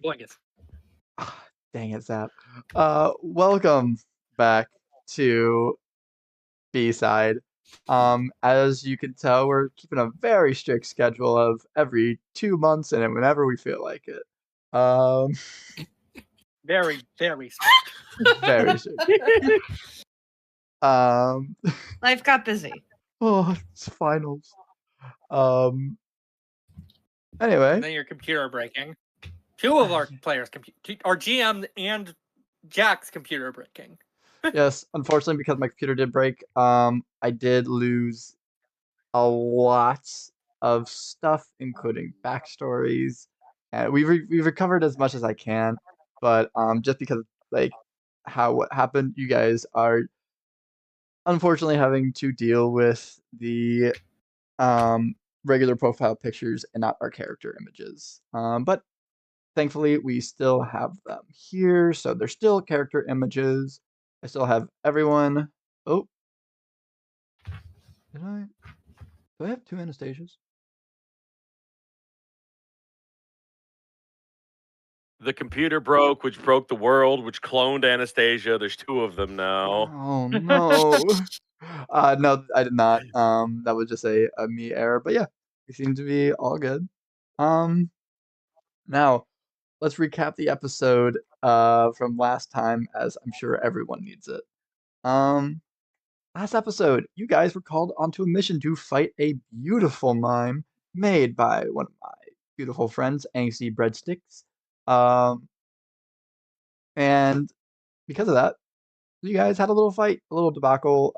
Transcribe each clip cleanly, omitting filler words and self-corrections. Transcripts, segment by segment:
Boingus. Dang it, Zap. Welcome back to B-side. As you can tell, we're keeping a very strict schedule of every 2 months and whenever we feel like it. Um, Very, very strict. very strict. Life got busy. Oh, it's finals. Anyway. And then your computer breaking. Two of our players, our GM and Jack's computer breaking. Yes, unfortunately, because my computer did break, I did lose a lot of stuff, including backstories. And we've recovered as much as I can, but just because like what happened, you guys are unfortunately having to deal with the regular profile pictures and not our character images. But thankfully, we still have them here, so they're still character images. I still have everyone. Oh, did I? Do I have two Anastasias? The computer broke, which broke the world, which cloned Anastasia. There's two of them now. Oh no. No, I did not. That was just a me error. But yeah, we seem to be all good. Now let's recap the episode from last time, as I'm sure everyone needs it. Last episode, you guys were called onto a mission to fight a beautiful mime made by one of my beautiful friends, Angsty Breadsticks. And because of that, you guys had a little fight, a little debacle,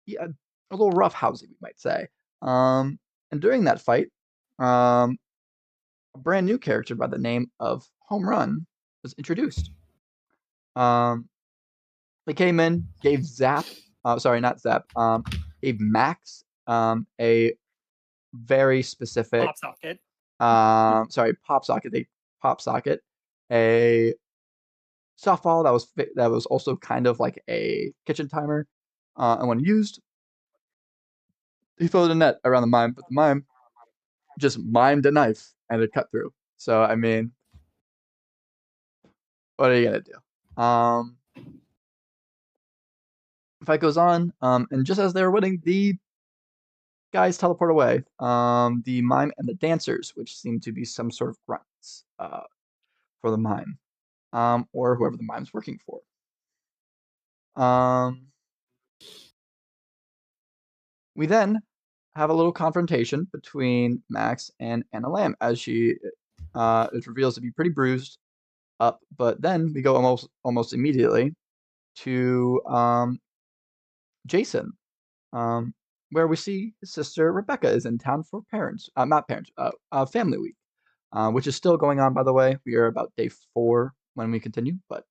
yeah, a little roughhousing, we might say. And during that fight, a brand new character by the name of Home Run was introduced. They came in, gave Zap, sorry, not Zap, gave Max a very specific Pop socket. Sorry, pop socket. They pop socket a softball that was also kind of like a kitchen timer, and when used, he threw the net around the mime, but the mime just mimed a knife and it cut through. So I mean, what are you gonna do? Fight goes on, and just as they were winning, the guys teleport away. The mime and the dancers, which seem to be some sort of grunts, for the mime, or whoever the mime's working for. We then have a little confrontation between Max and Anna Lamb as she it reveals to be pretty bruised up, but then we go almost immediately to Jason, where we see his sister Rebecca is in town for family week, which is still going on, by the way. We are about day 4 when we continue, but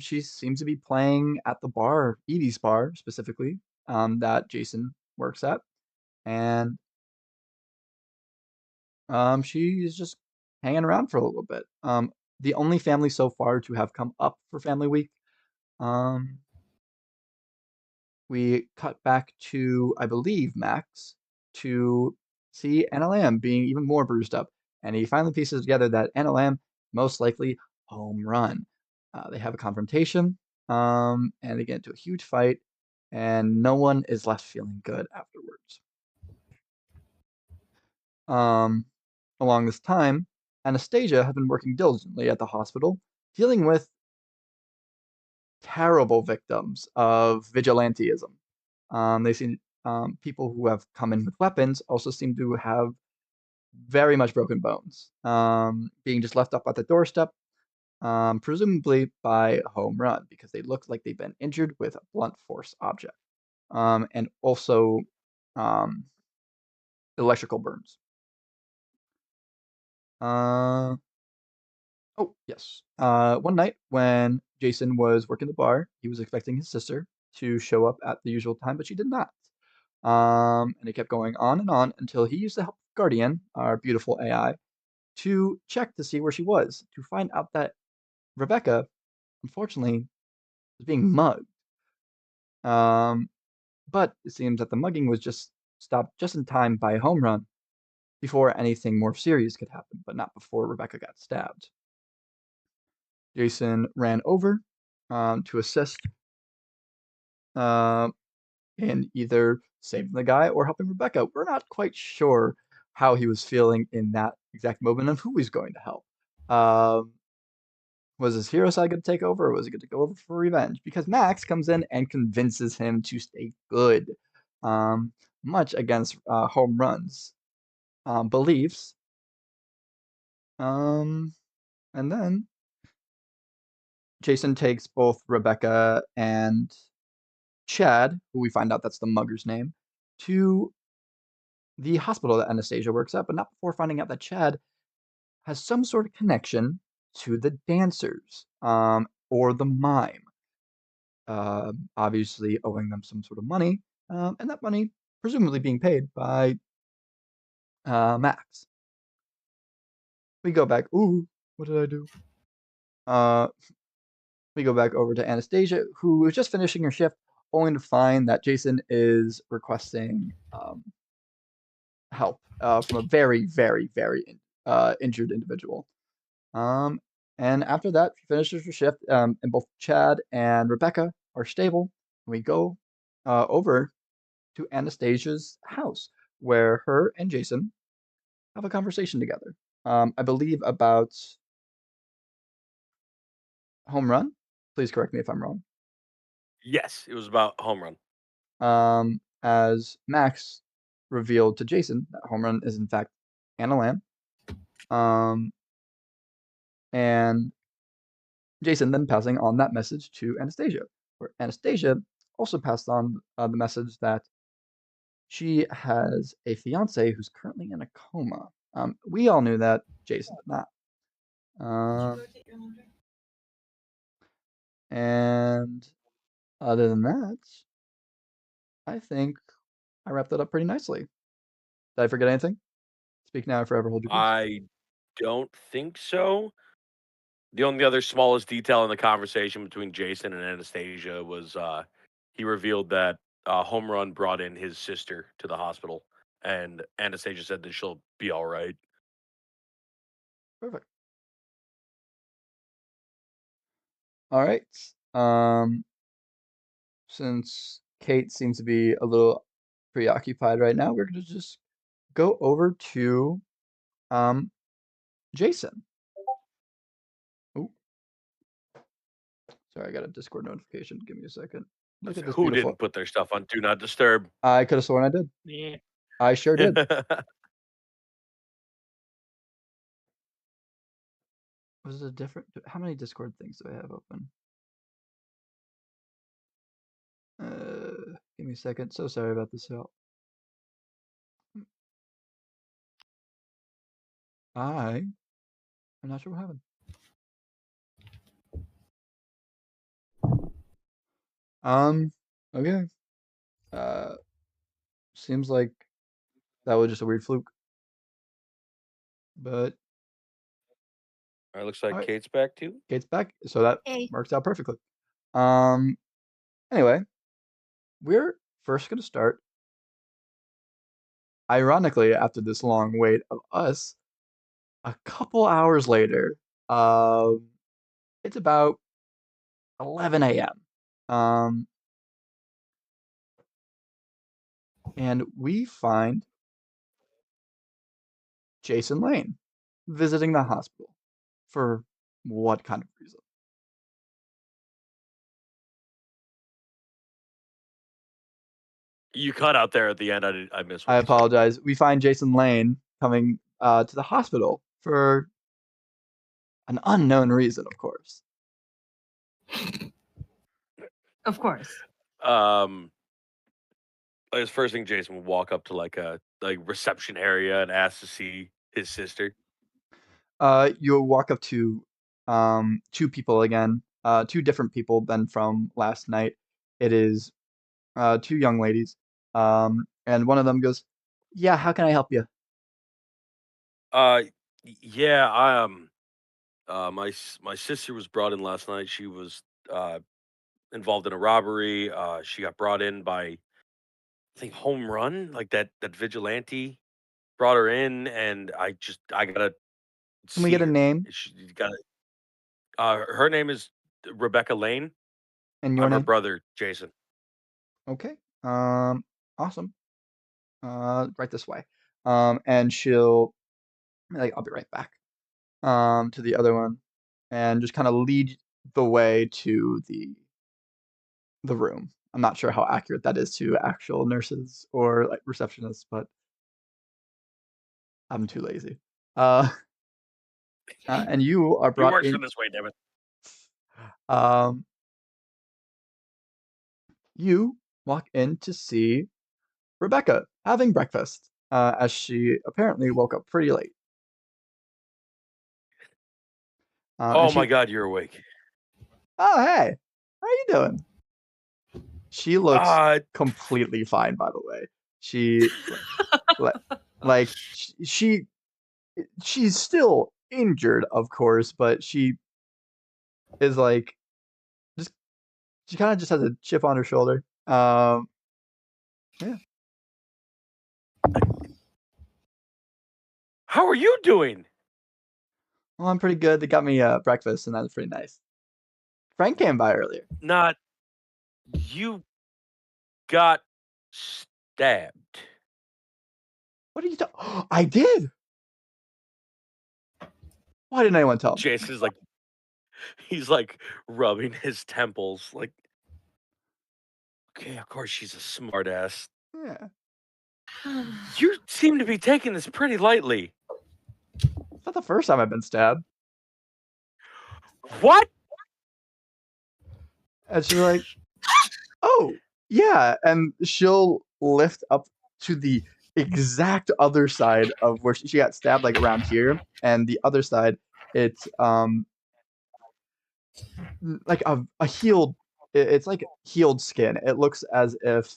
she seems to be playing at the bar, Edie's bar specifically, that Jason works at, and she's just hanging around for a little bit. The only family so far to have come up for Family Week. We cut back to, I believe, Max to see Anna Lamb being even more bruised up, and he finally pieces together that Anna Lamb most likely Home Run. They have a confrontation, and they get into a huge fight, and no one is left feeling good afterwards. Along this time, Anastasia has been working diligently at the hospital, dealing with terrible victims of vigilantism. They seem people who have come in with weapons also seem to have very much broken bones, being just left up at the doorstep, presumably by Home Run, because they look like they've been injured with a blunt force object, and also electrical burns. Oh, yes. One night when Jason was working the bar, he was expecting his sister to show up at the usual time, but she did not. And it kept going on and on until he used the help of Guardian, our beautiful AI, to check to see where she was, to find out that Rebecca, unfortunately, was being mugged. But it seems that the mugging was just stopped just in time by Home Run, before anything more serious could happen, but not before Rebecca got stabbed. Jason ran over to assist in either saving the guy or helping Rebecca. We're not quite sure how he was feeling in that exact moment and who he's going to help. Was his hero side going to take over, or was he going to go over for revenge? Because Max comes in and convinces him to stay good, much against home runs beliefs. And then Jason takes both Rebecca and Chad, who we find out that's the mugger's name, to the hospital that Anastasia works at, but not before finding out that Chad has some sort of connection to the dancers, or the mime. Obviously owing them some sort of money, and that money presumably being paid by Max. We go back. Ooh, what did I do? We go back over to Anastasia, who was just finishing her shift, only to find that Jason is requesting help from a very, very, very injured individual. And after that, she finishes her shift, and both Chad and Rebecca are stable. We go over to Anastasia's house, where her and Jason have a conversation together. I believe about home run. Please correct me if I'm wrong. Yes, it was about home run. As Max revealed to Jason that home run is in fact Anna Lamb. And Jason then passing on that message to Anastasia, where Anastasia also passed on the message that she has a fiance who's currently in a coma. We all knew that. Jason did not. And other than that, I think I wrapped that up pretty nicely. Did I forget anything? Speak now or forever hold your peace. I don't think so. The only other smallest detail in the conversation between Jason and Anastasia was he revealed that Home Run brought in his sister to the hospital, and Anastasia said that she'll be all right. Perfect. All right. Since Kate seems to be a little preoccupied right now, we're going to just go over to Jason. Oh, sorry, I got a Discord notification. Give me a second. Look at this Who beautiful. didn't put their stuff on Do Not Disturb? I could have sworn I did. Yeah. I sure did. Was it a different? How many Discord things do I have open? Give me a second. So sorry about this, y'all. I'm not sure what happened. Okay. Seems like that was just a weird fluke. But All right, looks like All right. Kate's back too. Kate's back, so that Hey. works out perfectly. Anyway, we're first gonna start. Ironically, after this long wait of us, a couple hours later, it's about 11 a.m. And we find Jason Lane visiting the hospital. For what kind of reason? You cut out there at the end. I missed. What I you said. apologize. We find Jason Lane coming to the hospital for an unknown reason, of course. Of course. His first thing, Jason would walk up to like a reception area and ask to see his sister. You'll walk up to two people again, two different people than from last night. It is two young ladies, and one of them goes, "Yeah, how can I help you?" Yeah, my sister was brought in last night. She was involved in a robbery. She got brought in by, I think, Home Run, like that vigilante brought her in, and I gotta. Can we get a name? You gotta. Her name is Rebecca Lane. And your I'm her name? brother, Jason. Okay. Awesome. Right this way. And she'll like, I'll be right back. To the other one, and just kind of lead the way to the room. I'm not sure how accurate that is to actual nurses or like receptionists, but I'm too lazy. And you are He brought works in. from this way, damn it. Um, you walk in to see Rebecca having breakfast, as she apparently woke up pretty late. And Oh she, my God, you're awake. oh hey, how are you doing? She looks Uh, completely fine, by the way. She like like she's still injured, of course, but she is like just she kind of just has a chip on her shoulder. Yeah. how are you doing? Well, I'm pretty good. They got me breakfast, and that's pretty nice. Frank came by earlier. Not you got stabbed. What are you talking? I did. Why didn't anyone tell me? Jason's like, he's like rubbing his temples, like, okay, of course she's a smartass. Yeah. You seem to be taking this pretty lightly. It's not the first time I've been stabbed. What? And she's like, oh, yeah. And she'll lift up to the exact other side of where she got stabbed, like around here. And the other side, it's like a healed, it's like healed skin. It looks as if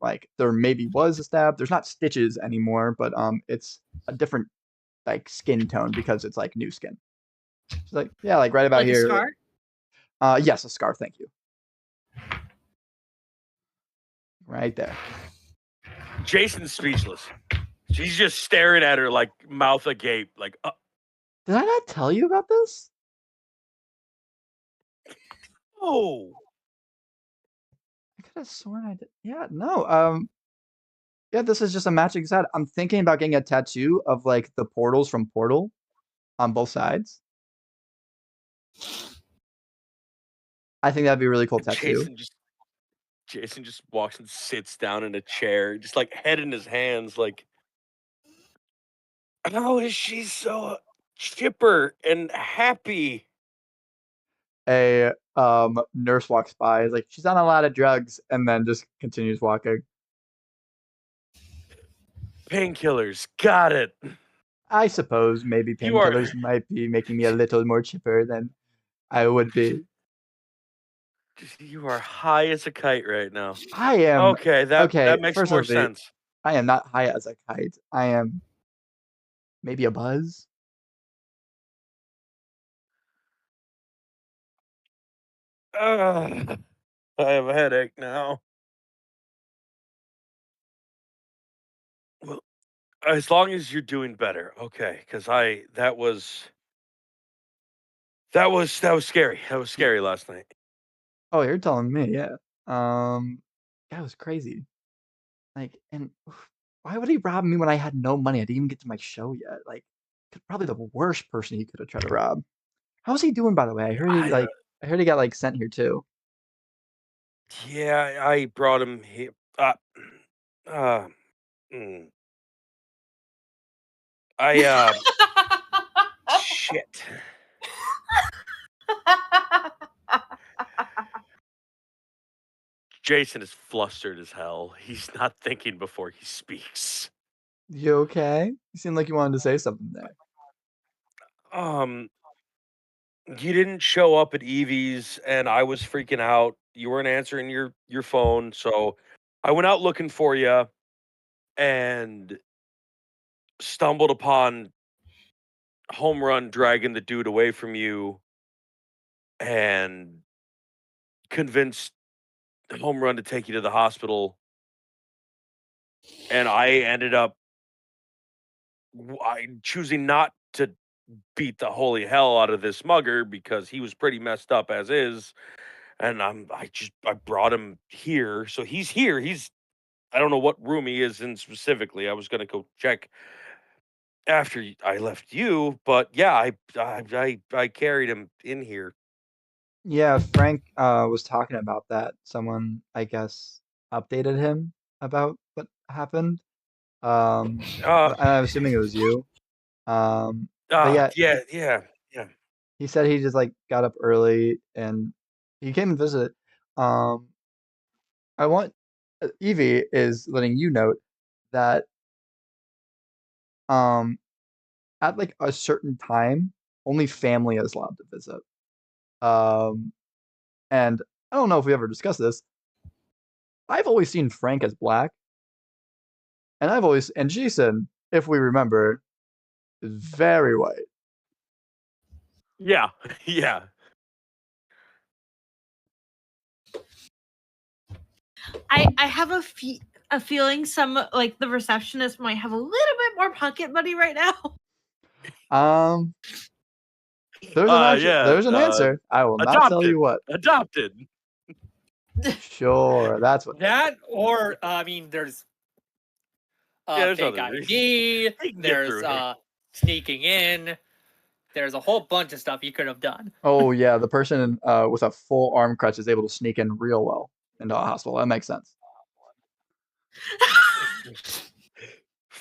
like there maybe was a stab. There's not stitches anymore, but it's a different like skin tone because it's like new skin. She's like, yeah, like right about Like a here. scar? Yes, a scar. Thank you. Right there. Jason's speechless. She's just staring at her like mouth agape, like, Did I not tell you about this? oh. I could have sworn I did. Yeah, no. Yeah, this is just a matching set. I'm thinking about getting a tattoo of like the portals from Portal on both sides. I think that'd be a really cool tattoo. Jason just walks and sits down in a chair, just like head in his hands, like, how is she so chipper and happy? A nurse walks by, is like, she's on a lot of drugs, and then just continues walking. Painkillers, got it. I suppose maybe You are- painkillers might be making me a little more chipper than I would be. You are high as a kite right now. I am Okay, that makes more firstly, sense. I am not high as a kite. I am maybe a buzz. I have a headache now. Well, as long as you're doing better, okay? Because that was scary. That was scary last night. Oh, you're telling me, yeah. That was crazy. Like, and why would he rob me when I had no money? I didn't even get to my show yet. Like, probably the worst person he could have tried to rob. How's he doing, by the way? I heard he I heard he got like sent here too. Yeah, I brought him here. Mm. Shit. Jason is flustered as hell. He's not thinking before he speaks. You okay? You seemed like you wanted to say something there. You didn't show up at Evie's, and I was freaking out. You weren't answering your phone, so I went out looking for you, and stumbled upon Home Run dragging the dude away from you, and convinced Home Run to take you to the hospital. And I ended up I'm choosing not to beat the holy hell out of this mugger because he was pretty messed up as is, and I brought him here, so he's here. I don't know what room he is in specifically. I was gonna go check after I left you, but yeah, I carried him in here. Yeah, Frank was talking about that. Someone, I guess, updated him about what happened. Uh, I'm assuming it was you. But yeah, yeah, yeah, yeah. he said he just like got up early and he came and visited. Um, I want Evie is letting you note that um at like a certain time, only family is allowed to visit. Um, and I don't know if we ever discussed this. I've always seen Frank as black, and Jason, if we remember, is very white. Yeah, yeah. I have a feeling some like the receptionist might have a little bit more pocket money right now. Um, there's an Yeah. answer. I will not tell you what. Adopted. Sure, that's what. That or I mean, there's Yeah, there's fake other reasons. ID. They can get There's through here. sneaking in. There's a whole bunch of stuff you could have done. Oh yeah, the person with a full arm crutch is able to sneak in real well into a hospital. That makes sense.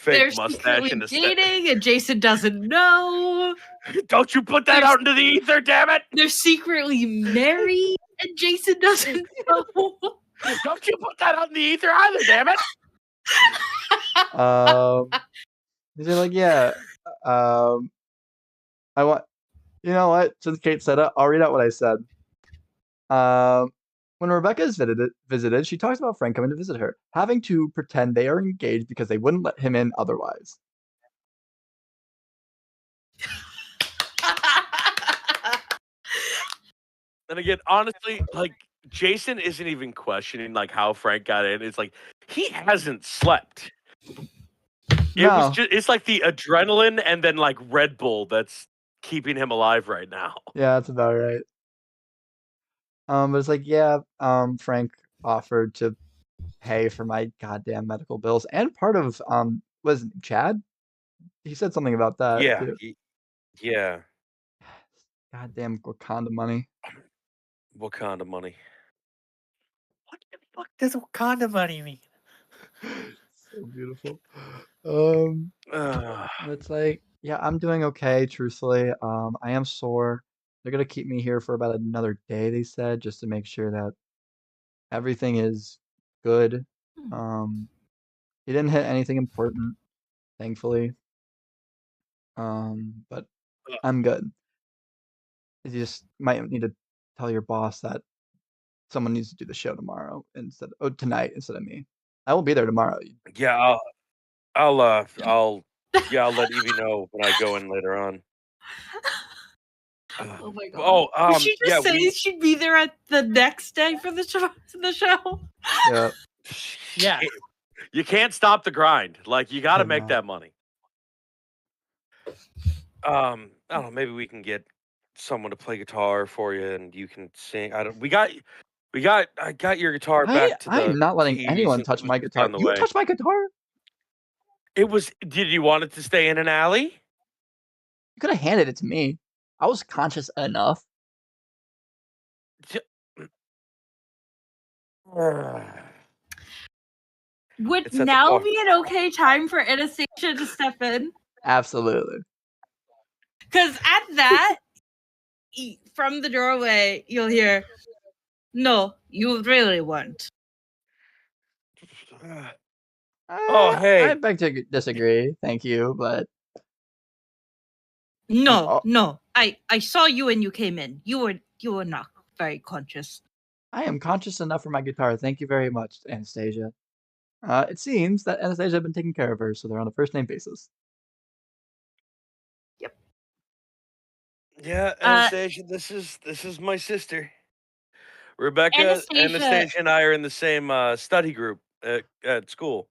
They're Fake mustache secretly and a dating, and Jason doesn't know. Don't you put that out into the ether, damn it! They're secretly married, and Jason doesn't know. Don't you put that out in the ether either, damn it! He's like, yeah. I want. You know what? Since Kate said it, I'll read out what I said. When Rebecca is visited, she talks about Frank coming to visit her, having to pretend they are engaged because they wouldn't let him in otherwise. And again, honestly, like Jason isn't even questioning like how Frank got in. It's like he hasn't slept. It was No. just it's like the adrenaline and then like Red Bull that's keeping him alive right now. Yeah, that's about right. But it's like, yeah, Frank offered to pay for my goddamn medical bills and part of was it Chad? He said something about that Yeah, too. yeah. Goddamn Wakanda money. Wakanda money. What the fuck does Wakanda money mean? So beautiful. It's like, yeah, I'm doing okay, truthfully. I am sore. They're gonna keep me here for about another day, they said, just to make sure that everything is good. He didn't hit anything important, thankfully. But I'm good. You just might need to tell your boss that someone needs to do the show tomorrow tonight instead of me. I will be there tomorrow. Yeah, I'll let Evie know when I go in later on. Oh my god! Oh, Did she just say she'd be there at the next day for the show? Yeah. Yeah. You can't stop the grind. Like you got to make Cannot. that money. I don't know. Maybe we can get someone to play guitar for you, and you can sing. I got your guitar back to the. I am not letting TV anyone since touch it was my just guitar. on the You way. touched my guitar? It was. Did you want it to stay in an alley? You could have handed it to me. I was conscious enough. Would It's at the now bar. be an okay time for Anastasia to step in? Absolutely. Because at that, from the doorway, you'll hear, "No, you really weren't." Oh, hey. I beg to disagree. Thank you, but No, no. I saw you when you came in. You were not very conscious. I am conscious enough for my guitar. Thank you very much, Anastasia. It seems that Anastasia has been taking care of her, so they're on a first name basis. Yep. Yeah, Anastasia, this is my sister. Rebecca, Anastasia and I are in the same study group at school.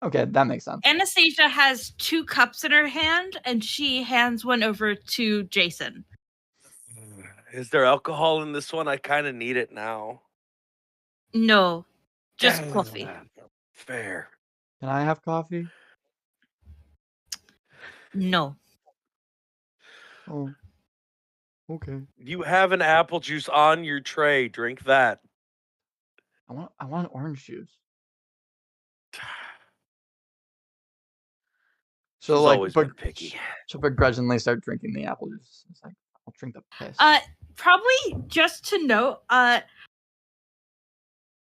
Okay, that makes sense. Anastasia has 2 cups in her hand, and she hands one over to Jason. Is there alcohol in this one? I kind of need it now. No, just coffee. Fair. Can I have coffee? No. Oh, okay. You have an apple juice on your tray. Drink that. I want orange juice. So She's like, always but been picky. she'll begrudgingly start drinking the apple juice. It's like, I'll drink the piss. Probably just to note,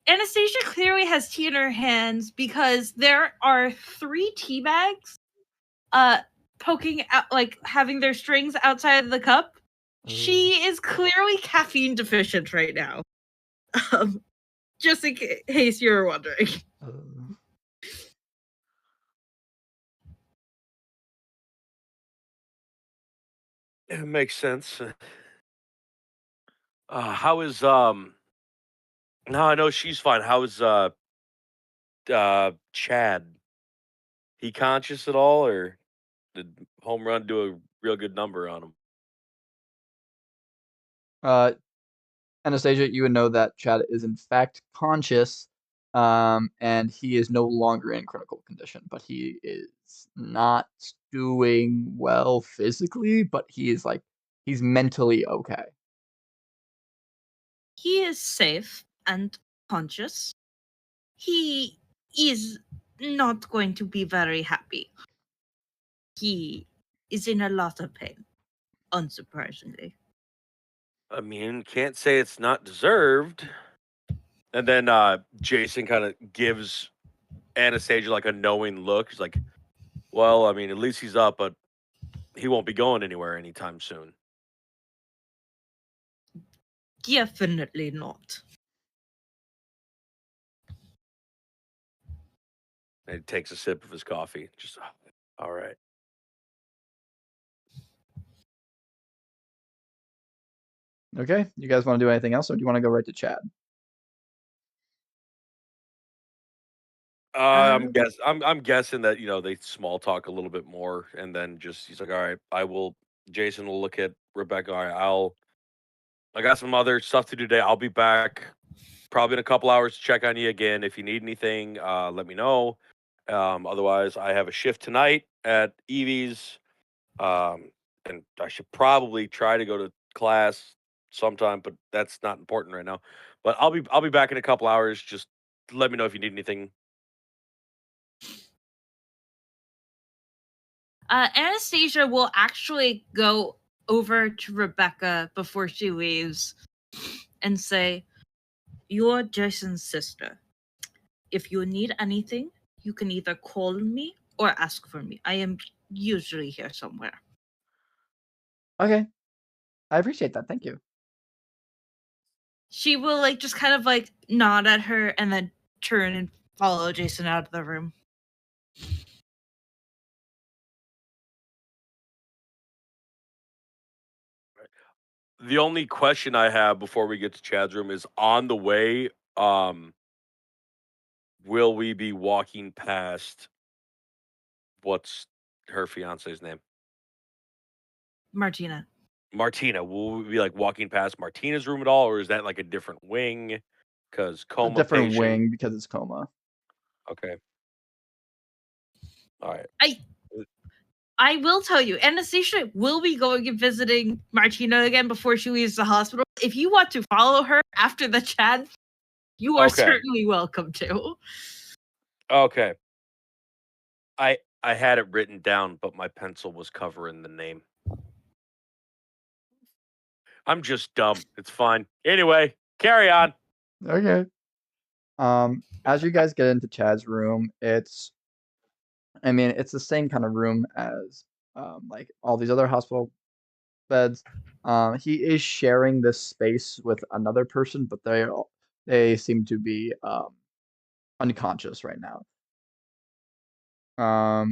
Anastasia clearly has tea in her hands because there are 3 tea bags poking out, like having their strings outside of the cup. She is clearly caffeine deficient right now. Just in case you were wondering. It makes sense. How is No, I know she's fine. How is Chad? He conscious at all, or did home run do a real good number on him? Anastasia, you would know that Chad is in fact conscious, and he is no longer in critical condition, but he is not doing well physically, but he's mentally okay. He is safe and conscious. He is not going to be very happy. He is in a lot of pain, unsurprisingly. I mean, can't say it's not deserved. And then Jason kind of gives Anastasia like a knowing look. He's like, well, I mean, at least he's up, but he won't be going anywhere anytime soon. Definitely not. And he takes a sip of his coffee. Just, all right. Okay, you guys want to do anything else, or do you want to go right to Chad? I'm guessing that they small talk a little bit more, and then just he's like, all right, Jason will look at Rebecca. All right, I got some other stuff to do today. I'll be back probably in a couple hours to check on you again. If you need anything, let me know. Otherwise, I have a shift tonight at Evie's, and I should probably try to go to class sometime, but that's not important right now. But I'll be back in a couple hours. Just let me know if you need anything. Anastasia will actually go over to Rebecca before she leaves and say, "You're Jason's sister. If you need anything, you can either call me or ask for me. I am usually here somewhere." Okay, I appreciate that. Thank you. She will just kind of nod at her and then turn and follow Jason out of the room. The only question I have before we get to Chad's room is on the way, will we be walking past what's her fiance's name? Martina. Martina. Will we be walking past Martina's room at all, or is that a different wing? Because A coma different patient. wing because it's coma. Okay. All right. I will tell you, Anastasia will be going and visiting Martina again before she leaves the hospital. If you want to follow her after the chat, you are certainly welcome to. Okay. I had it written down, but my pencil was covering the name. I'm just dumb. It's fine. Anyway, carry on. Okay. As you guys get into Chad's room, it's the same kind of room as all these other hospital beds. He is sharing this space with another person, but they seem to be unconscious right now.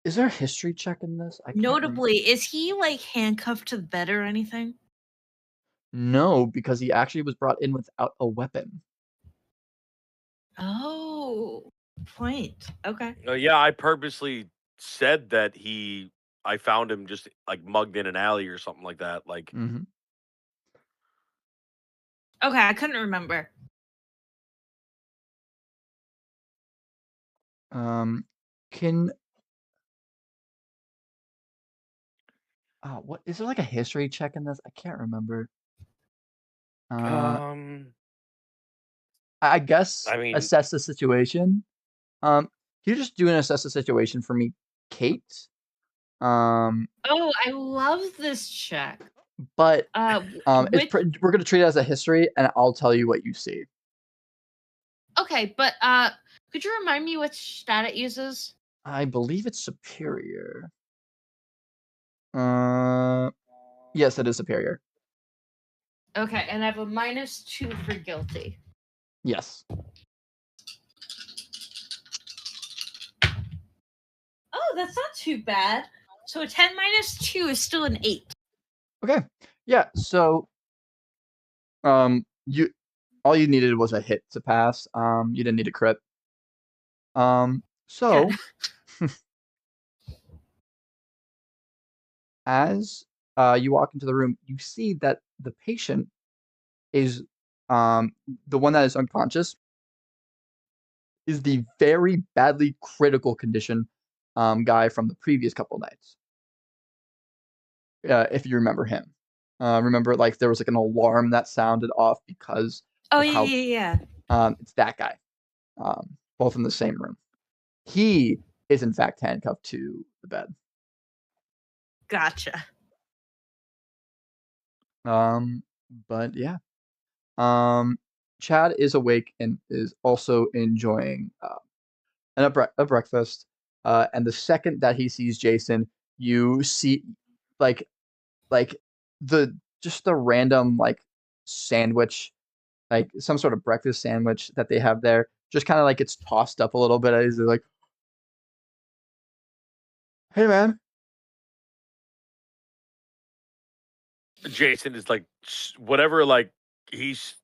Is there a history check in this? I can't remember. Notably, is he handcuffed to the bed or anything? No, because he actually was brought in without a weapon. Oh. point. Okay. Yeah, I purposely said that I found him just like mugged in an alley or something like that. Like, Mm-hmm. Okay, I couldn't remember. Can what is there like a history check in this? I can't remember. I guess I mean, assess the situation. Can you just do an assess the situation for me, Kate? Oh, I love this check. But Which, we're gonna treat it as a history, and I'll tell you what you see. okay, but could you remind me which stat it uses? I believe it's superior. Yes, it is superior. Okay, and I have a -2 for guilty. Yes. Oh, that's not too bad. So a 10 -2 is still an 8. Okay. Yeah. So, you all you needed was a hit to pass. You didn't need a crit. So as you walk into the room, you see that the patient is the one that is unconscious is the very badly critical condition guy from the previous couple nights. If you remember him. Remember, like there was like an alarm that sounded off because Oh of yeah, how yeah, yeah. it's that guy. Both in the same room. He is in fact handcuffed to the bed. Gotcha. But yeah. Chad is awake and is also enjoying a breakfast. And the second that he sees Jason, you see like like the random like sandwich, like some sort of breakfast sandwich that they have there, just kind of like it's tossed up a little bit. He's like, "Hey man." Jason is like whatever. Like he's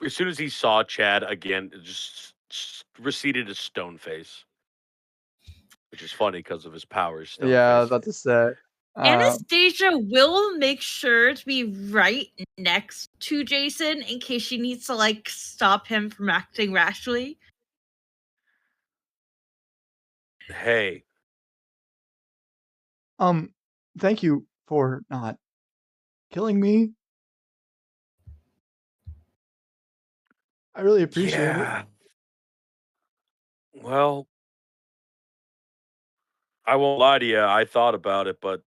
as soon as he saw Chad again, it just receded his stone face, which is funny because of his powers. Stone Yeah, I was face. about to say. Anastasia will make sure to be right next to Jason in case she needs to like stop him from acting rashly. Hey, Thank you for not killing me. I really appreciate it. yeah. Well, I won't lie to you. I thought about it, but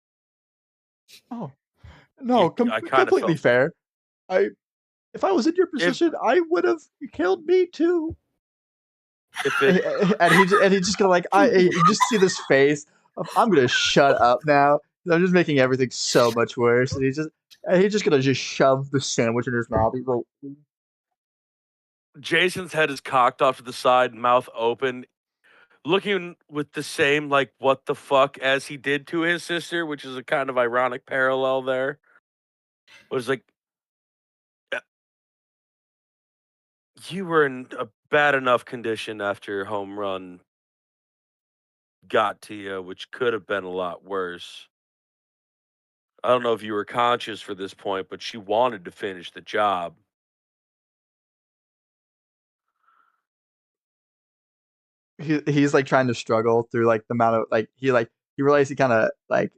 Oh, no, I kind of completely felt fair. If I was in your if position, I would have killed me too. if it And he's just gonna like you just see this face of I'm gonna shut up now. I'm just making everything so much worse. And he's just gonna just shove the sandwich in his mouth. He's like, Jason's head is cocked off to the side, mouth open, looking with the same like what the fuck as he did to his sister, which is a kind of ironic parallel there. Was like you were in a bad enough condition after your home run got to you, which could have been a lot worse. I don't know if you were conscious for this point, but she wanted to finish the job. he's like trying to struggle through like the amount of he realized he kind of like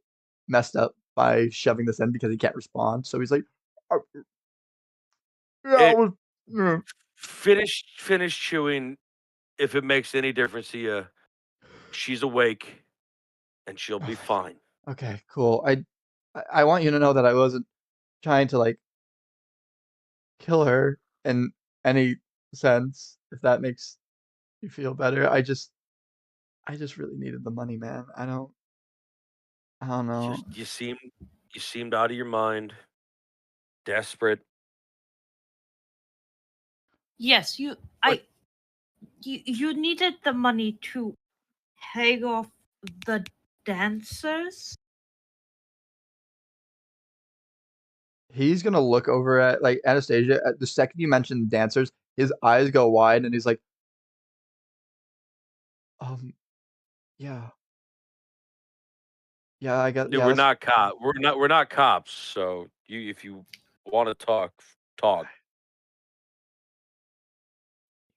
messed up by shoving this in because he can't respond. So he's like, "Oh, yeah, It it was, mm." finish chewing. If it makes any difference to you, she's awake and she'll be fine. Okay, cool. I want you to know that I wasn't trying to like kill her in any sense, if that makes you feel better. I just really needed the money, man. I don't know. You seemed out of your mind, desperate. Yes, But you needed the money to pay off the dancers. He's gonna look over at like Anastasia. At the second you mention dancers, his eyes go wide and he's like, Yeah. Yeah, I got Yeah, yeah, we're that's not cop. We're not cops. So if you want to talk, talk.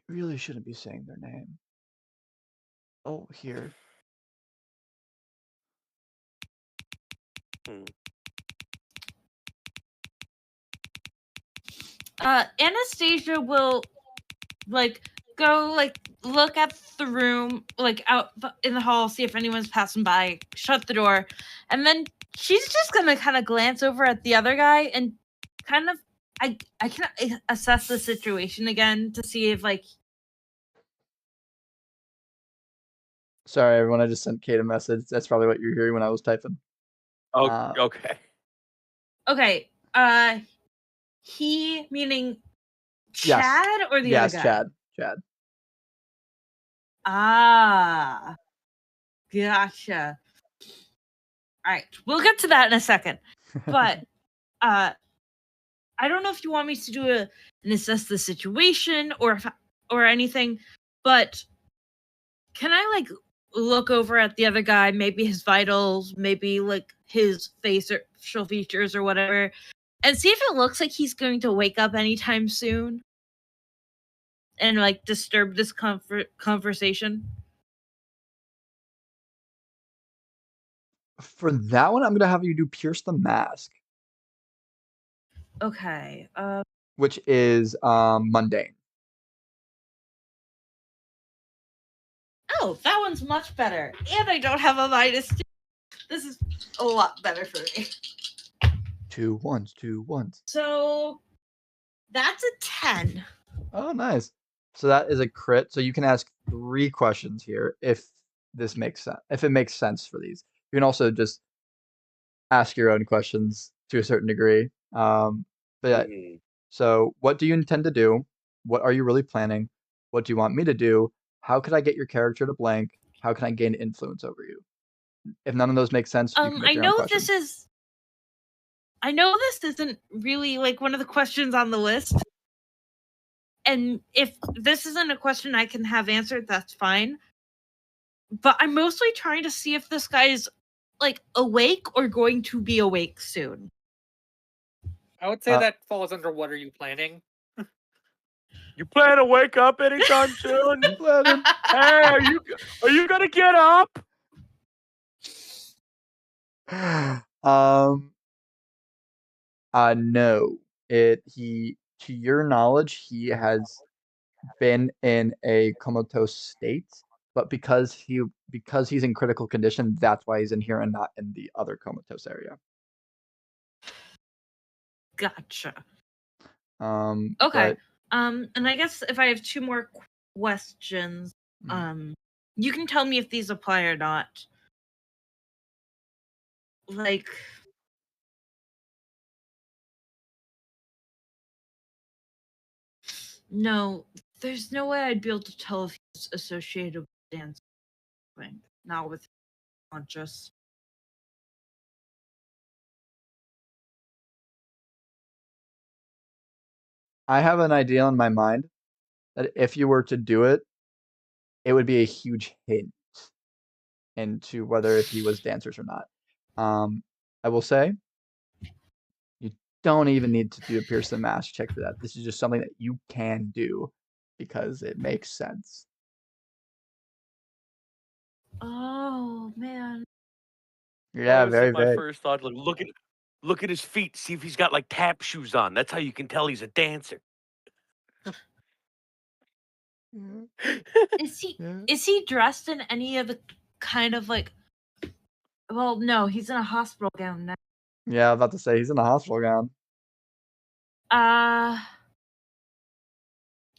really shouldn't be saying their name. Oh, here. Hmm. Anastasia will go look at the room, out in the hall, see if anyone's passing by, shut the door, and then she's just gonna kind of glance over at the other guy and kind of I can assess the situation again to see if Sorry, everyone. I just sent Kate a message. That's probably what you're hearing when I was typing. Oh, Uh, okay. okay, he meaning Yes. Chad or the Yes, other guy? Chad. Ah, gotcha. All right, we'll get to that in a second. But I don't know if you want me to do an assess the situation or anything, but can I look over at the other guy, maybe his vitals, maybe his facial features or whatever, and see if it looks like he's going to wake up anytime soon and disturb this conversation? For that one, I'm gonna have you do Pierce the Mask, Okay. which is mundane. Oh, that one's much better. And I don't have a -2. This is a lot better for me. 2 ones, 2 ones. So that's a 10. Oh, nice. So that is a crit. So you can ask 3 questions here if this makes sense. If it makes sense for these, you can also just ask your own questions to a certain degree. But yeah. Mhm. So what do you intend to do? What are you really planning? What do you want me to do? How could I get your character to blank? How can I gain influence over you? If none of those make sense, you can I make your own know questions. I know this isn't really one of the questions on the list. And if this isn't a question I can have answered, that's fine. But I'm mostly trying to see if this guy is awake or going to be awake soon. I would say that falls under what are you planning? You plan to wake up anytime soon? Planning. Hey, are you gonna get up? No. To your knowledge, he has been in a comatose state, but because he's in critical condition, that's why he's in here and not in the other comatose area. Gotcha. Okay. But, and I guess if I have 2 more questions, you can tell me if these apply or not. No, there's no way I'd be able to tell if he's associated with dancing, not with conscious. I have an idea in my mind that if you were to do it, it would be a huge hint into whether if he was dancers or not. I will say, you don't even need to do a Pierce the Mask check for that. This is just something that you can do because it makes sense. Oh man. Yeah, Honestly, very my vague. first thought, look at his feet. See if he's got tap shoes on. That's how you can tell he's a dancer. Is he Yeah. is he dressed in any of the kind of well, no, he's in a hospital gown now. Yeah, I was about to say he's in a hospital gown.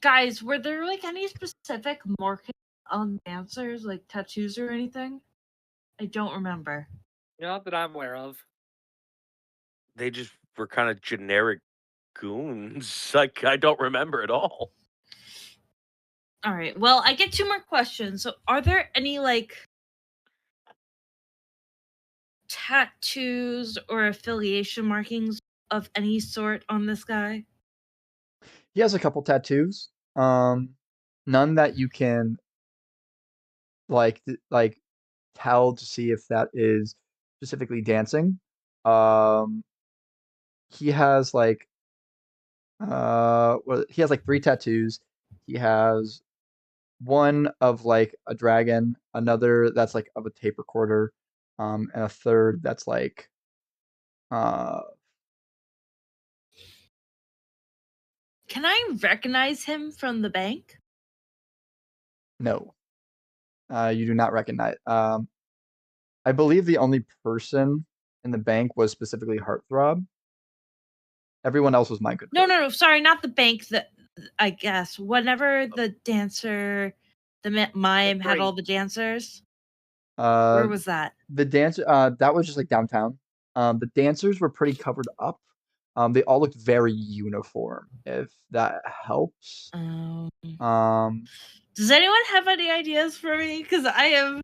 Guys, were there any specific markings on dancers, tattoos or anything? I don't remember. Not that I'm aware of. They just were kind of generic goons. I don't remember at all. All right. Well, I get 2 more questions. So, are there any tattoos or affiliation markings of any sort on this guy? He has a couple tattoos. None that you can like tell to see if that is specifically dancing. He has like he has like 3 tattoos. He has one of like a dragon, another that's like of a tape recorder, and a third that's like uh Can I recognize him from the bank? no. You do not recognize. I believe the only person in the bank was specifically Heartthrob. Everyone else was Mind Control. No. Sorry, not the bank. I guess whenever the dancer, the mime had all the dancers. Where was that? The dance that was just like downtown. The dancers were pretty covered up. They all looked very uniform, if that helps. Does anyone have any ideas for me? Because I am.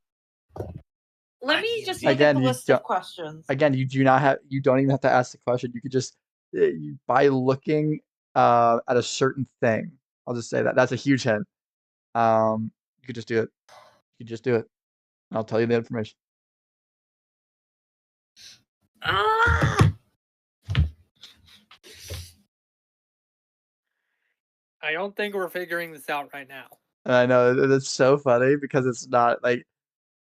Let me just look at the list of questions. Again, you don't even have to ask the question. You could just by looking at a certain thing. I'll just say that. That's a huge hint. You could just do it. You could just do it. And I'll tell you the information. Ah! I don't think we're figuring this out right now. I know that's so funny because it's not like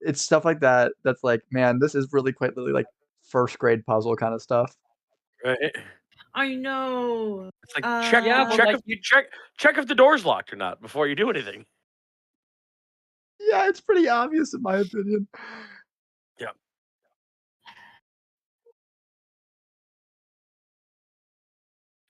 it's stuff like that. That's like, man, this is really quite literally like first grade puzzle kind of stuff. Right. I know. It's like check like if you check if the door's locked or not before you do anything. Yeah, it's pretty obvious in my opinion. Yeah.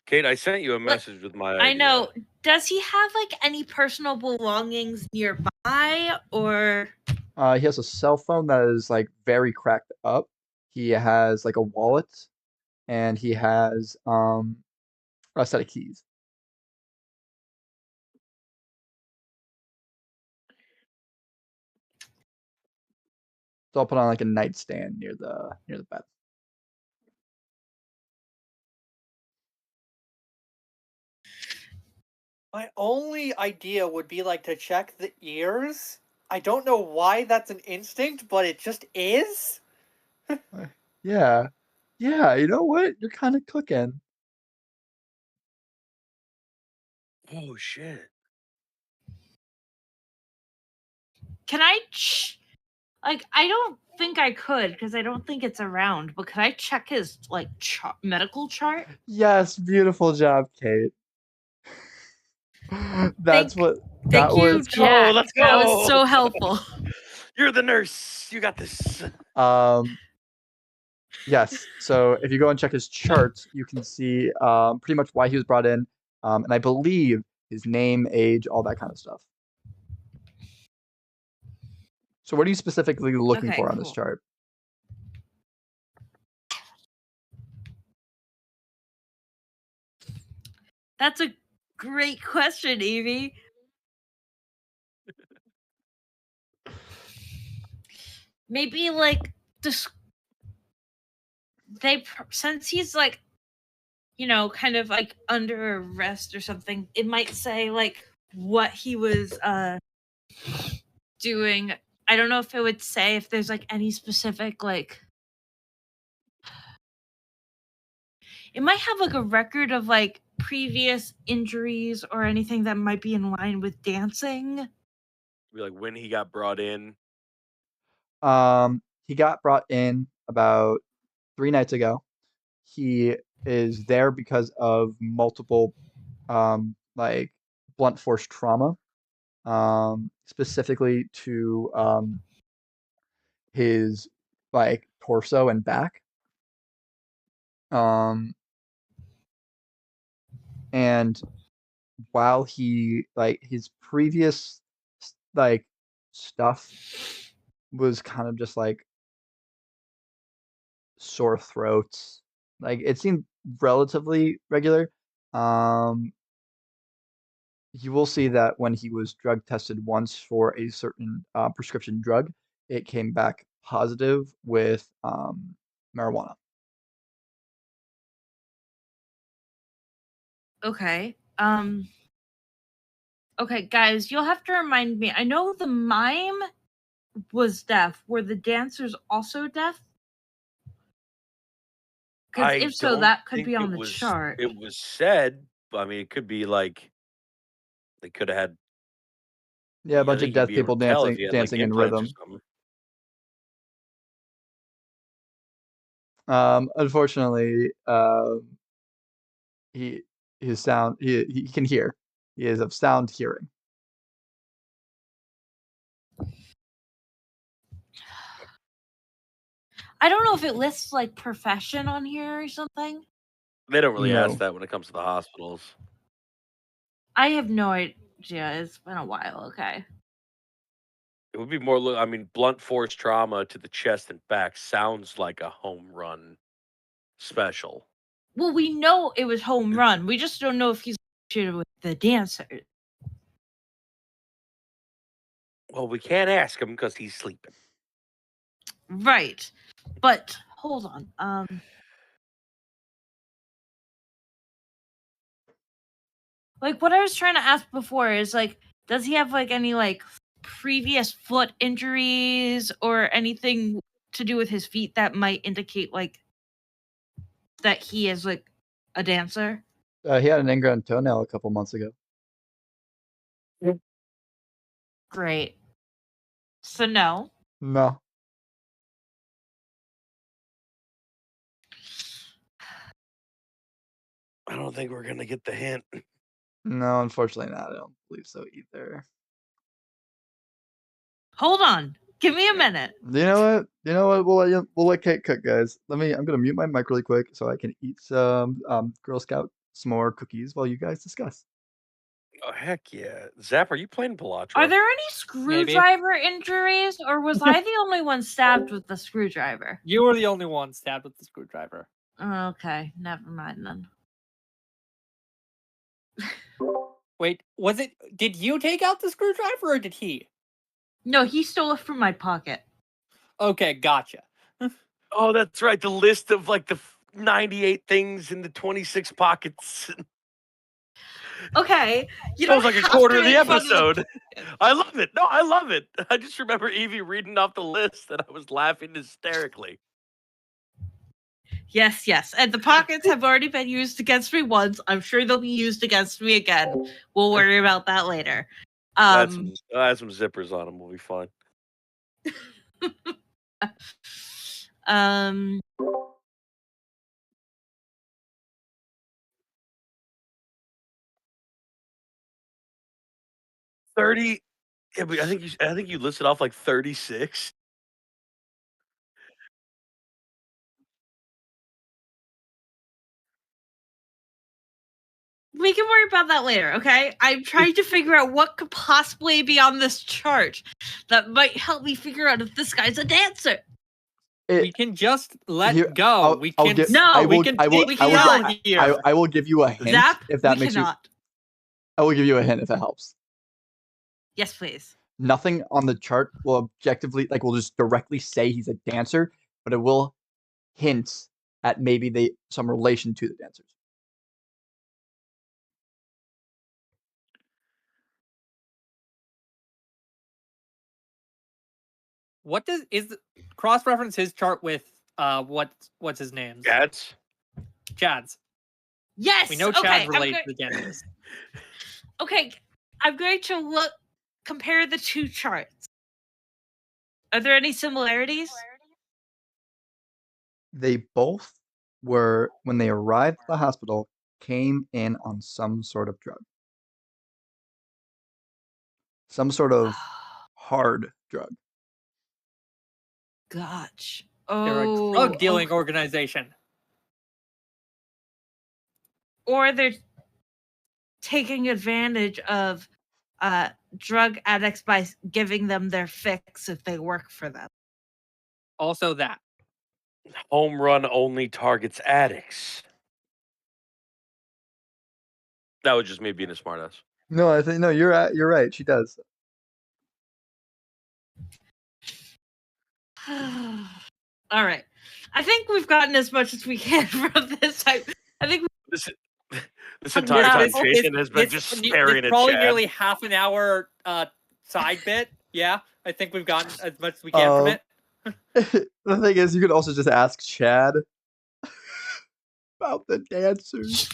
Kate, I sent you a message with my idea. I know. Does he have like any personal belongings nearby, or? He has a cell phone that is like very cracked up. He has like a wallet, and he has a set of keys. So I'll put on like a nightstand near the bed. My only idea would be like to check the ears. I don't know why that's an instinct, but it just is. Yeah. Yeah, you know what? You're kind of cooking. Oh shit. Can I? Like, I don't think I could because I don't think it's around. But could I check his like medical chart? Yes, beautiful job, Kate. That's what Thank you, was. Jack. Let's That was go. so helpful. You're the nurse. You got this. Yes. So if you go and check his charts, you can see pretty much why he was brought in, and I believe his name, age, all that kind of stuff. So what are you specifically looking for on this chart? That's a great question, Evie. Maybe like since he's like, you know, kind of like under arrest or something, it might say like what he was doing. I don't know if it would say if there's like any specific like. It might have like a record of like previous injuries or anything that might be in line with dancing. Be like when he got brought in. He got brought in about 3 nights ago. He is there because of multiple like blunt force trauma, specifically to his like torso and back. And while he like his previous like stuff was kind of just like sore throats. Like it seemed relatively regular. You will see that when he was drug tested once for a certain prescription drug, it came back positive with marijuana. Okay. Okay, guys, you'll have to remind me. I know the mime was deaf, were the dancers also deaf? Because if so, don't that could think be on it the was. chart. It was said. I mean, it could be like they could have had. Yeah, a I bunch of think you'd deaf be able people to tell if dancing you had like dancing in implants or rhythm. something. Unfortunately, he his sound he can hear. He is of sound hearing. I don't know if it lists like profession on here or something. They don't really ask No. that when it comes to the hospitals. I have no idea. It's been a while. Okay. It would be more. I mean, blunt force trauma to the chest and back sounds like a home run special. Well, we know it was home run. We just don't know if he's associated with the dancer. Well, we can't ask him because he's sleeping. Right. But hold on. Like what I was trying to ask before is like, does he have like any like previous foot injuries or anything to do with his feet that might indicate like that he is like a dancer? He had an ingrown toenail a couple months ago. Great. So no. No. I don't think we're gonna get the hint. No, unfortunately not. I don't believe so either. Hold on. Give me a minute. You know what? We'll let Kate cook, guys. I'm gonna mute my mic really quick so I can eat some Girl Scout s'more cookies while you guys discuss. Oh heck yeah, Zap! Are you playing Pilatra? Are there any screwdriver injuries, or was I the only one stabbed with the screwdriver? You were the only one stabbed with the screwdriver. Okay, never mind then. Wait, was it? Did you take out the screwdriver or did he? No, he stole it from my pocket. Okay, gotcha. Oh, that's right. The list of like the 98 things in the 26 pockets. Okay, you That don't was like a have quarter to of the make fun episode. I love it. No, I love it. I just remember Evie reading off the list and I was laughing hysterically. Yes, and the pockets have already been used against me once. I'm sure they'll be used against me again. We'll worry about that later. I had some zippers on them. We'll be fine. Um, 30. Yeah, but I think you listed off like 36. we can worry about that later, okay? I'm trying to figure out what could possibly be on this chart that might help me figure out if this guy's a dancer. We can just let Here, go. We can No, we can take I will L get- here. I will give you a hint Zap, if that we makes cannot. you. I will give you a hint if it helps. Yes, please. Nothing on the chart will objectively will just directly say he's a dancer, but it will hint at maybe some relation to the dancers. What is cross reference his chart with what's his name? Chad's. Yes. We know okay, Chad's related to the dancers. Okay, I'm going to compare the two charts. Are there any similarities? They both were, when they arrived at the hospital, came in on some sort of drug. Some sort of hard drug. Gotcha. They're a drug dealing organization. Or they're taking advantage of drug addicts by giving them their fix if they work for them. Also that. Home run only targets addicts. That was just me being a smartass. No, I think you're right. She does. All right. I think we've gotten as much as we can from this. I think this entire time Jason has been just staring at probably Chad. nearly half an hour side bit. Yeah. I think we've gotten as much as we can from it. The thing is, you could also just ask Chad about the dancers.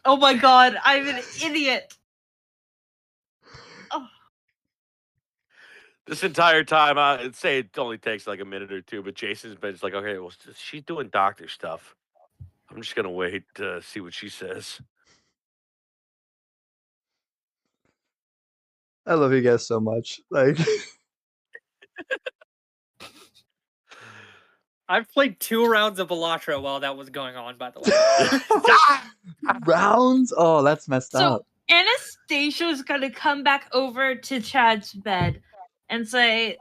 Oh my god, I'm an idiot. Oh. This entire time, I'd say it only takes like a minute or two, but Jason's been just like, okay, well, she's doing doctor stuff. I'm just gonna wait to see what she says. I love you guys so much. Like, I've played 2 rounds of Elatria while that was going on, by the way. rounds? Oh, that's messed So up. Anastasia's gonna come back over to Chad's bed and say,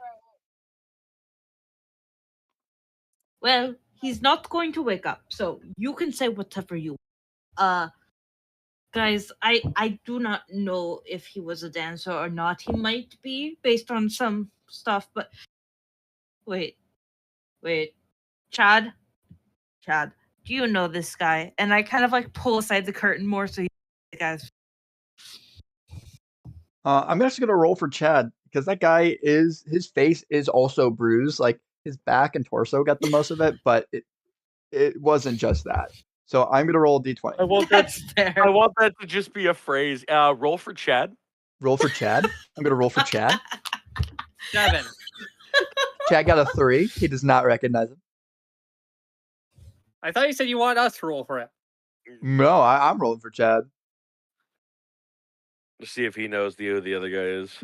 well, he's not going to wake up, so you can say whatever you guys, I do not know if he was a dancer or not. He might be based on some stuff, but wait. Chad, do you know this guy? And I kind of like pull aside the curtain more so you guys. I'm actually gonna roll for Chad because that guy his face is also bruised. Like his back and torso got the most of it, but it wasn't just that. So I'm gonna roll a d20. I want that. That's fair. I want that to just be a phrase. Roll for Chad. Roll for Chad. I'm gonna roll for Chad. 7. Chad got a 3. He does not recognize him. I thought you said you want us to roll for it. No, I'm rolling for Chad. To see if he knows who the other guy is.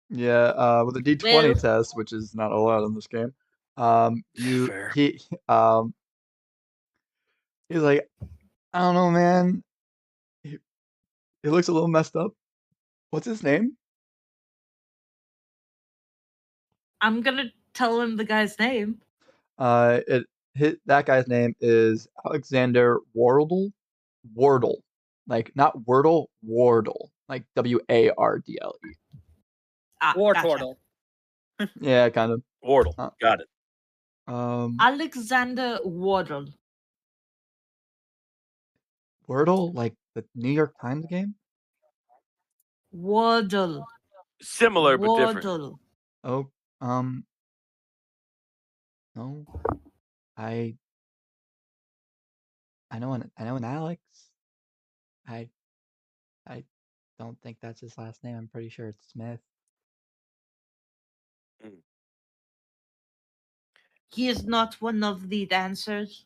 Yeah, with a d20 Well- test, which is not allowed in this game. Fair. He's like, I don't know, man. He looks a little messed up. What's his name? I'm gonna tell him the guy's name. That guy's name is Alexander Wardle. Wardle, like not Wordle, Wardle, like Wardle. War Gotcha. Turtle. Yeah, kind of. Wardle. Got it. Alexander Wardle. Wordle, like the New York Times game. Wardle. Similar but different. Wardle. Oh, no, I know an Alex. I don't think that's his last name. I'm pretty sure it's Smith. He is not one of the dancers.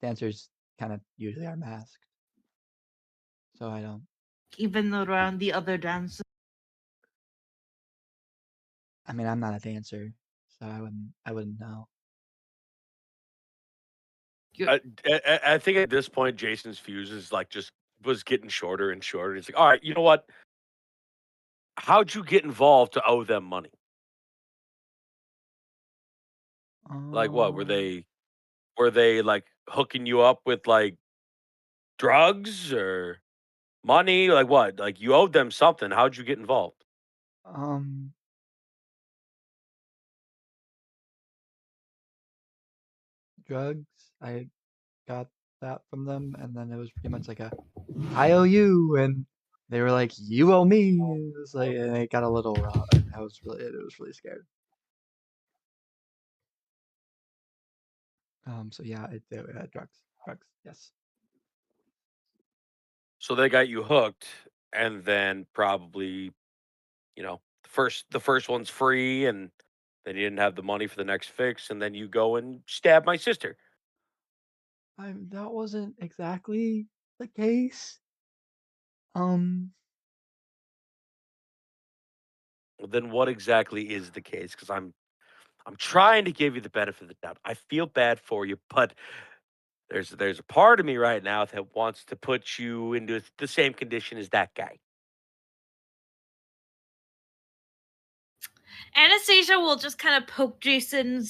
Dancers kind of usually are masked, so I don't. Even around the other dancers. I mean, I'm not a dancer, so I wouldn't know. I think at this point, Jason's fuse is like just was getting shorter and shorter. It's like, all right, you know what? How'd you get involved to owe them money? Like what? Were they like hooking you up with like drugs or money? Like what? Like you owed them something. How'd you get involved? Drugs. I got that from them, and then it was pretty much like I owe you, and they were like, you owe me. And it was like, and it got a little raw. It was really scared. So yeah, drugs, yes. So they got you hooked, and then probably, the first one's free, and then you didn't have the money for the next fix, and then you go and stab my sister. That wasn't exactly the case. Well, then what exactly is the case? Because I'm trying to give you the benefit of the doubt. I feel bad for you, but there's a part of me right now that wants to put you into the same condition as that guy. Anastasia will just kind of poke Jason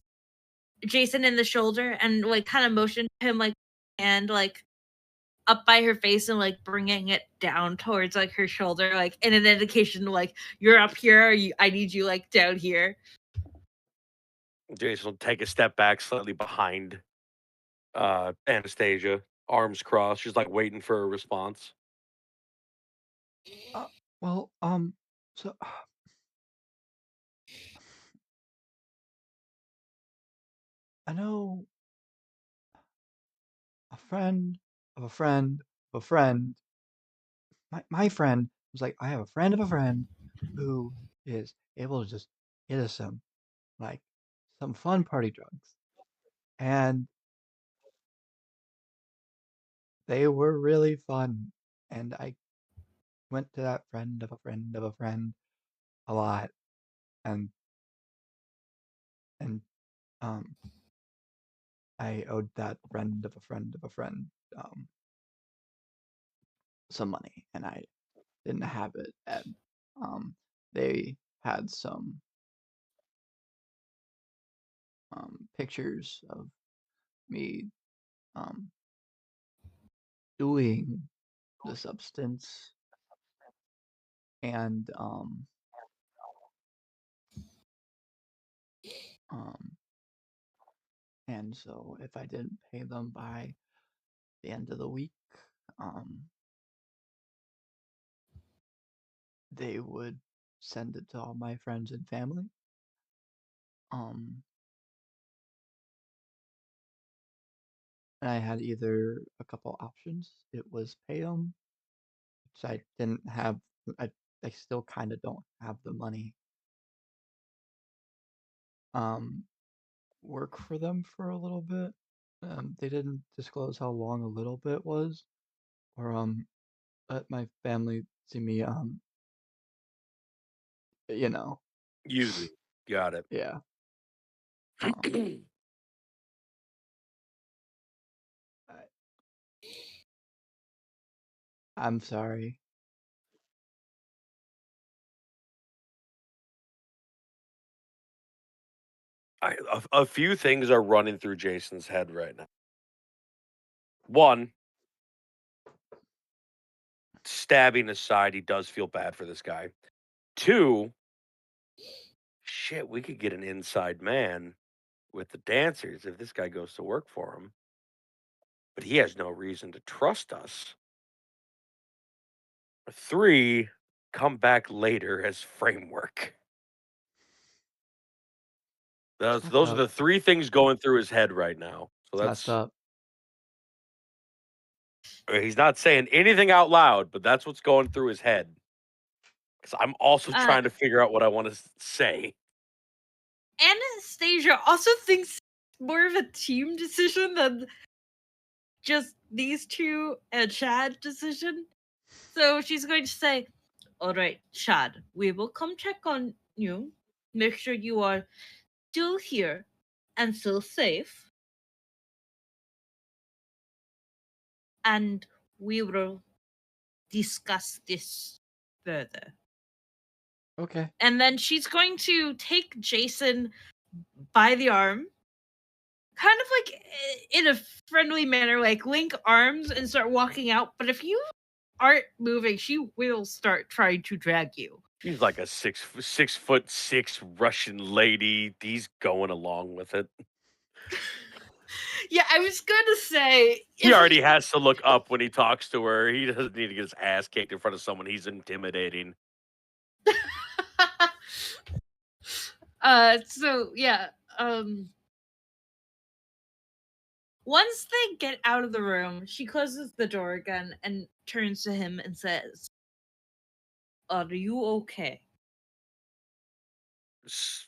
in the shoulder and like kind of motion him like and like up by her face and like bringing it down towards like her shoulder, like in an indication like you're up here, I need you like down here. Jason will take a step back slightly behind Anastasia, arms crossed. She's like waiting for a response. Well, so I know a friend of a friend of a friend. My friend was like, I have a friend of a friend who is able to just get us like some fun party drugs, and they were really fun. And I went to that friend of a friend of a friend a lot, and and um, I owed that friend of a friend of a friend um some money, and I didn't have it, and they had some pictures of me um doing the substance, and um and so if I didn't pay them by the end of the week, um they would send it to all my friends and family. um and I had either a couple options. It was pay them, which I didn't have. I, I still kind of don't have the money. um Work for them for a little bit. They didn't disclose how long a little bit was, or let my family see me, you know, Using. Got it. yeah. Um, I, I'm sorry. A few things are running through Jason's head right now. One, stabbing aside, he does feel bad for this guy. Two, shit, we could get an inside man with the dancers if this guy goes to work for him. But he has no reason to trust us. Three, come back later as framework. It's messed Those are up. the three things going through his head right now. So It's messed that's up. he's not saying anything out loud, but that's what's going through his head. Because I'm also Uh, trying to figure out what I want to say. Anastasia also thinks it's more of a team decision than just these two and Chad decision. So she's going to say, all right, Chad, we will come check on you, make sure you are still here and still safe, and we will discuss this further. Okay. And then she's going to take Jason by the arm, kind of like in a friendly manner, like link arms and start walking out. But if you aren't moving, she will start trying to drag you. She's like a 6'6" Russian lady. He's going along with it. Yeah, I was going to say. He already has to look up when he talks to her. He doesn't need to get his ass kicked in front of someone he's intimidating. So yeah, once they get out of the room, she closes the door again and turns to him and says, "Are you okay?" It's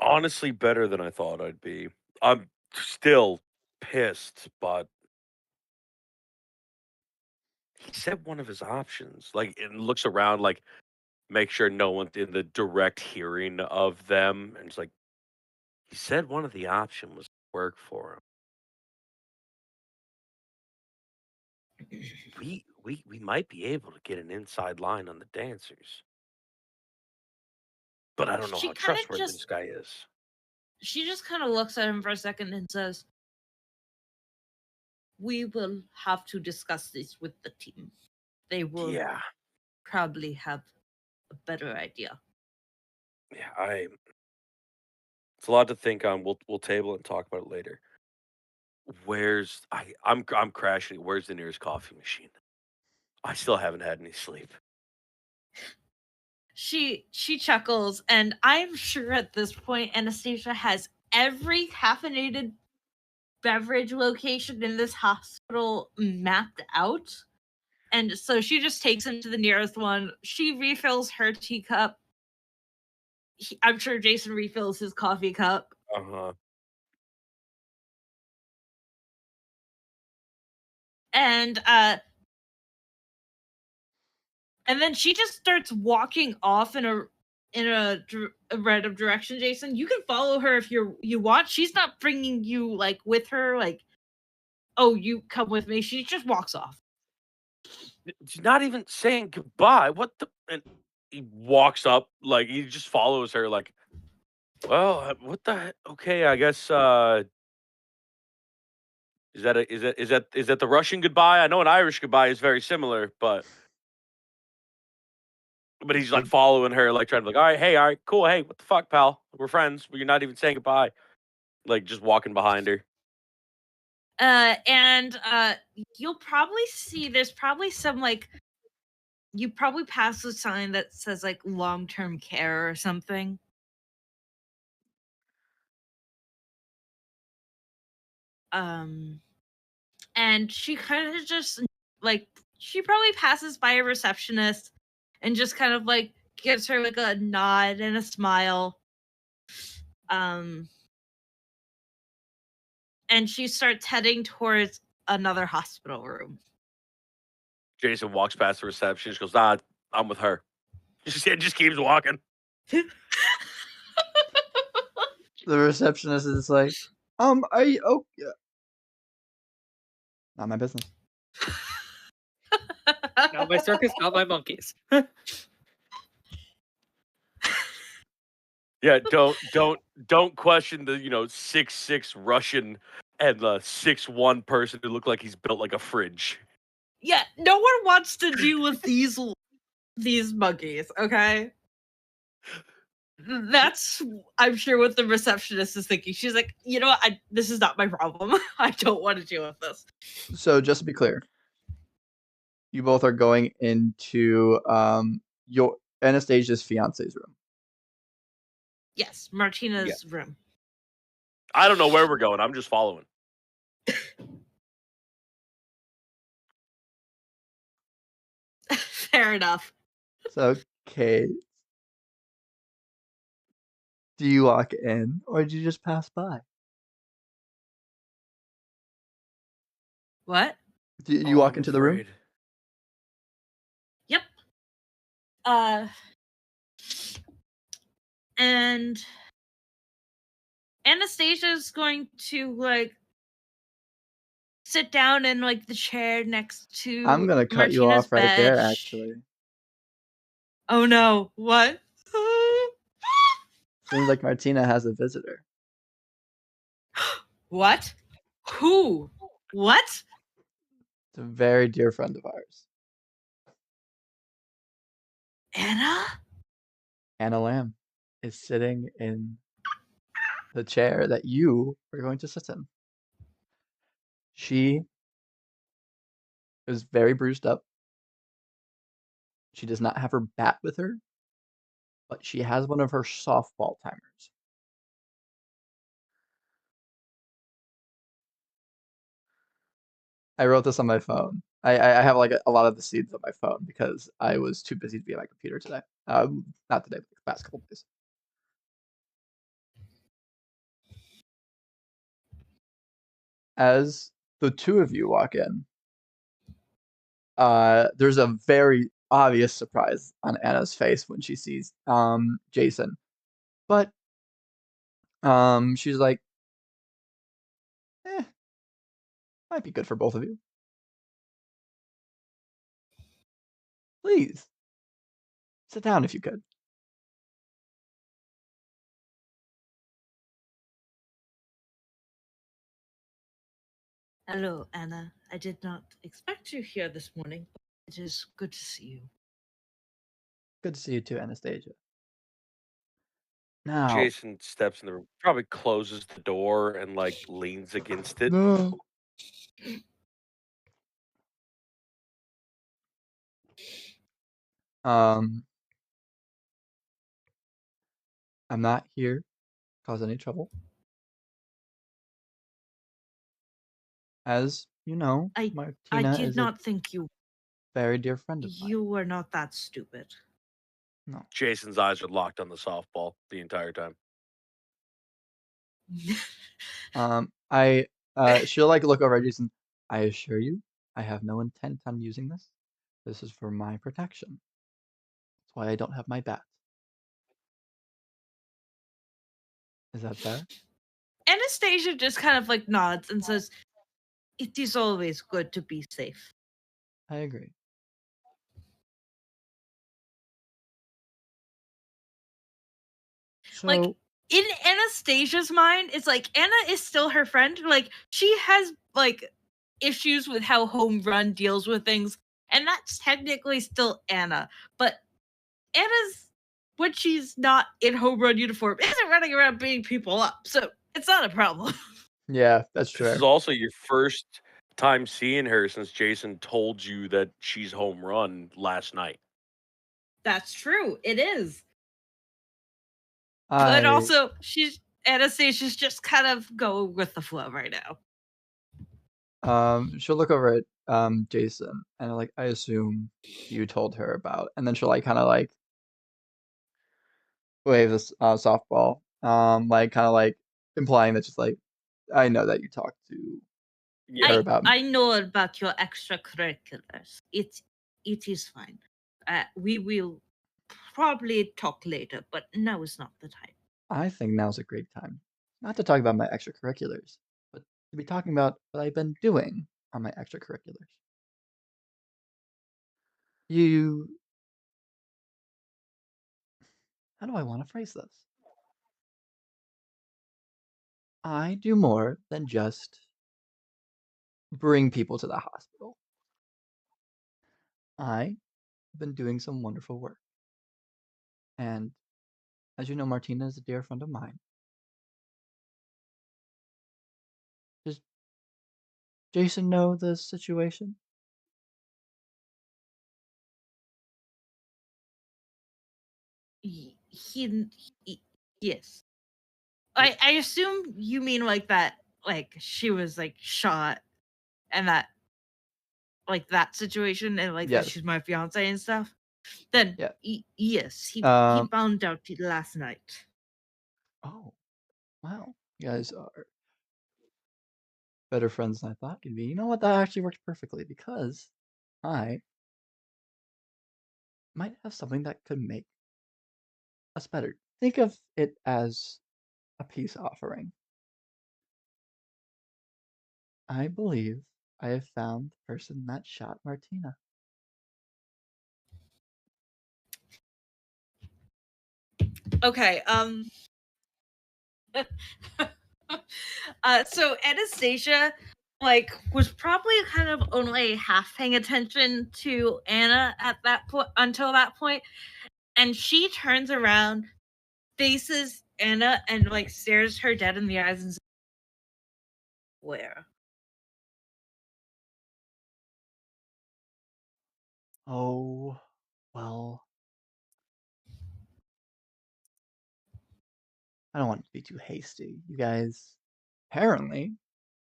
honestly better than I thought I'd be. I'm still pissed, but he said one of his options. Like, and looks around, like, make sure no one's in the direct hearing of them. And it's like, he said one of the options was work for him. We might be able to get an inside line on the dancers. But I don't know She how kind of trustworthy this just guy is. she just kind of looks at him for a second and says, "We will have to discuss this with the team. They will Yeah. probably have a better idea." Yeah, it's a lot to think on. We'll table it and talk about it later. I'm crashing. Where's the nearest coffee machine? I still haven't had any sleep. she chuckles, and I'm sure at this point Anastasia has every caffeinated beverage location in this hospital mapped out. And so she just takes him to the nearest one. She refills her teacup. I'm sure Jason refills his coffee cup. Uh-huh. And then she just starts walking off in a random direction. Jason, you can follow her if you want. She's not bringing you like with her. Like, oh, you come with me. She just walks off. She's not even saying goodbye. What the? And he walks up, like he just follows her, like, well, what the heck? Okay, I guess. Is that the Russian goodbye? I know an Irish goodbye is very similar, but he's like following her, like trying to like, all right, cool, hey, what the fuck, pal? We're friends. You're not even saying goodbye, like just walking behind her. And you'll probably see there's probably some like you probably pass a sign that says like long-term care or something. And she kind of just like she probably passes by a receptionist and just kind of like gives her like a nod and a smile. And she starts heading towards another hospital room. Jason walks past the reception. She goes, "Nah, I'm with her." She just keeps walking. The receptionist is like, are you? Oh, yeah. Not my business. Not my circus, not my monkeys. Yeah, don't question the 6'6" Russian and the 6'1" person who looked like he's built like a fridge. Yeah, no one wants to deal with these monkeys, okay? That's, I'm sure, what the receptionist is thinking. She's like, you know what? This is not my problem. I don't want to deal with this. So just to be clear, you both are going into your Anastasia's fiance's room. Yes, Martina's room. I don't know where we're going. I'm just following. Fair enough. So, Kate, do you walk in or do you just pass by? What? Do you walk into the room? Yep. And Anastasia's going to like sit down in like the chair next to I'm gonna cut you Martina's off right bed. there, actually. Oh no! What? Seems like Martina has a visitor. What? Who? What? It's a very dear friend of ours. Anna? Anna Lamb is sitting in the chair that you are going to sit in. She is very bruised up. She does not have her bat with her, but she has one of her softball timers. I wrote this on my phone. I have like a lot of the seeds on my phone because I was too busy to be at my computer today. Not today, but the past couple of days. As the two of you walk in, there's a very obvious surprise on Anna's face when she sees Jason. But she's like, might be good for both of you. Please, sit down if you could. Hello, Anna. I did not expect you here this morning, but it is good to see you. Good to see you too, Anastasia. Now, Jason steps in the room, probably closes the door and like leans against it. no. I'm not here to cause any trouble. As you know, I Martina did is a not think very dear friend of mine. you were not that stupid. No. Jason's eyes are locked on the softball the entire time. She'll like look over at Jason. I assure you, I have no intent on using this. This is for my protection. That's why I don't have my bat. Is that fair? Anastasia just kind of like nods and says, "It is always good to be safe." I agree. So, Like, in Anastasia's mind, it's like Anna is still her friend. Like, she has like issues with how Home Run deals with things, and that's technically still Anna. But Anna's, when she's not in Home Run uniform, isn't running around beating people up, so it's not a problem. yeah, that's This is true. also your first time seeing her since Jason told you that she's home run last night. That's true. It is. But also, Anastasia's just kind of going with the flow right now. She'll look over at Jason and like I assume you told her about, and then she'll like kind of like wave this softball, like kind of like implying that just like I know that you talked to her about. I know about your extracurriculars. It is fine. We will probably talk later, but now is not the time. I think now's a great time, not to talk about my extracurriculars, but to be talking about what I've been doing on my extracurriculars. How do I want to phrase this? I do more than just bring people to the hospital. I've been doing some wonderful work. And as you know, Martina is a dear friend of mine. Does Jason know the situation? Yes. I assume you mean like that, like she was like shot, and that like that situation, and like that Yes. she's my fiance and stuff. Then Yeah. yes, he found out last night. Oh, wow. You guys are better friends than I thought you'd be. You know what? That actually works perfectly because I might have something that could make us better. Think of it as a peace offering. I believe I have found the person that shot Martina. Okay, so Anastasia like was probably kind of only half paying attention to Anna at that point until that point, and she turns around, faces Anna, and like stares her dead in the eyes and says, "Where?" Oh, well, I don't want to be too hasty. You guys apparently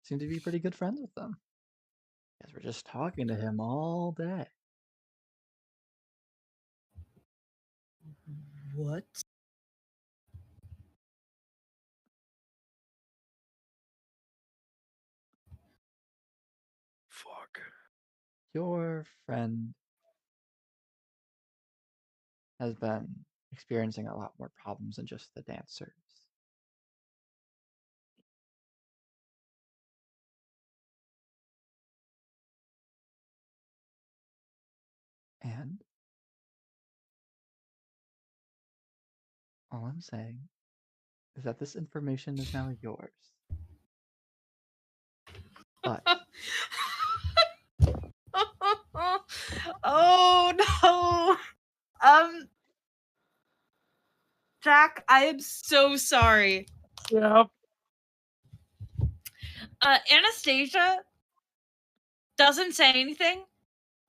seem to be pretty good friends with them. You guys were just talking to him all day. What? Fuck. Your friend has been experiencing a lot more problems than just the dancers. And all I'm saying is that this information is now yours. But oh no. Jack, I am so sorry. Yeah. Anastasia doesn't say anything,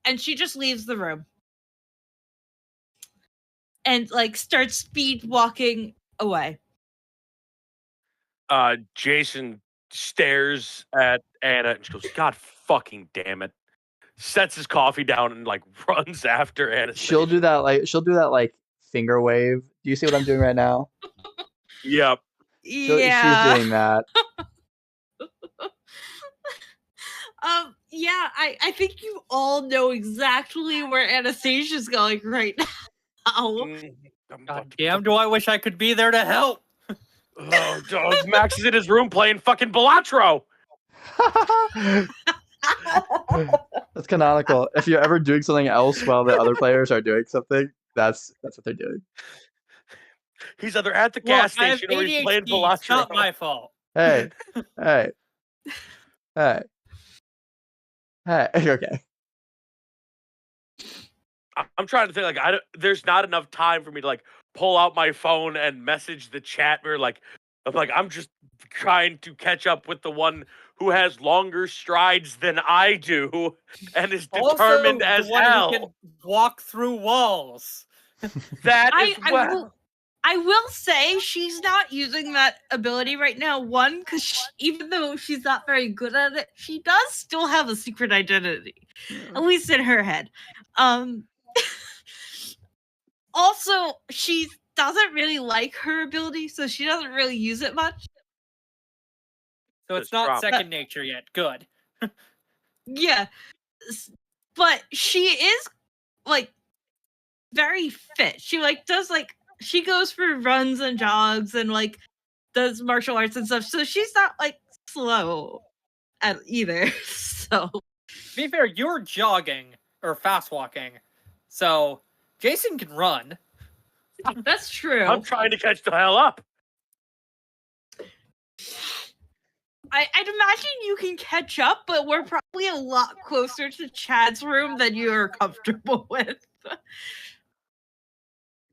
and she just leaves the room. And like starts speed walking away. Jason stares at Anna and she goes, "God fucking damn it!" Sets his coffee down and like runs after Anastasia. She'll do that like finger wave. Do you see what I'm doing right now? Yep. She's Yeah. doing that. Yeah, I think you all know exactly where Anastasia's going right now. God damn, do I wish I could be there to help. Oh, dog. Max is in his room playing fucking Balatro. That's canonical. If you're ever doing something else while the other players are doing something, that's what they're doing. He's either at the Look, gas I have station or he's playing ADHD. It's Balatro. not my fault. Hey. Okay. I'm trying to think, like, there's not enough time for me to like pull out my phone and message the chat where I'm just trying to catch up with the one who has longer strides than I do and is determined Also, as the one hell. who can walk through walls. That is I will say she's not using that ability right now. One, because even though she's not very good at it, she does still have a secret identity, at least in her head. Also, she doesn't really like her ability, so she doesn't really use it much. So it's not second nature yet. Good. Yeah, but she is like very fit. She she goes for runs and jogs and like does martial arts and stuff. So she's not like slow at either. So to be fair, you're jogging or fast walking, so Jason can run. That's true. I'm trying to catch the hell up. I'd imagine you can catch up, but we're probably a lot closer to Chad's room than you're comfortable with.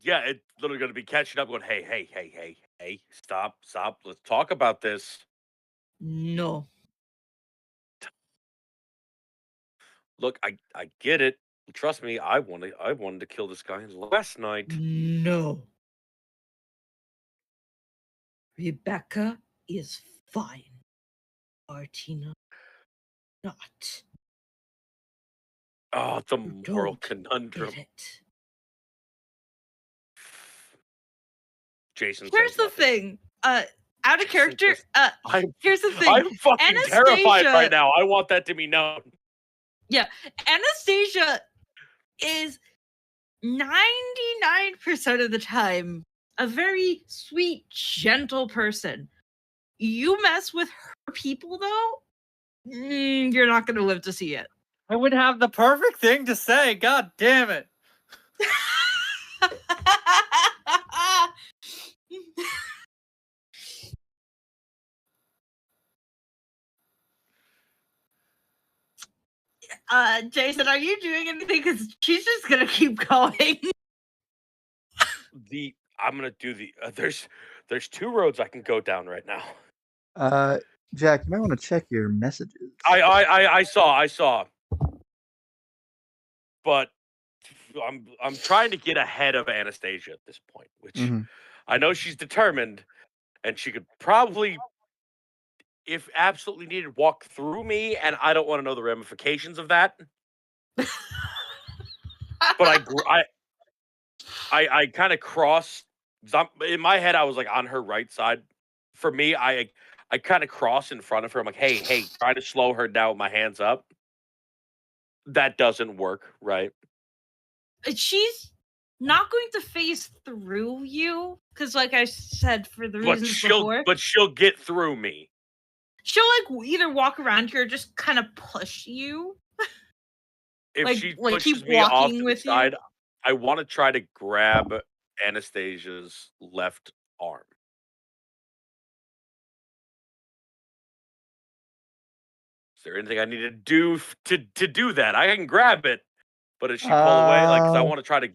Yeah, it's literally going to be catching up going, hey, stop, let's talk about this. No. Look, I get it. Trust me, I wanted to kill this guy last night. No. Rebecca is fine. Martina, not. Oh, it's a You moral don't conundrum. get it. Jason Here's says the nothing. thing. Out of Jason character. says- Here's the thing. I'm fucking terrified Anastasia- right now. I want that to be known. Yeah, Anastasia is 99% of the time a very sweet, gentle person. You mess with her people, though, you're not going to live to see it. I would have the perfect thing to say. God damn it. Jason, are you doing anything? Because she's just gonna keep going. I'm gonna do there's two roads I can go down right now. Jack, you might want to check your messages. I saw. But I'm trying to get ahead of Anastasia at this point, which I know she's determined, and she could probably, if absolutely needed, walk through me, and I don't want to know the ramifications of that. But I kind of cross. In my head, I was like on her right side. For me, I kind of cross in front of her. I'm like, hey, try to slow her down with my hands up. That doesn't work, right? She's not going to phase through you, because like I said, for the reasons before. But she'll get through me. She'll like either walk around you or just kind of push you. If she pushes me off to the side, I want to try to grab Anastasia's left arm. Is there anything I need to do to do that? I can grab it, but if she pull away, like, because I want to try to.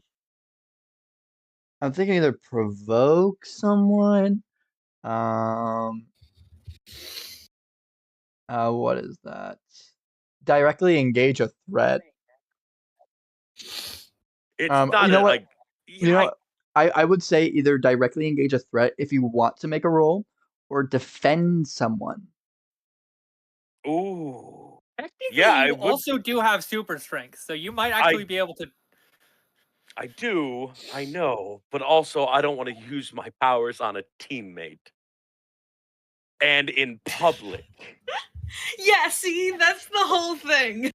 I'm thinking either provoke someone. What is that? Directly engage a threat. It's not you know what? like. I would say either directly engage a threat if you want to make a roll, or defend someone. Ooh. Technically, Yeah, I you would. also do have super strength, so you might actually be able to. I do. I know, but also I don't want to use my powers on a teammate and in public. Yeah, see, that's the whole thing.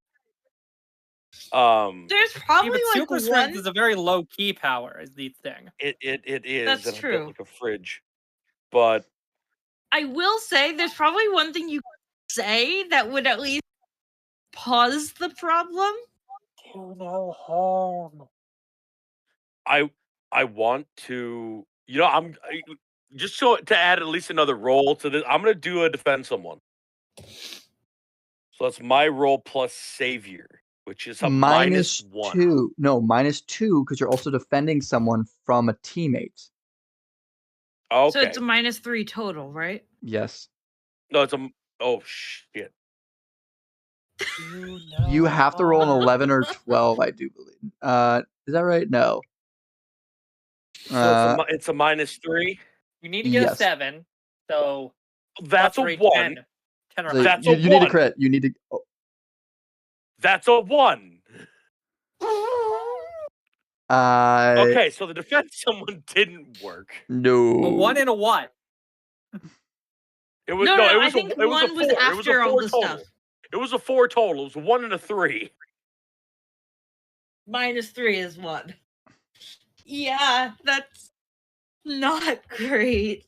There's Yeah, probably but like super strength one. is a very low key power, is the thing. It is, That's and I'm built true. like a fridge. But I will say there's probably one thing you could say that would at least pause the problem. Do no harm. I want to, just so to add at least another roll to this. I'm gonna do a defend someone. So that's my roll plus savior, which is a -2. -1. No, -2 because you're also defending someone from a teammate. Okay. So it's a -3 total, right? Yes. No, it's a. Oh shit. You have to roll an 11 or 12, I do believe. Is that right? No. So it's a -3. You need to get a Yes. 7, so That's a plus rate 1. 10 or So higher. That's you a need to 1. crit. You need to. Oh, That's a 1. Okay, so the defense someone didn't work. No. A 1 and a what? It was No, it I was think it was a one 4. was It was a after 4 all the total. stuff. It was a 4 total. It was a 1 and a 3. -3 is 1. Yeah, that's not great.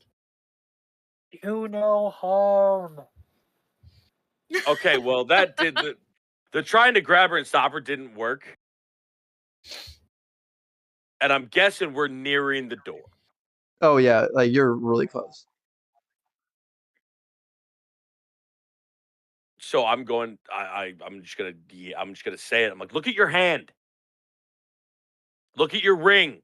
Do no harm. Okay, well that did the trying to grab her and stop her didn't work. And I'm guessing we're nearing the door. Oh yeah, like you're really close. So I'm going. I'm just gonna say it. I'm like, look at your hand. Look at your ring.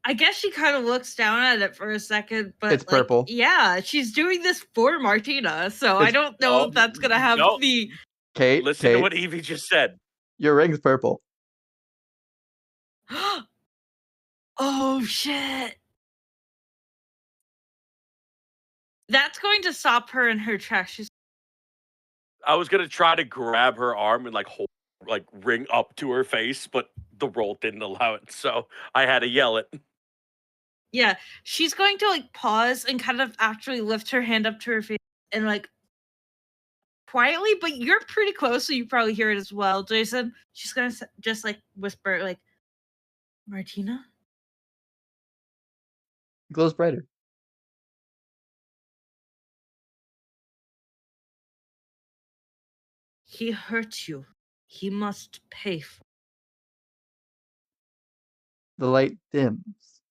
I guess she kind of looks down at it for a second, but It's purple. Yeah, she's doing this for Martina, so I It's- don't know if that's gonna have no. the. Kate, Listen to Kate, what Evie just said. your ring's purple. Oh shit! That's going to stop her in her tracks. She's I was gonna try to grab her arm and like ring up to her face, but the roll didn't allow it, so I had to yell it. Yeah, she's going to like pause and kind of actually lift her hand up to her face and like quietly, but you're pretty close, so you probably hear it as well, Jason. She's gonna just like whisper, like, Martina? It glows brighter. He hurt you. He must pay for. The light dims.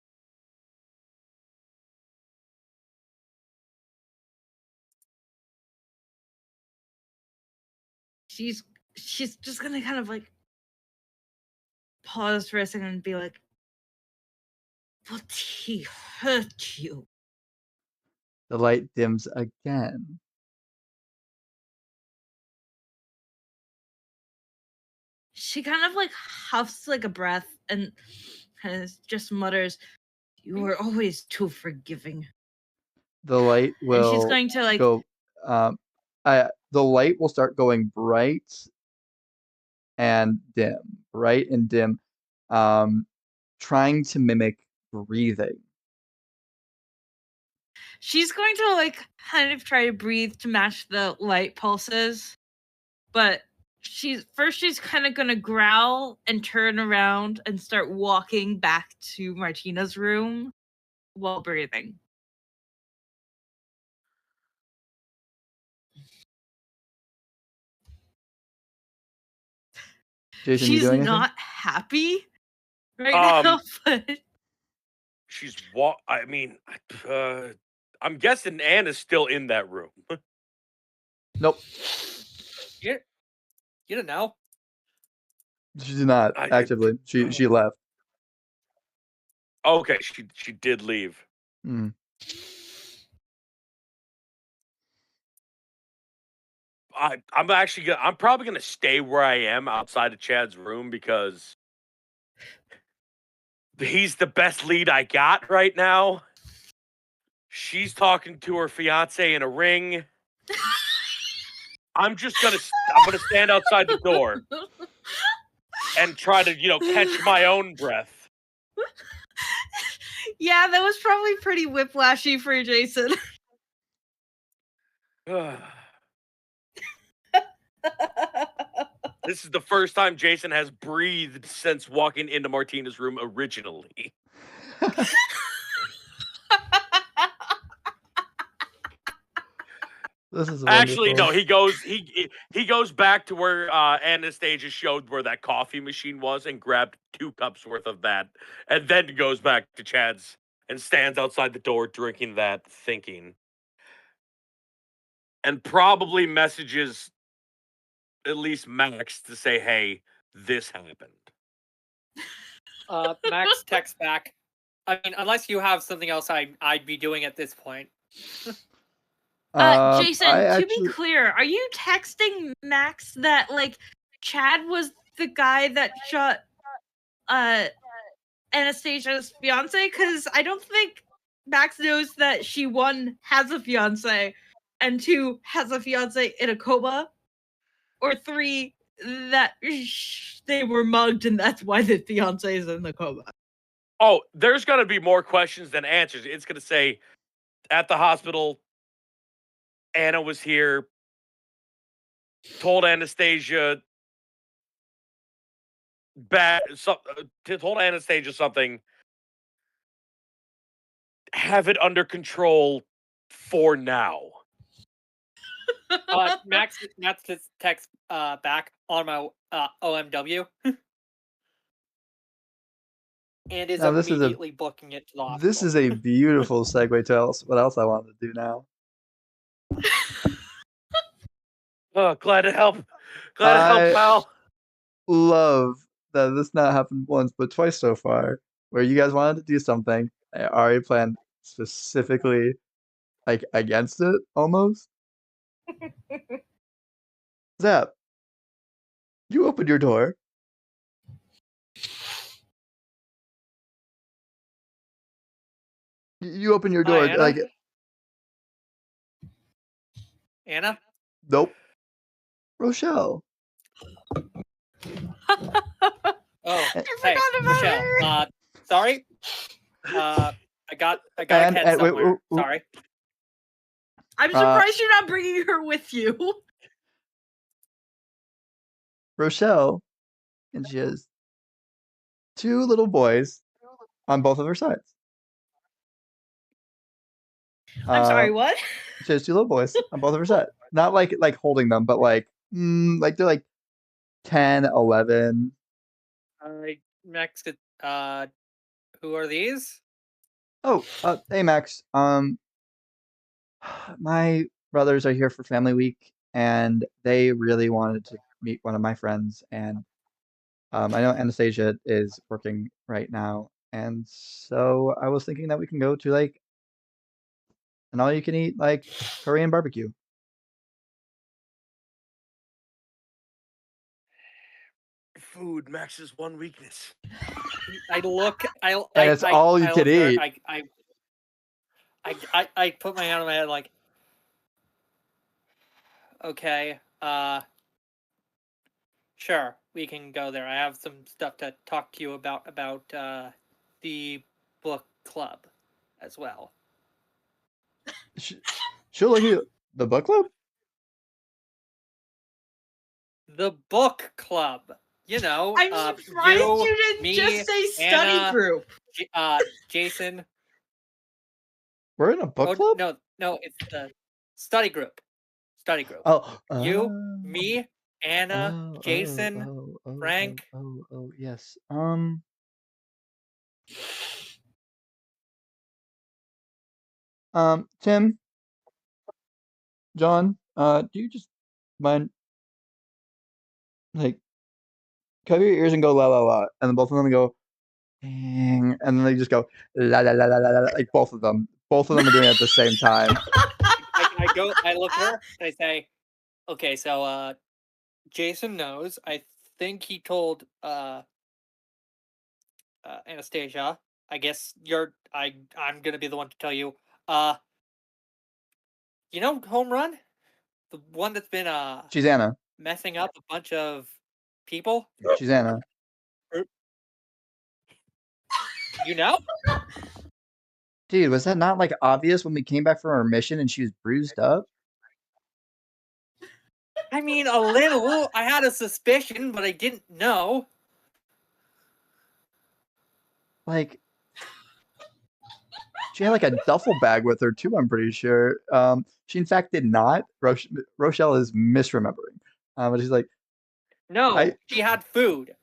She's just gonna kind of like pause for a second and be like, but he hurt you. The light dims again. She kind of like huffs like a breath and kind of just mutters, "You were always too forgiving." The light And will she's going to like go. The light will start going bright and dim, bright and dim, trying to mimic breathing. she's going to like kind of try to breathe to match the light pulses, but she's kind of gonna growl and turn around and start walking back to Martina's room while breathing. Jason, you She's doing anything? not happy right now, but She's I mean, I'm guessing Anna's still in that room. Nope. You don't know. She's not actively. She left. Okay, she did leave. Mm. I'm probably gonna stay where I am outside of Chad's room because he's the best lead I got right now. She's talking to her fiance in a ring. I'm gonna stand outside the door and try to, catch my own breath. Yeah, that was probably pretty whiplashy for Jason. This is the first time Jason has breathed since walking into Martina's room originally. This is Actually, no. wonderful. He goes back to where Anastasia showed where that coffee machine was and grabbed 2 cups worth of that, and then goes back to Chad's and stands outside the door drinking that, thinking, and probably messages at least Max to say, "Hey, this happened." Max texts back. I mean, unless you have something else I'd be doing at this point. Jason, to be clear, are you texting Max that like Chad was the guy that shot Anastasia's fiance? Because I don't think Max knows that she, 1, has a fiance, and 2, has a fiance in a coma, or 3, that they were mugged and that's why the fiance is in the coma. Oh, there's gonna be more questions than answers. It's gonna say, at the hospital, Anna was here, told Anastasia told Anastasia something, have it under control for now. Max just text back on my OMW. And is Now, immediately booking it to the hospital. This is a beautiful segue to what else I wanted to do now. Oh, glad to help. Glad to help, pal. Love that this not happened once but twice so far, where you guys wanted to do something, I already planned specifically like against it almost. Zap, you opened your door. You open your door. Hi, Anna? Like, Anna? Nope. Rochelle. Oh, I hey, forgot about Michelle. her. Sorry. I got a cat somewhere. Wait. Sorry. I'm surprised you're not bringing her with you. Rochelle, and she has 2 little boys on both of her sides. I'm sorry, what? She has 2 little boys on both of her sides. Not like holding them, but like they're like 10, 11. Max, who are these? Oh, hey Max. My brothers are here for family week, and they really wanted to meet one of my friends, and I know Anastasia is working right now, and so I was thinking that we can go to like an all-you-can-eat like Korean barbecue. Food, Max's one weakness. And it's all you can eat. I put my hand on my head like, okay, sure, we can go there. I have some stuff to talk to you about the book club as well. She'll look at you. The book club? The book club. You know, I'm surprised you didn't me, just say study Anna, group. Jason. We're in a book club? No, it's the study group. Study group. Oh, you, me, Anna, Jason, Frank. Oh, yes. Tim, John, do you just mind like cover your ears and go la la la, and then both of them go ding, and then they just go la la la la la, like both of them are doing it at the same time. I look at her and I say, Okay, so Jason knows. I think he told Anastasia. I guess I'm gonna be the one to tell you. Uh, you know Home Run, the one that's been She's Anna. messing up a bunch of people. She's Anna. You know? Dude, was that not like obvious when we came back from our mission and she was bruised up? I mean, a little. I had a suspicion, but I didn't know. Like, she had like a duffel bag with her too, I'm pretty sure. She in fact did not. Rochelle is misremembering. But she's like, No, she had food.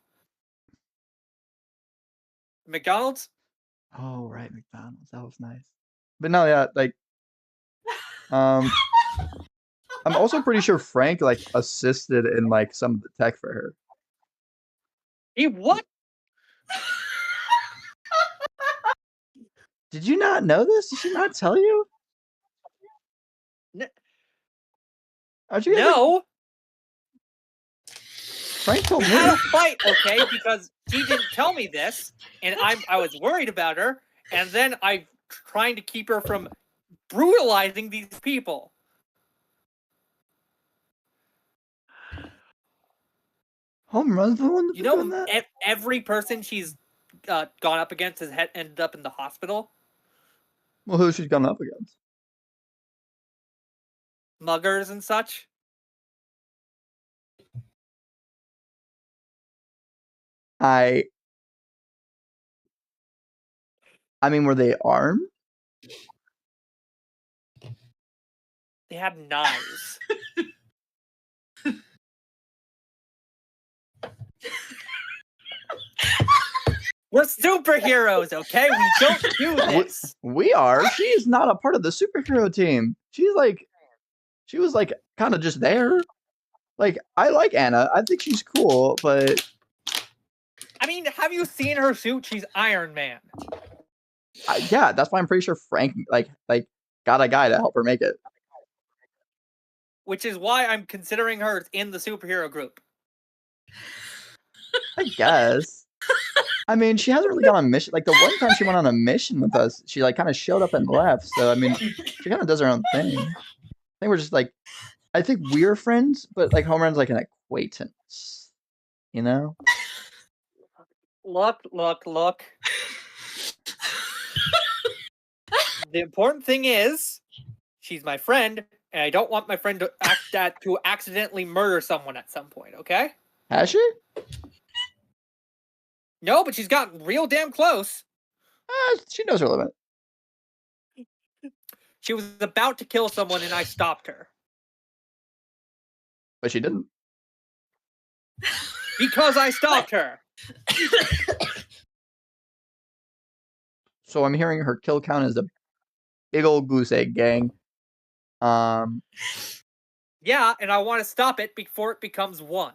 McDonald's? oh right, McDonald's. That was nice. But no, yeah, like, I'm also pretty sure Frank like assisted in like some of the tech for her. He what? Did you not know this? Did she not tell you? N- Aren't you guys like, no. Frank told We me. had a fight, okay, because she didn't tell me this, and I was worried about her, and then I trying to keep her from brutalizing these people. Home Run's the one that's You been doing know, that? every person she's gone up against has ended up in the hospital. Well, who she's gone up against? Muggers and such. I mean, were they armed? They had knives. We're superheroes, okay? We don't do this. We are. She is not a part of the superhero team. She was like kind of just there. Like, I like Anna. I think she's cool, but I mean, have you seen her suit? She's Iron Man. yeah, that's why I'm pretty sure Frank like got a guy to help her make it. Which is why I'm considering her in the superhero group. I guess. I mean, she hasn't really gone on a mission. Like the one time she went on a mission with us, she like kind of showed up and left. So I mean, she kind of does her own thing. I think we're just like, I think we're friends, but like Home Run's like an acquaintance, you know? Look. The important thing is, she's my friend, and I don't want my friend to accidentally murder someone at some point, okay? Has she? No, but she's gotten real damn close. She knows her limit. She was about to kill someone, and I stopped her. But she didn't. Because I stopped her. So I'm hearing her kill count is a big old goose egg, gang. Yeah, and I want to stop it before it becomes one.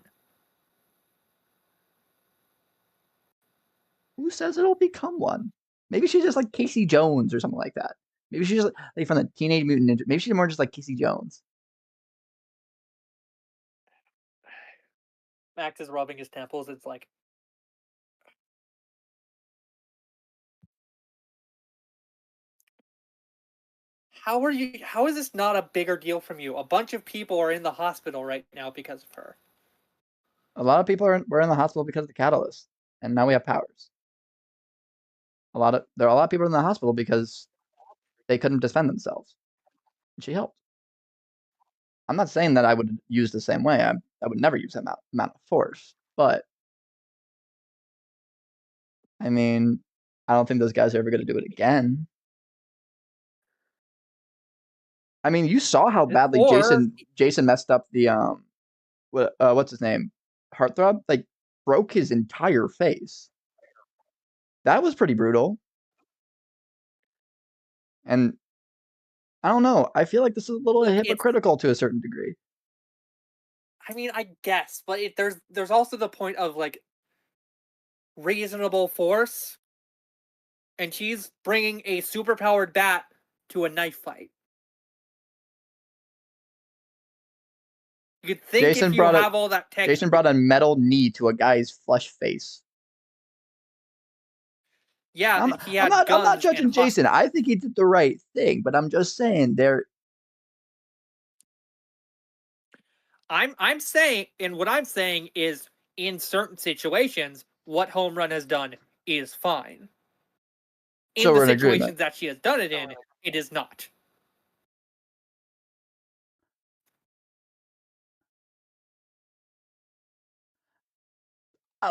Who says it'll become one? Maybe she's just like Casey Jones or something like that. Maybe she's just like from the Teenage Mutant Ninja. Maybe she's more just like Casey Jones. Max is rubbing his temples. It's like, how is this not a bigger deal from you? A bunch of people are in the hospital right now because of her. A lot of people were in the hospital because of the catalyst, and now we have powers. There are a lot of people in the hospital because they couldn't defend themselves. And she helped. I'm not saying that I would use the same way. I would never use that amount of force, but I mean, I don't think those guys are ever going to do it again. I mean, you saw how badly Jason messed up the what's his name? Heartthrob, like broke his entire face. That was pretty brutal. And I don't know. I feel like this is a little hypocritical to a certain degree. I mean, I guess, but there's also the point of like reasonable force, and she's bringing a superpowered bat to a knife fight. You'd think Jason if you brought a- have all that tech, Jason brought a metal knee to a guy's flesh face. yeah, I'm, he I'm had not. I'm not guns judging and Jason. I think he did the right thing, but I'm just saying there. I'm saying, and what I'm saying is, in certain situations, what Home Run has done is fine. In So the we're in situations agreement. that she has done it in, it is not.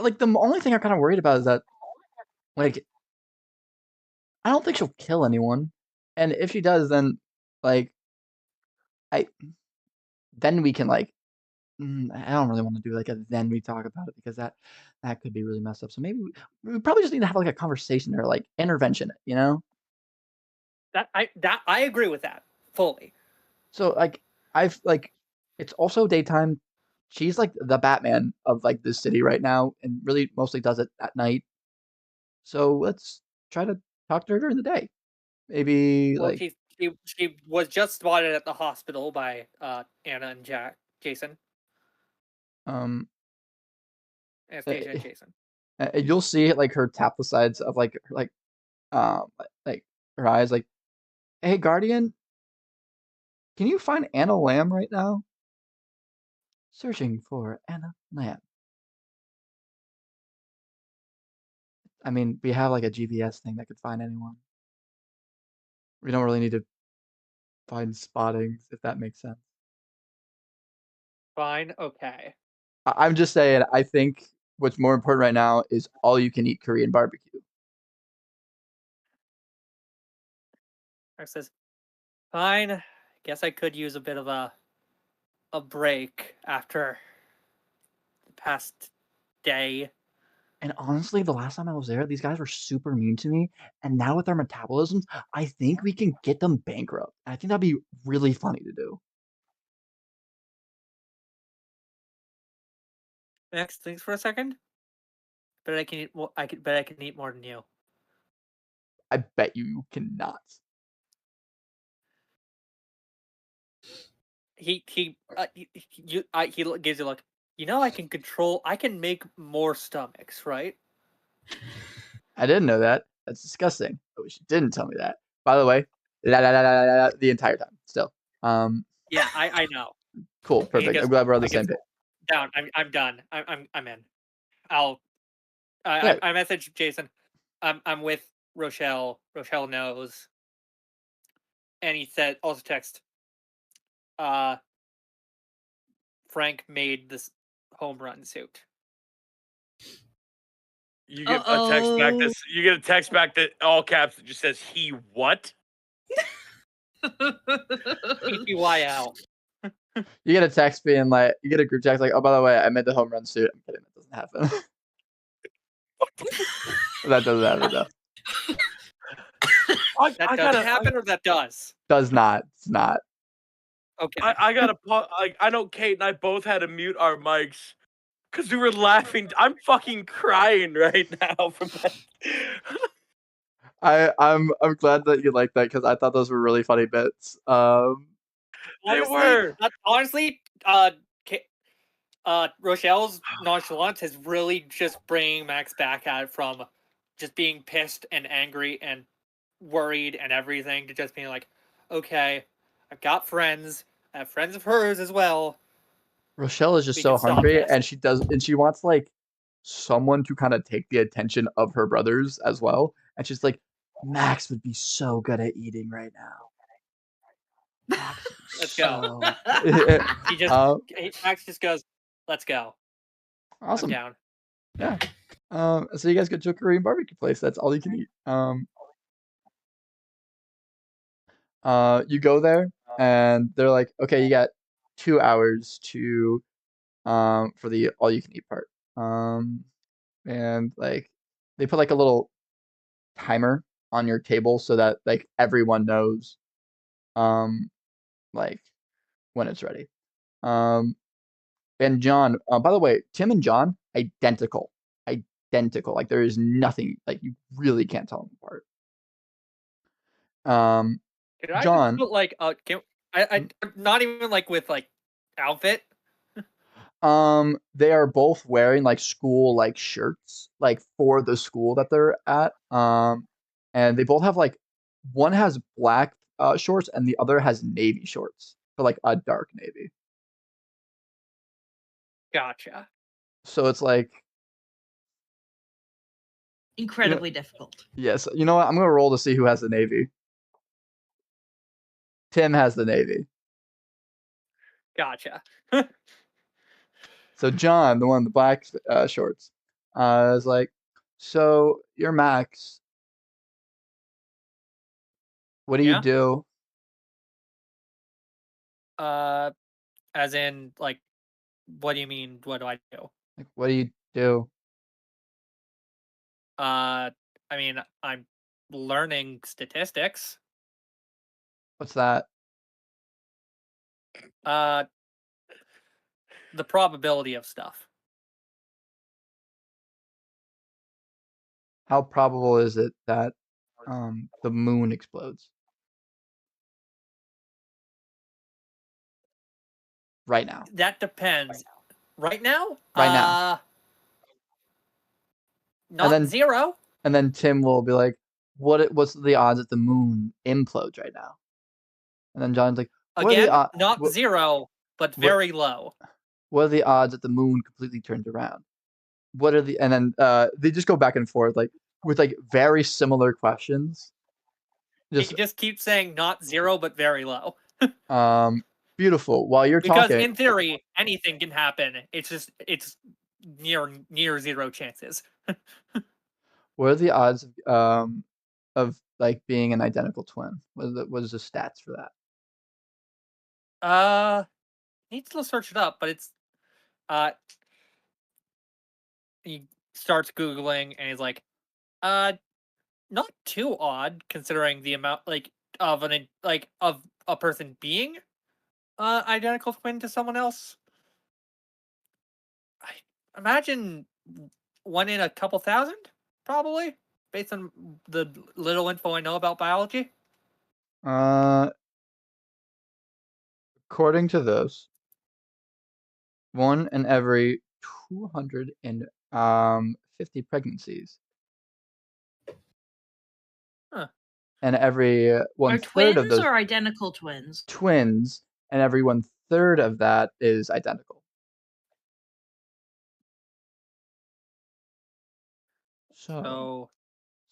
Like the only thing I'm kind of worried about is that, like, I don't think she'll kill anyone, and if she does, then like, then we can like. I don't really want to do like a then we talk about it because that could be really messed up. So maybe we probably just need to have like a conversation or like intervention, you know? I agree with that fully. So like I've like it's also daytime. She's like the Batman of like this city right now and really mostly does it at night. So let's try to talk to her during the day. Maybe Well, like she was just spotted at the hospital by Anna and Jason, um Anastasia and Jason. you'll see like her tap the sides of like like her eyes like, "Hey Guardian, can you find Anna Lamb right now?" Searching for Anna Lamb. I mean, we have like a GPS thing that could find anyone. We don't really need to find spottings, if that makes sense. Fine, okay. I'm just saying, I think what's more important right now is all you can eat Korean barbecue. Mark says, fine. Guess I could use a bit of a break after the past day. And honestly, the last time I was there, these guys were super mean to me. And now with their metabolisms, I think we can get them bankrupt. I think that'd be really funny to do. Next, thanks for a second. But I can eat more. I can eat more than you. I bet you cannot. He gives you a look. You know, I can make more stomachs, right? I didn't know that. That's disgusting. I wish you didn't tell me that. By the way, the entire time. Still. Yeah, I know. Cool, perfect. I'm glad we're on the same page. Down. I'm done. I'm in. I messaged Jason. I'm with Rochelle. Rochelle knows. And he said also text. Frank made this home run suit. You get a text back. You get a text back that all caps that just says he what? PPYL. You get a text being like, you get a group text like, "Oh, by the way, I made the home run suit." I'm kidding, that doesn't happen. That doesn't happen though. That doesn't happen, or that does? Does not. It's not. Okay. I gotta like I know Kate and I both had to mute our mics because we were laughing. I'm fucking crying right now from that. I'm glad that you like that because I thought those were really funny bits. Honestly, Rochelle's nonchalance is really just bringing Max back at it from just being pissed and angry and worried and everything to just being like, okay, I've got friends. I have friends of hers as well. Rochelle is just We so can stop hungry, this. and she wants like someone to kind of take the attention of her brothers as well. And she's like, Max would be so good at eating right now. Max would be Let's go. Max just goes, let's go. Awesome. I'm down. Yeah. So you guys go to a Korean barbecue place. That's all you can eat. You go there and they're like, okay, you got 2 hours to for the all you can eat part. And like they put like a little timer on your table so that like everyone knows like when it's ready. And John, by the way, Tim and John, identical. Identical. Like there is nothing like you really can't tell them apart. Could I John, just put like not even like with like outfit, They are both wearing like school like shirts, like for the school that they're at. And they both have like one has black shorts and the other has navy shorts, but like a dark navy. Gotcha. So it's like, Incredibly difficult. yes, you know what? I'm gonna roll to see who has the navy. Tim has the navy. Gotcha. So John, the one with the black shorts, is like, so you're Max. What do you Yeah. do? As in, like, what do you mean? What do I do? Like, what do you do? I mean, I'm learning statistics. What's that? The probability of stuff. How probable is it that the moon explodes right now? That depends. Right now? Right now. Not then- 0. And then Tim will be like, what's the odds that the moon implodes right now? And then John's like, what Again, are not 0, but very low. what are the odds that the moon completely turns around? And then they just go back and forth like with like very similar questions. He just keeps saying not 0, but very low. Beautiful. While you're Because talking, in theory, anything can happen. It's near 0 chances. what are the odds of like being an identical twin? What is the stats for that? Need to search it up, but it's he starts Googling and he's like, not too odd considering the amount of a person being identical twin to someone else. I imagine 1 in a couple thousand, probably, based on the little info I know about biology. According to this, 1 in every 250 pregnancies. Huh. And every Are 1/3 of twins those or identical twins? twins, and every 1/3 of that is identical. So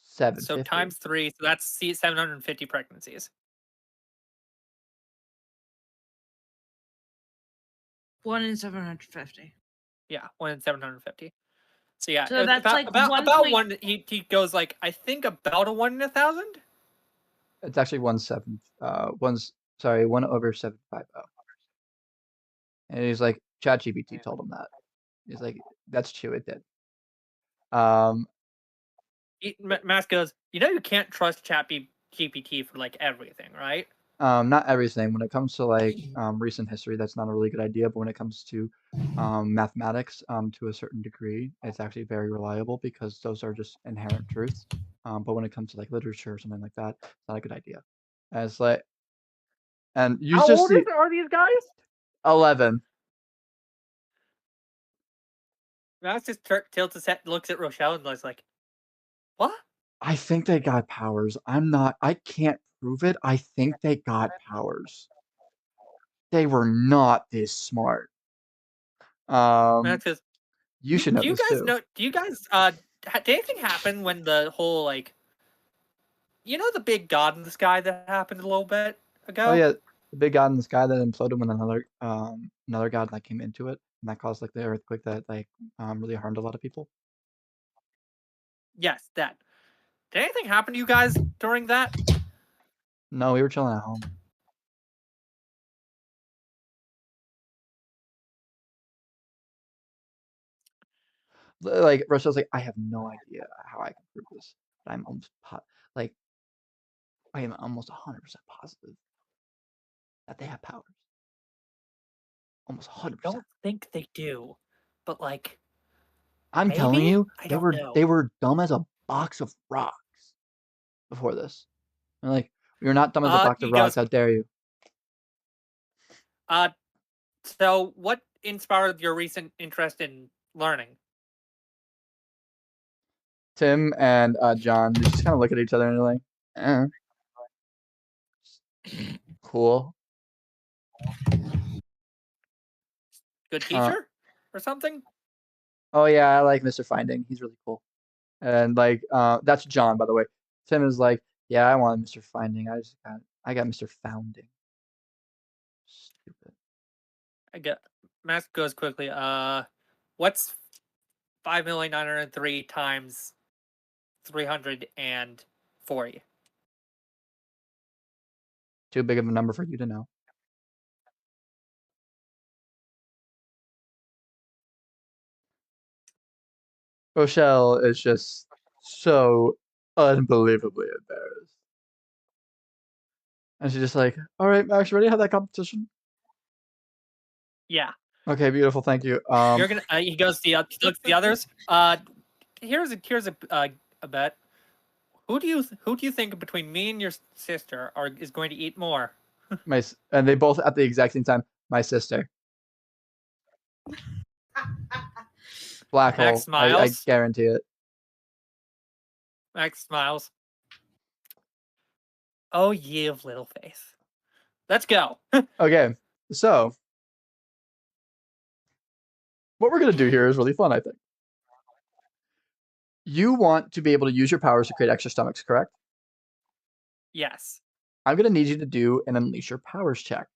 So 750. times 3, so that's 750 pregnancies. 1 in 750. Yeah, 1 in 750. So yeah, So that's like about 1 one. He goes like, I think about a 1 in 1,000. It's actually 1/750. And he's like, ChatGPT told him that. He's like, that's true, it did. Mask goes, you can't trust ChatGPT for like everything, right? Not everything. When it comes to like recent history, that's not a really good idea. But when it comes to mathematics, to a certain degree, it's actually very reliable because those are just inherent truths. But when it comes to like literature or something like that, it's not a good idea. And it's like, and you How just old see are these guys? 11. Mask just tilts his head, looks at Rochelle, and is like, "What?" I think they got powers. I can't prove it. I think they got powers. They were not this smart. Mask says, You should know do you this guys too. know? Do you guys did anything happen when the whole the big god in the sky that happened a little bit ago? Oh yeah, the big god in the sky that imploded when another god like came into it, and that caused like the earthquake that like really harmed a lot of people. Yes, that. Did anything happen to you guys during that? No, we were chilling at home. Like Rochelle's like, I have no idea how I can prove this, but I'm almost like I am almost 100% positive that they have powers. Almost 100%. I don't think they do, but like, I'm telling maybe? you, I they don't were know. they were dumb as a box of rocks before this. And like, we were not dumb as a box he of rocks. goes, How dare you? So what inspired your recent interest in learning? Tim and John, they just kind of look at each other and they're like, cool. Good teacher or something? Oh yeah, I like Mr. Finding. He's really cool. And like, that's John, by the way. Tim is like, yeah, I want Mr. Finding. I got Mr. Founding. Stupid. I get Max goes quickly. What's 5,903 times 340? Too big of a number for you to know. Rochelle is just so unbelievably embarrassed. And she's just like, all right, Max, you ready to have that competition? Yeah. Okay, beautiful. Thank you. You're gonna. He goes to looks at the others. Here's a bet. Who do you think between me and your sister is going to eat more? And they both at the exact same time. My sister. Black hole. Max smiles. I guarantee it. Max smiles. Oh, you little face. Let's go. Okay, so what we're gonna do here is really fun, I think. You want to be able to use your powers to create extra stomachs, correct? Yes. I'm gonna need you to do an unleash your powers check.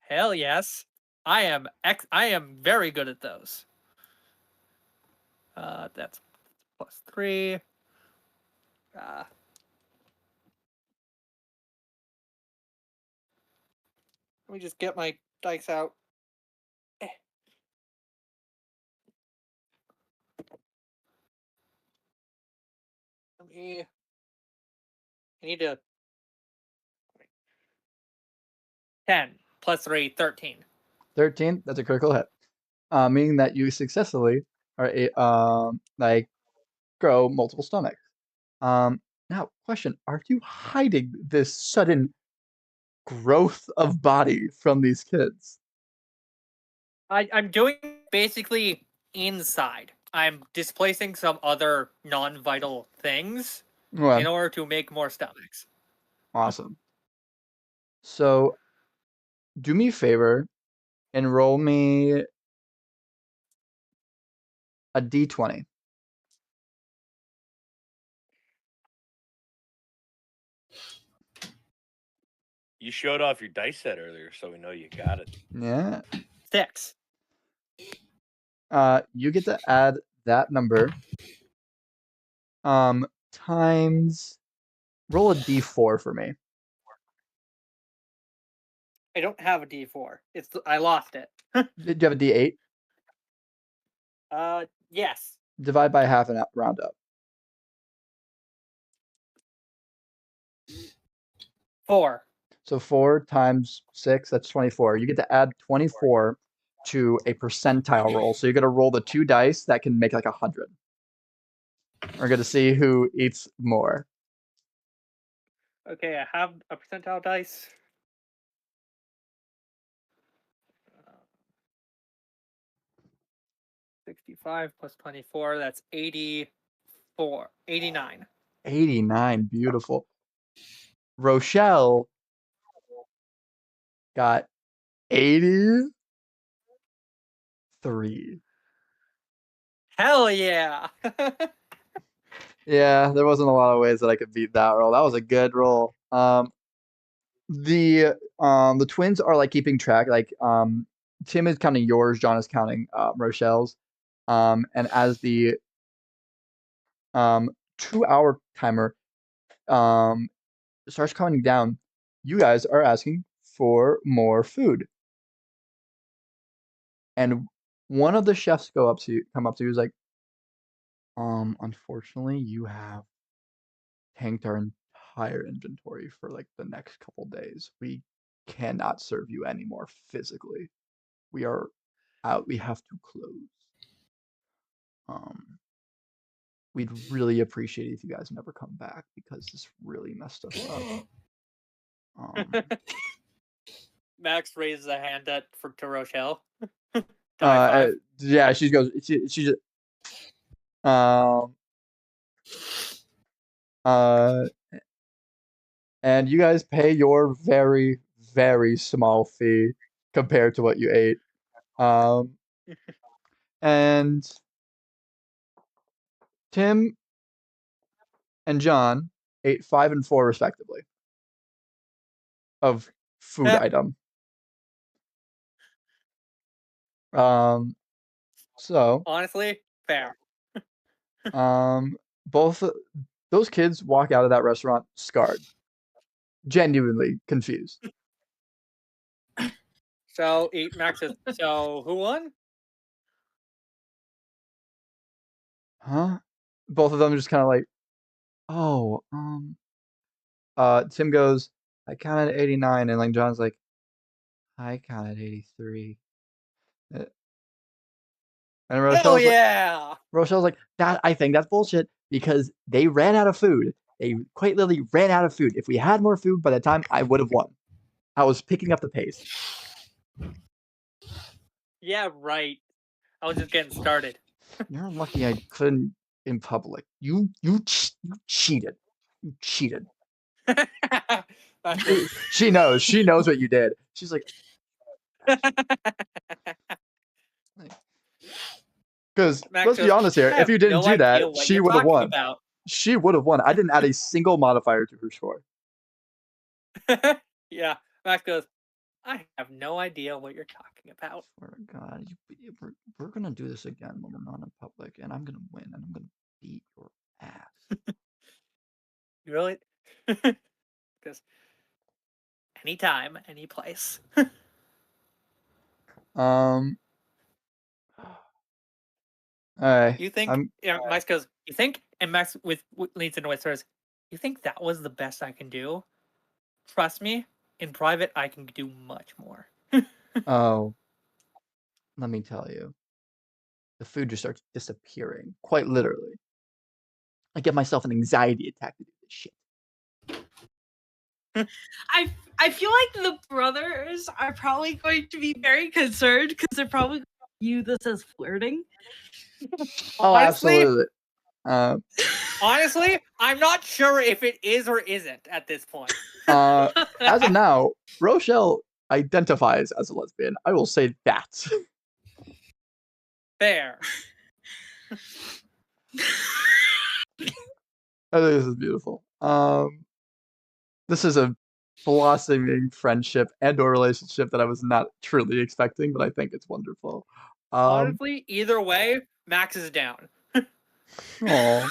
Hell yes. I am very good at those. That's +3. Let me just get my dice out. I need to 10 +3, 13. 13. That's a critical hit, meaning that you successfully like grow multiple stomachs. Now, question: are you hiding this sudden growth of body from these kids? I'm doing basically inside. I'm displacing some other non-vital things Well, in order to make more stomachs. awesome. So, do me a favor and roll me a d20. You showed off your dice set earlier, so we know you got it. Yeah. 6. You get to add that number times roll a d4 for me. I don't have a D4. I lost it. Did you have a d8? Yes. Divide by half and round up. 4. So 4 times 6, that's 24. You get to add 24 to a percentile roll. So you're going to roll the 2 dice that can make like 100. We're going to see who eats more. Okay, I have a percentile dice. 65 plus 24, that's 89. 89, beautiful. Rochelle got 83. Hell yeah! Yeah, there wasn't a lot of ways that I could beat that roll. That was a good roll. The twins are like keeping track. Like Tim is counting yours, John is counting Rochelle's. And as the 2-hour timer starts counting down, you guys are asking for more food. And one of the chefs come up to you, is like, unfortunately, you have tanked our entire inventory for like the next couple days. We cannot serve you anymore physically. We are out. We have to close. We'd really appreciate it if you guys never come back because this really messed us up. Max raises a hand to Rochelle. To high five. Yeah, she goes. She just. And you guys pay your very, very small fee compared to what you ate. And Tim and John ate 5 and 4 respectively of food Yeah. item. So Honestly, fair. both those kids walk out of that restaurant scarred, genuinely confused. So Max says, so who won? Huh? Both of them just kind of like, oh, Tim goes, I counted 89, and like John's like, I counted 83. And Hell Rochelle's like, yeah! that I think that's bullshit because they ran out of food. They quite literally ran out of food. If we had more food by the time, I would have won. I was picking up the pace. Yeah, right. I was just getting started. You're lucky I couldn't in public. You cheated. You cheated. She knows. She knows what you did. She's like, because let's be honest here. If you didn't do that, she would have won. She would have won. I didn't add a single modifier to her score. Yeah, Max goes, I have no idea what you're talking about. Swear to God, we're gonna do this again when we're not in public, and I'm gonna win, and I'm gonna beat your ass. Really? Because anytime, any place. Alright. You think? Max goes, you think? And Max leads into whispers, you think that was the best I can do? Trust me, in private, I can do much more. Oh, let me tell you. The food just starts disappearing, quite literally. I get myself an anxiety attack to do this shit. I feel like the brothers are probably going to be very concerned because they're probably going to view this as flirting. Oh, absolutely. Honestly, I'm not sure if it is or isn't at this point. As of now, Rochelle identifies as a lesbian. I will say that. Fair. I think this is beautiful. This is a blossoming friendship and or relationship that I was not truly expecting, but I think it's wonderful. Honestly, either way, Max is down. Oh,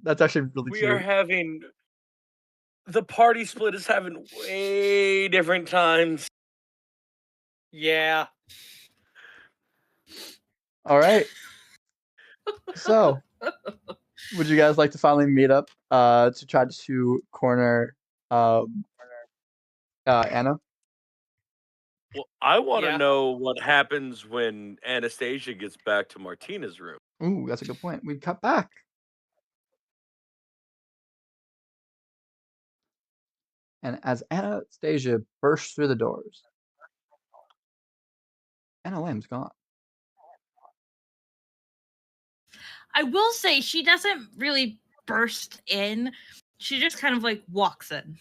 that's actually really We cute. are having the party split is having way different times. Yeah. All right. So, would you guys like to finally meet up to try to corner Anna? Well, I want to know what happens when Anastasia gets back to Martina's room. Ooh, that's a good point. We cut back. And as Anastasia bursts through the doors, Anna Lamb's gone. I will say she doesn't really burst in. She just kind of like walks in.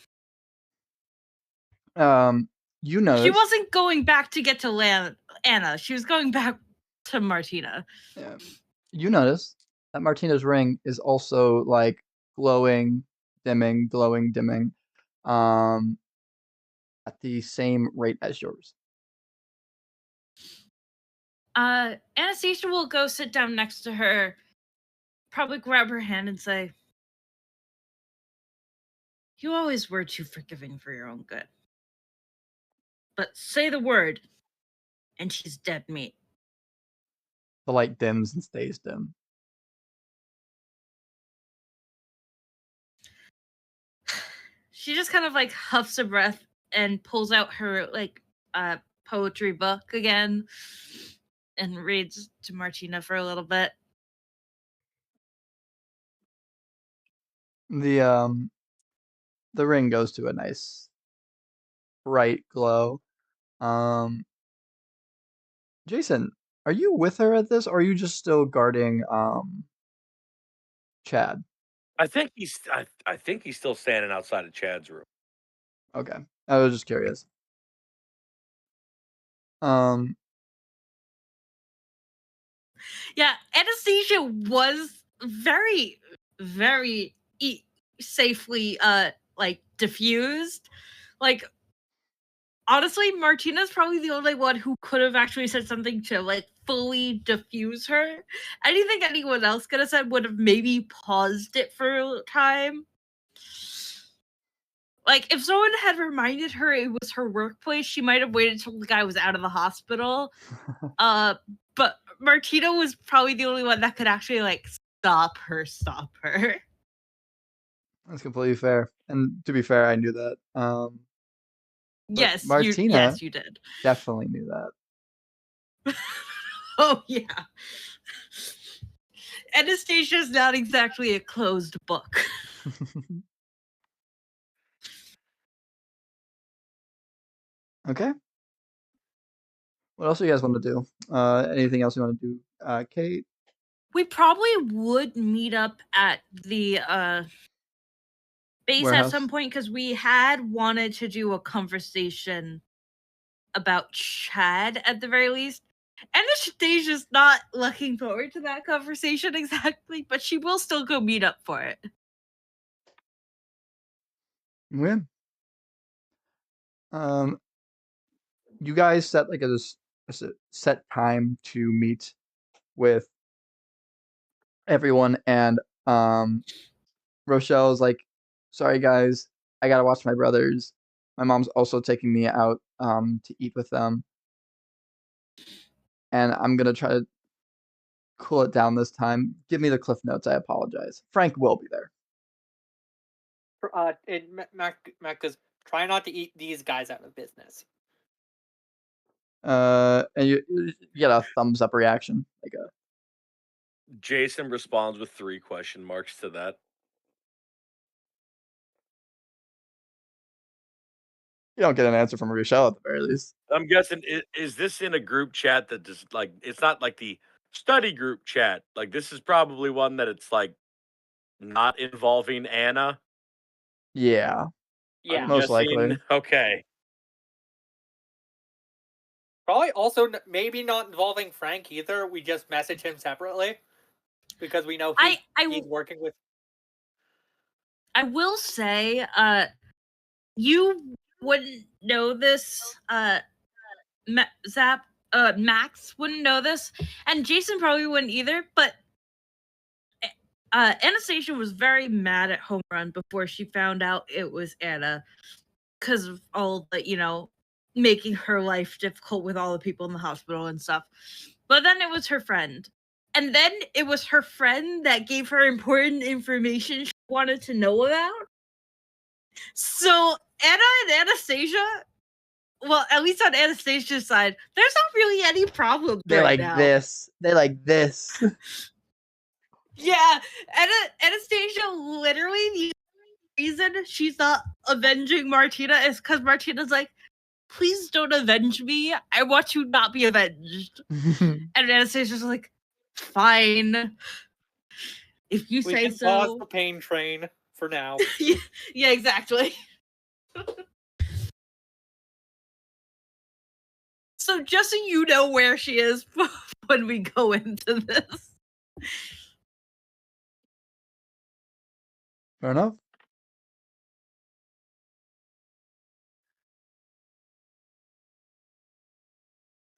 You notice she wasn't going back to get to Anna. She was going back to Martina. Yeah. You notice that Martina's ring is also like glowing, dimming, glowing, dimming, at the same rate as yours. Anastasia will go sit down next to her, probably grab her hand and say, you always were too forgiving for your own good. But say the word, and she's dead meat. The light dims and stays dim. She just kind of like huffs a breath and pulls out her like poetry book again and reads to Martina for a little bit. The ring goes to a nice bright glow. Jason, are you with her at this, or are you just still guarding Chad? I think he's still standing outside of Chad's room. Okay, I was just curious. Um, Yeah, anesthesia was very, very safely like diffused. Like honestly, Martina's probably the only one who could have actually said something to like fully diffuse her. Anything anyone else could have said would have maybe paused it for a time. Like if someone had reminded her it was her workplace, she might have waited till the guy was out of the hospital. But Martina was probably the only one that could actually like stop her. that's completely fair. And to be fair, I knew that. But Yes, Martina you did. definitely knew that. Oh yeah. Anastasia's not exactly a closed book. Okay. What else do you guys want to do? Anything else you want to do, Kate? We probably would meet up at the base Warehouse? at some point because we had wanted to do a conversation about Chad at the very least. Anastasia's not looking forward to that conversation exactly, but she will still go meet up for it. Yeah. You guys set like a set time to meet with everyone, and Rochelle's like, "Sorry guys, I gotta watch my brothers. My mom's also taking me out to eat with them, and I'm gonna try to cool it down this time. Give me the cliff notes. I apologize. Frank will be there." Mac goes, try not to eat these guys out of business. And you get a thumbs up reaction, like a Jason responds with 3 question marks to that. you don't get an answer from Rochelle at the very least. I'm guessing is this in a group chat that just like it's not like the study group chat. Like this is probably one that it's like not involving Anna. Yeah, Yeah, I'm most guessing. likely. Okay. probably also maybe not involving Frank either. We just message him separately because we know he's working with. I will say, you wouldn't know this, Max wouldn't know this, and Jason probably wouldn't either, but Anastasia was very mad at Home Run before she found out it was Anna because of all the, making her life difficult with all the people in the hospital and stuff. But then it was her friend. And then it was her friend that gave her important information she wanted to know about. So Anna and Anastasia, well, at least on Anastasia's side, there's not really any problem They right like now. this. They like this. Yeah, Anastasia literally the reason she's not avenging Martina is because Martina's like, please don't avenge me. I want to not be avenged. And Anastasia's like, fine. If you We say can pause so. the pain train for now. Yeah, exactly. So just so you know where she is when we go into this. Fair enough.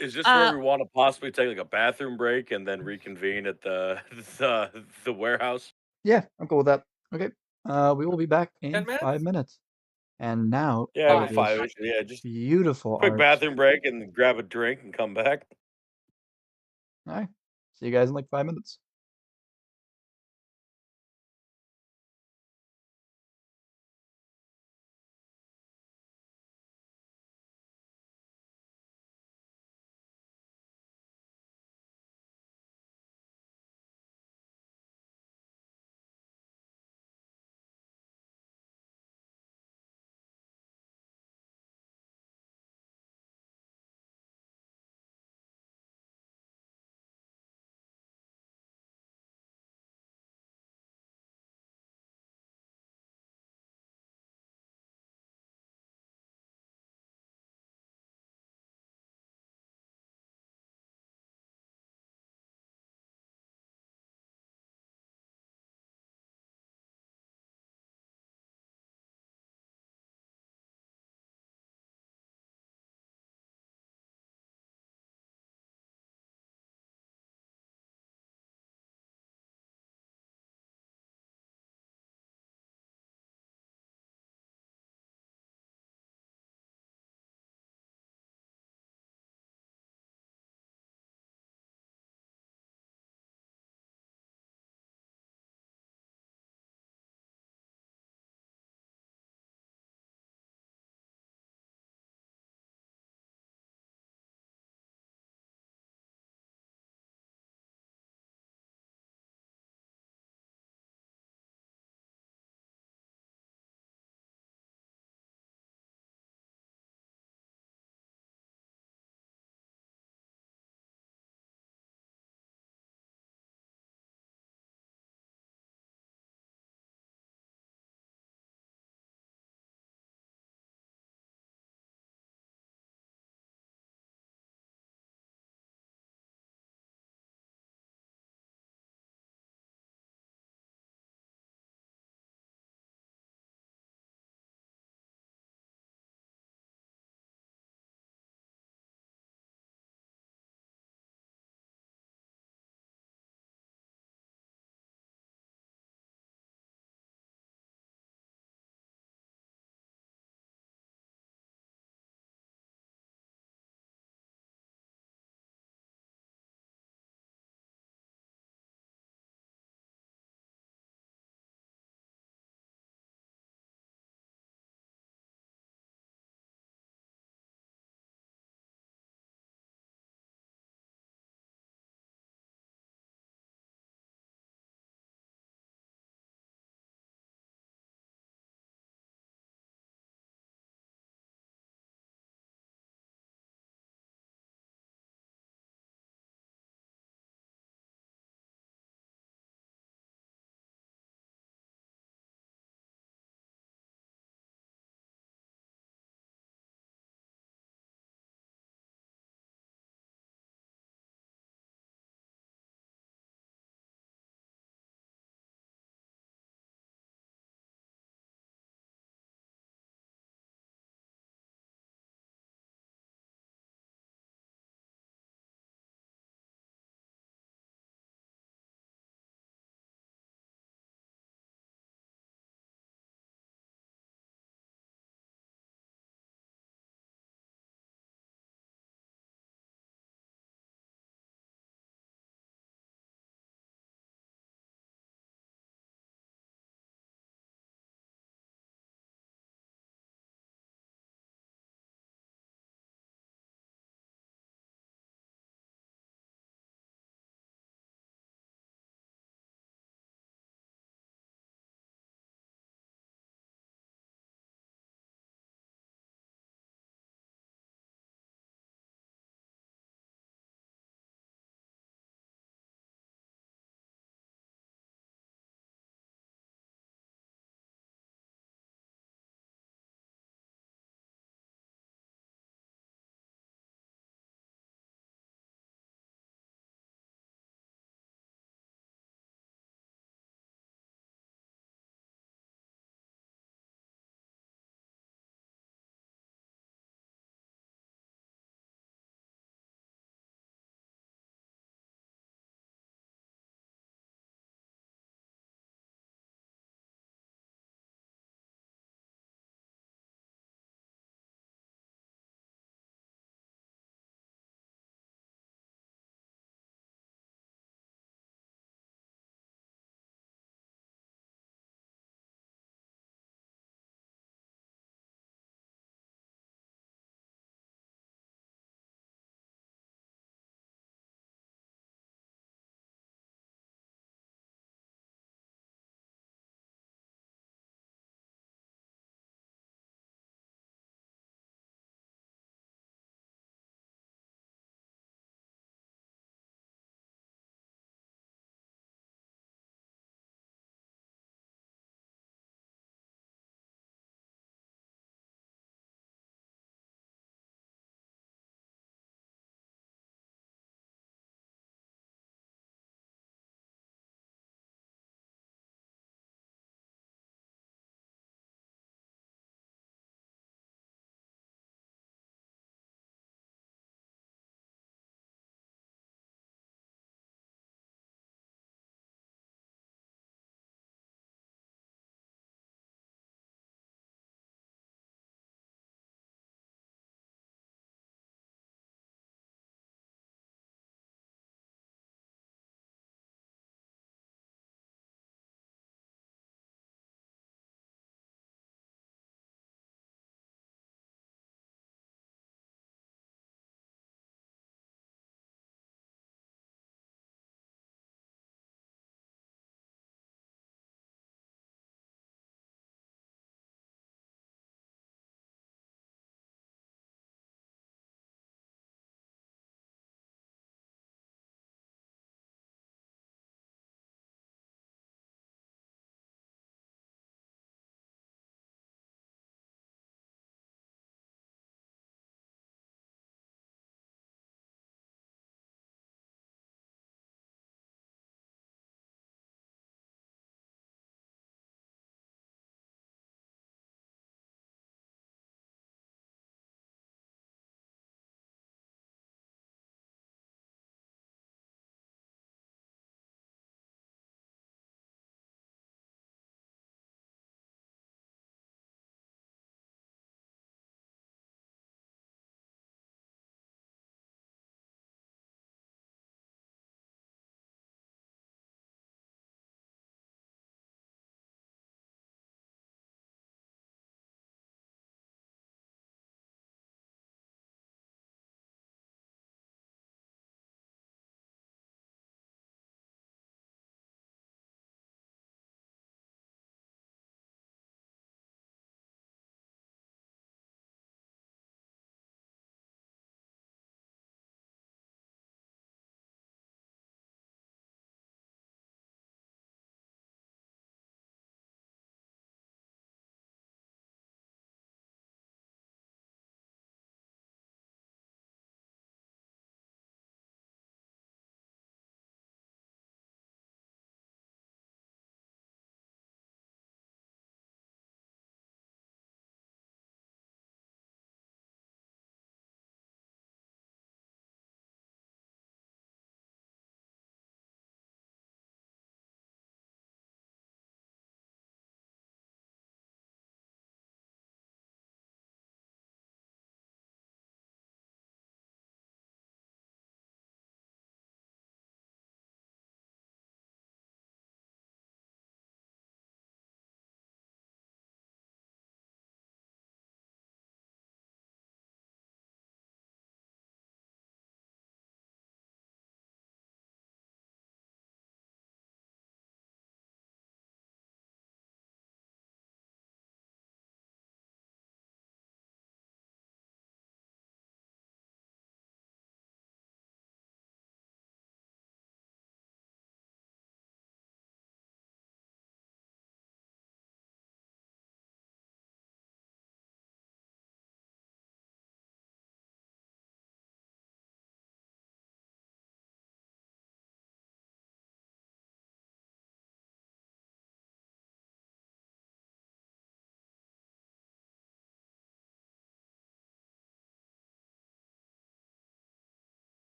Is this where we want to possibly take like a bathroom break and then reconvene at the the warehouse? Yeah, I'm cool with that. Okay. We will be back in 10 minutes? 5 minutes. And now Yeah, for with this 5. Yeah, just beautiful quick art. bathroom break and grab a drink and come back. All right. See you guys in like 5 minutes.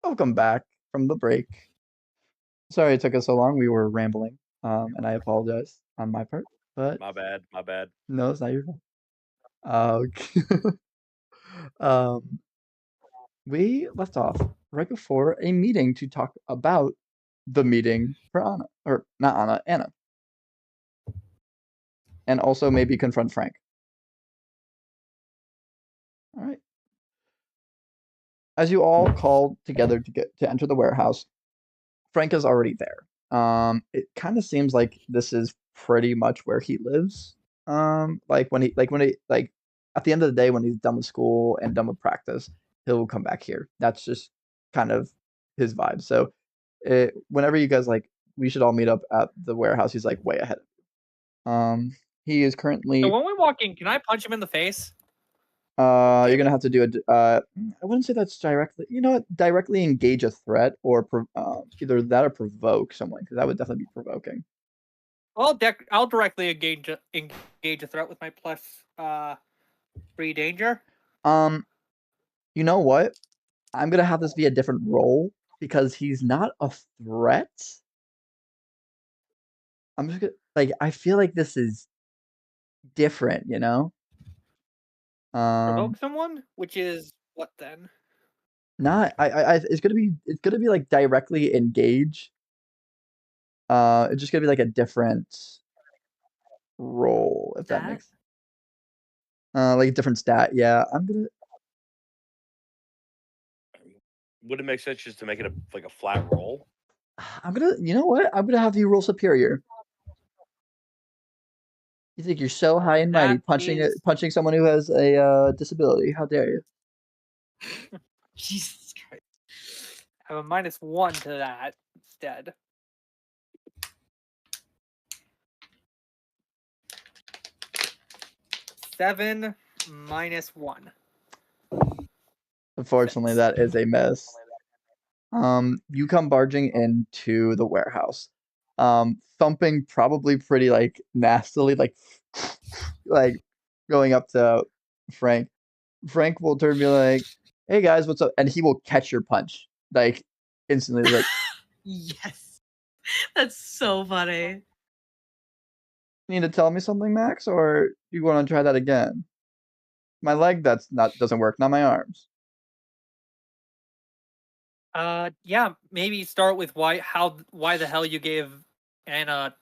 Welcome back from the break. Sorry it took us so long. We were rambling, and I apologize on my part. But My bad. My bad. no, it's not your fault. Okay. We left off right before a meeting to talk about the meeting for Anna, or not Anna, Anna, and also maybe confront Frank. All right. As you all call together to enter the warehouse, Frank is already there. It kind of seems like this is pretty much where he lives. Like when he at the end of the day when he's done with school and done with practice, he'll come back here. That's just kind of his vibe. So, whenever you guys like, we should all meet up at the warehouse. He's like way ahead. He is So currently. when we walk in, can I punch him in the face? You're gonna have to do I wouldn't say that's directly. You know what? Directly engage a threat or either that or provoke someone because that would definitely be provoking. Well, I'll directly engage a threat with my +3 danger. You know what? I'm gonna have this be a different role because he's not a threat. I'm just gonna I feel like this is different, you know? Provoke someone, which is what then? Not it's gonna be like directly engage. It's just gonna be like a different role, if that Stat? makes like a different stat. Yeah, I'm gonna. Would it make sense just to make it a flat roll? You know what? I'm gonna have you roll superior. You think you're so high and mighty, punching someone who has a disability? How dare you? Jesus Christ! I have a -1 to that instead. Seven -1. Unfortunately, that is a miss. You come barging into the warehouse, thumping probably pretty like nastily, like going up to Frank. Frank will turn and be like, "Hey guys, what's up?" And he will catch your punch like instantly. Like, Yes. That's so funny. need to tell me something, Max, or you want to try that again? My leg doesn't work, not my arms. Yeah, maybe start with why the hell you gave Anna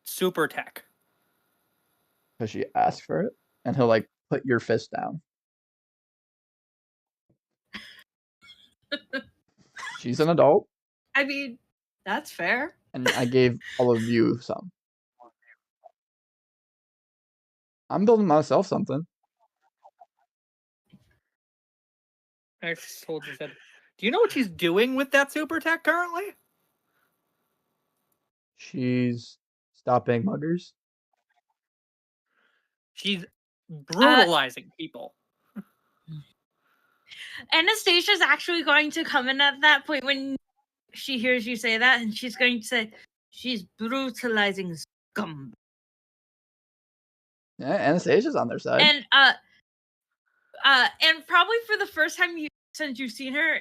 super tech. Because she asked for it, and he'll like put your fist down. She's an adult, I mean, that's fair. and I gave all of you some. I'm building myself something. I told you said. Do you know what she's doing with that super tech currently? She's stopping muggers. She's brutalizing people. Anastasia's actually going to come in at that point when she hears you say that, and she's going to say, "She's brutalizing scum." Yeah, Anastasia's on their side. And probably for the first time since you've seen her,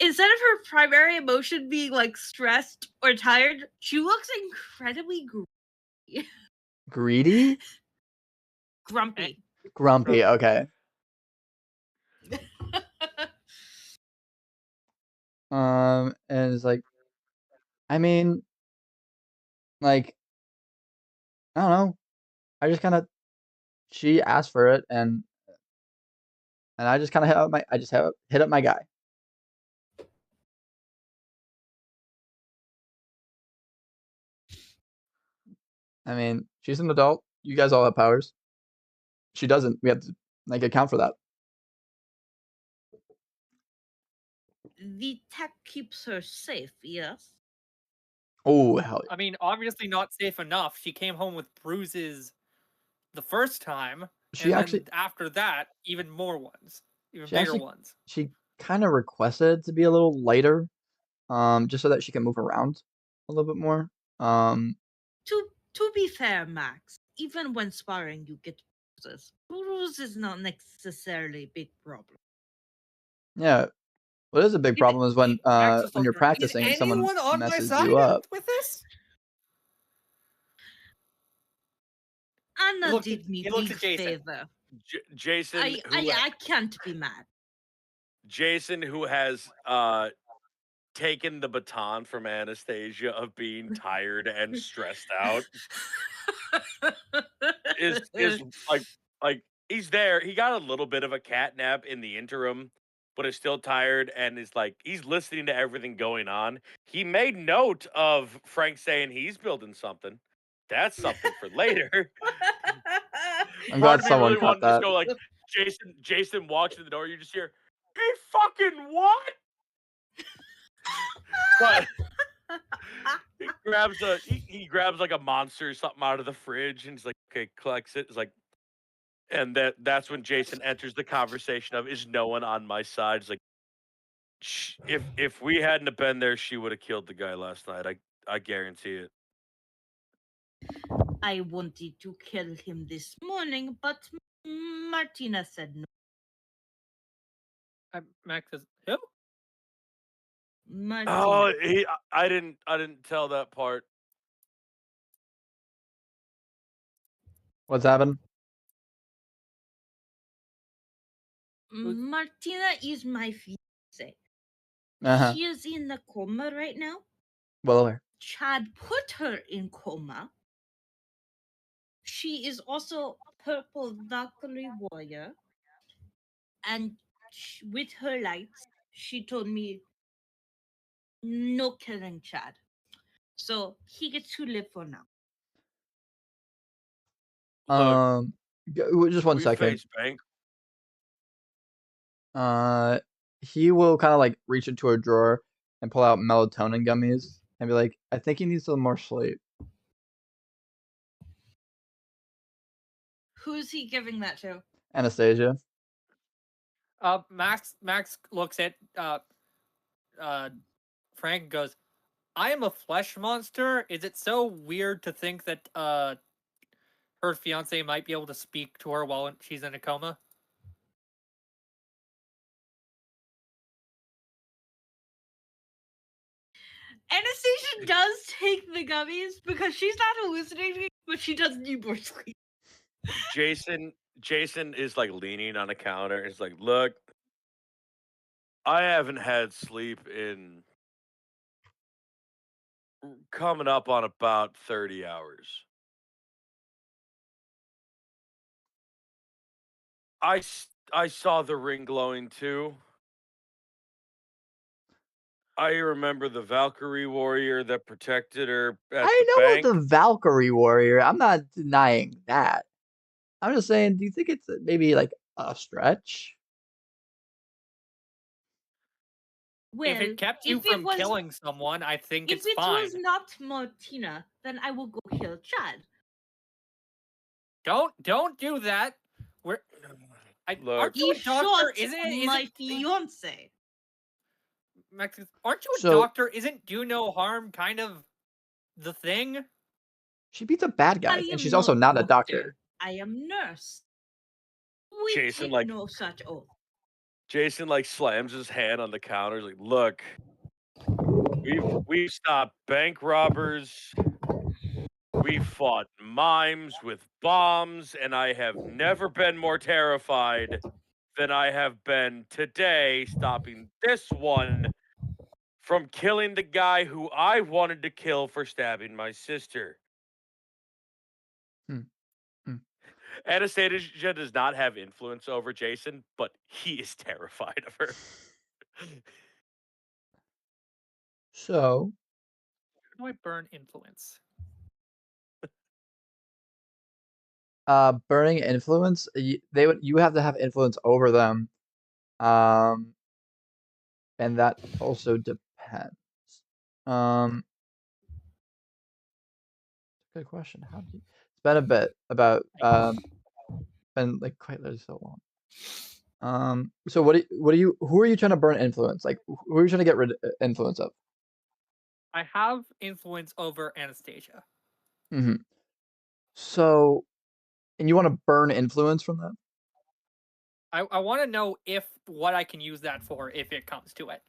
instead of her primary emotion being like stressed or tired, she looks incredibly Greedy? grumpy. Grumpy, okay. And it's like, I mean, like, I don't know. I just kind of, she asked for it, and I just kind of hit up my guy. I mean, she's an adult. You guys all have powers. She doesn't. We have to like account for that. The tech keeps her safe, yes. Oh hell yeah. I mean, obviously not safe enough. She came home with bruises the first time, She actually, then after that, even more ones, even she bigger actually, ones. she kind of requested to be a little lighter, just so that she can move around a little bit more. To be fair, Max, even when sparring, you get bruises. Bruise is not necessarily a big problem. Yeah, What is a big problem is when Max is you're looking, practicing and is someone anyone on my messes side you up. with this? Anna looks at- did me he looks big at Jason. favor. Jason, I can't be mad. Jason, who has taken the baton from Anastasia of being tired and stressed out, is like he's there. He got a little bit of a cat nap in the interim, but is still tired and is like he's listening to everything going on. He made note of Frank saying he's building something. That's something for later. I'm Part glad of me someone really caught wanted to just that. go like Jason walks in the door, you just hear, he fucking what? But he grabs like a monster or something out of the fridge and he's like, okay, collects it. It's like, and that's when Jason enters the conversation of, is no one on my side? It's like, if we hadn't have been there, she would have killed the guy last night. I guarantee it. I wanted to kill him this morning, but Martina said no. Max says, who? Martina. Oh, I didn't tell that part. What's happened? Martina is my fiance. Uh-huh. She is in a coma right now. Well aware. Chad put her in coma. She is also purple Valkyrie warrior. And with her lights, she told me no killing Chad. So he gets to live for now. Look, Just one we second. face Bank. He will kind of like reach into a drawer and pull out melatonin gummies and be like, I think he needs some more sleep. Who's he giving that to? Anastasia. Max looks at Frank and goes, I am a flesh monster. Is it so weird to think that her fiance might be able to speak to her while she's in a coma? Anastasia does take the gummies because she's not hallucinating, but she does need more sleep. Jason is like leaning on a counter. It's like, look, I haven't had sleep in coming up on about 30 hours. I saw the ring glowing too. I remember the Valkyrie warrior that protected her at I the know bank. about the Valkyrie warrior. I'm not denying that. I'm just saying, do you think it's maybe like a stretch? Well, if it kept you from killing someone, I think if it's it fine. was not Martina, then I will go kill Chad. Don't do that. We're Look, aren't you He a doctor? shot Isn't my fiance. Max, aren't you a So- doctor? Isn't do no harm kind of the thing? She beats a bad guy, I and am she's also not a doctor. I am nurse. We Jason, take like- no such oath. Jason like slams his hand on the counter. He's like, look, we've stopped bank robbers. We fought mimes with bombs, and I have never been more terrified than I have been today, stopping this one from killing the guy who I wanted to kill for stabbing my sister. Anastasia does not have influence over Jason, but he is terrified of her. So, How do I burn influence? burning influence, you have to have influence over them, and that also depends. Good question. How do you? It's been a bit about been like quite literally so long. So who are you trying to burn influence? Like who are you trying to get rid of influence of? I have influence over Anastasia. Mm-hmm. So, and you want to burn influence from them? I want to know if what I can use that for if it comes to it.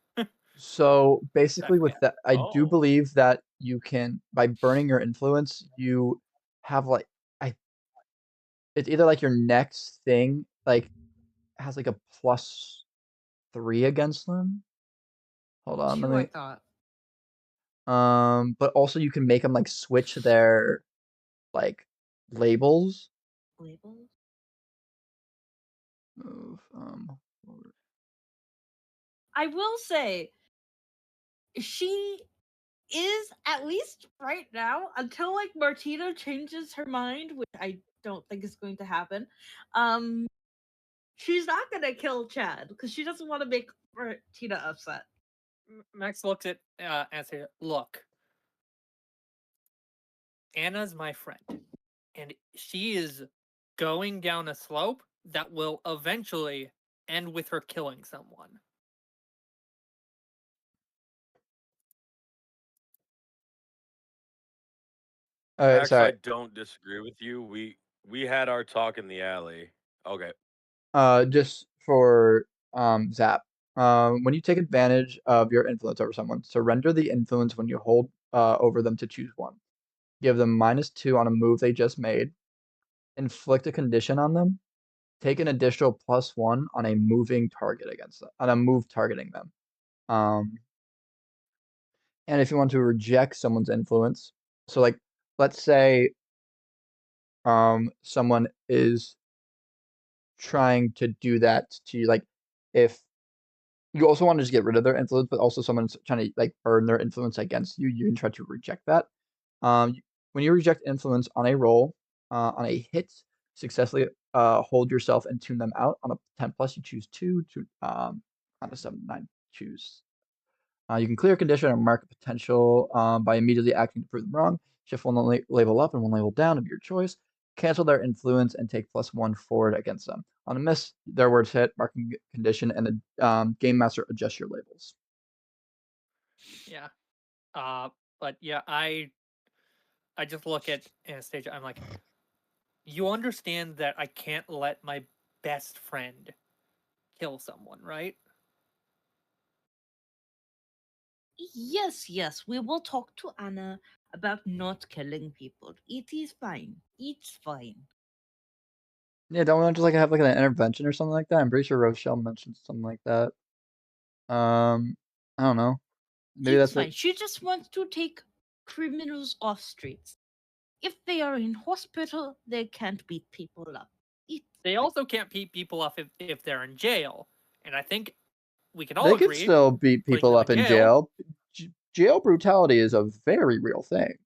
So basically, with forget. that, I do Oh. believe that you can, by burning your influence, you have like I. It's either like your next thing like has like a +3 against them. Hold on, let 2, I me. thought. But also you can make them like switch their like labels. Labels? Move. Forward. I will say, she is, at least right now, until like Martina changes her mind, which I don't think is going to happen. She's not gonna kill Chad because she doesn't want to make Martina upset. Max looks at and says, "Look, Anna's my friend, and she is going down a slope that will eventually end with her killing someone." All right, Max, I sorry. don't disagree with you. We had our talk in the alley. Okay. Just for Zap. When you take advantage of your influence over someone, surrender the influence when you hold over them to choose one. Give them -2 on a move they just made. Inflict a condition on them. Take an additional +1 on a moving target against them, on a move targeting them. Um, and if you want to reject someone's influence, so like let's say someone is trying to do that to you, like if you also want to just get rid of their influence, but also someone's trying to like burn their influence against you, you can try to reject that. When you reject influence on a roll, on a hit, successfully hold yourself and tune them out. On a 10 plus, you choose 2. On a 7 9, choose. You can clear a condition or mark a potential by immediately acting to prove them wrong. Shift one label up and one label down of your choice. Cancel their influence and take +1 forward against them. On a miss, their words hit, marking condition, and the game master adjusts your labels. Yeah. But yeah, I just look at Anastasia. I'm like, you understand that I can't let my best friend kill someone, right? Yes, we will talk to Anna about not killing people. It is fine. It's fine. Yeah, don't we want to like have like an intervention or something like that? I'm pretty sure Rochelle mentioned something like that. I don't know. Maybe It's that's it. fine. She just wants to take criminals off streets. If they are in hospital, they can't beat people up. It's They also can't beat people up if they're in jail. And I think we can all They could agree still beat putting people them up in in jail, jail. Jail brutality is a very real thing.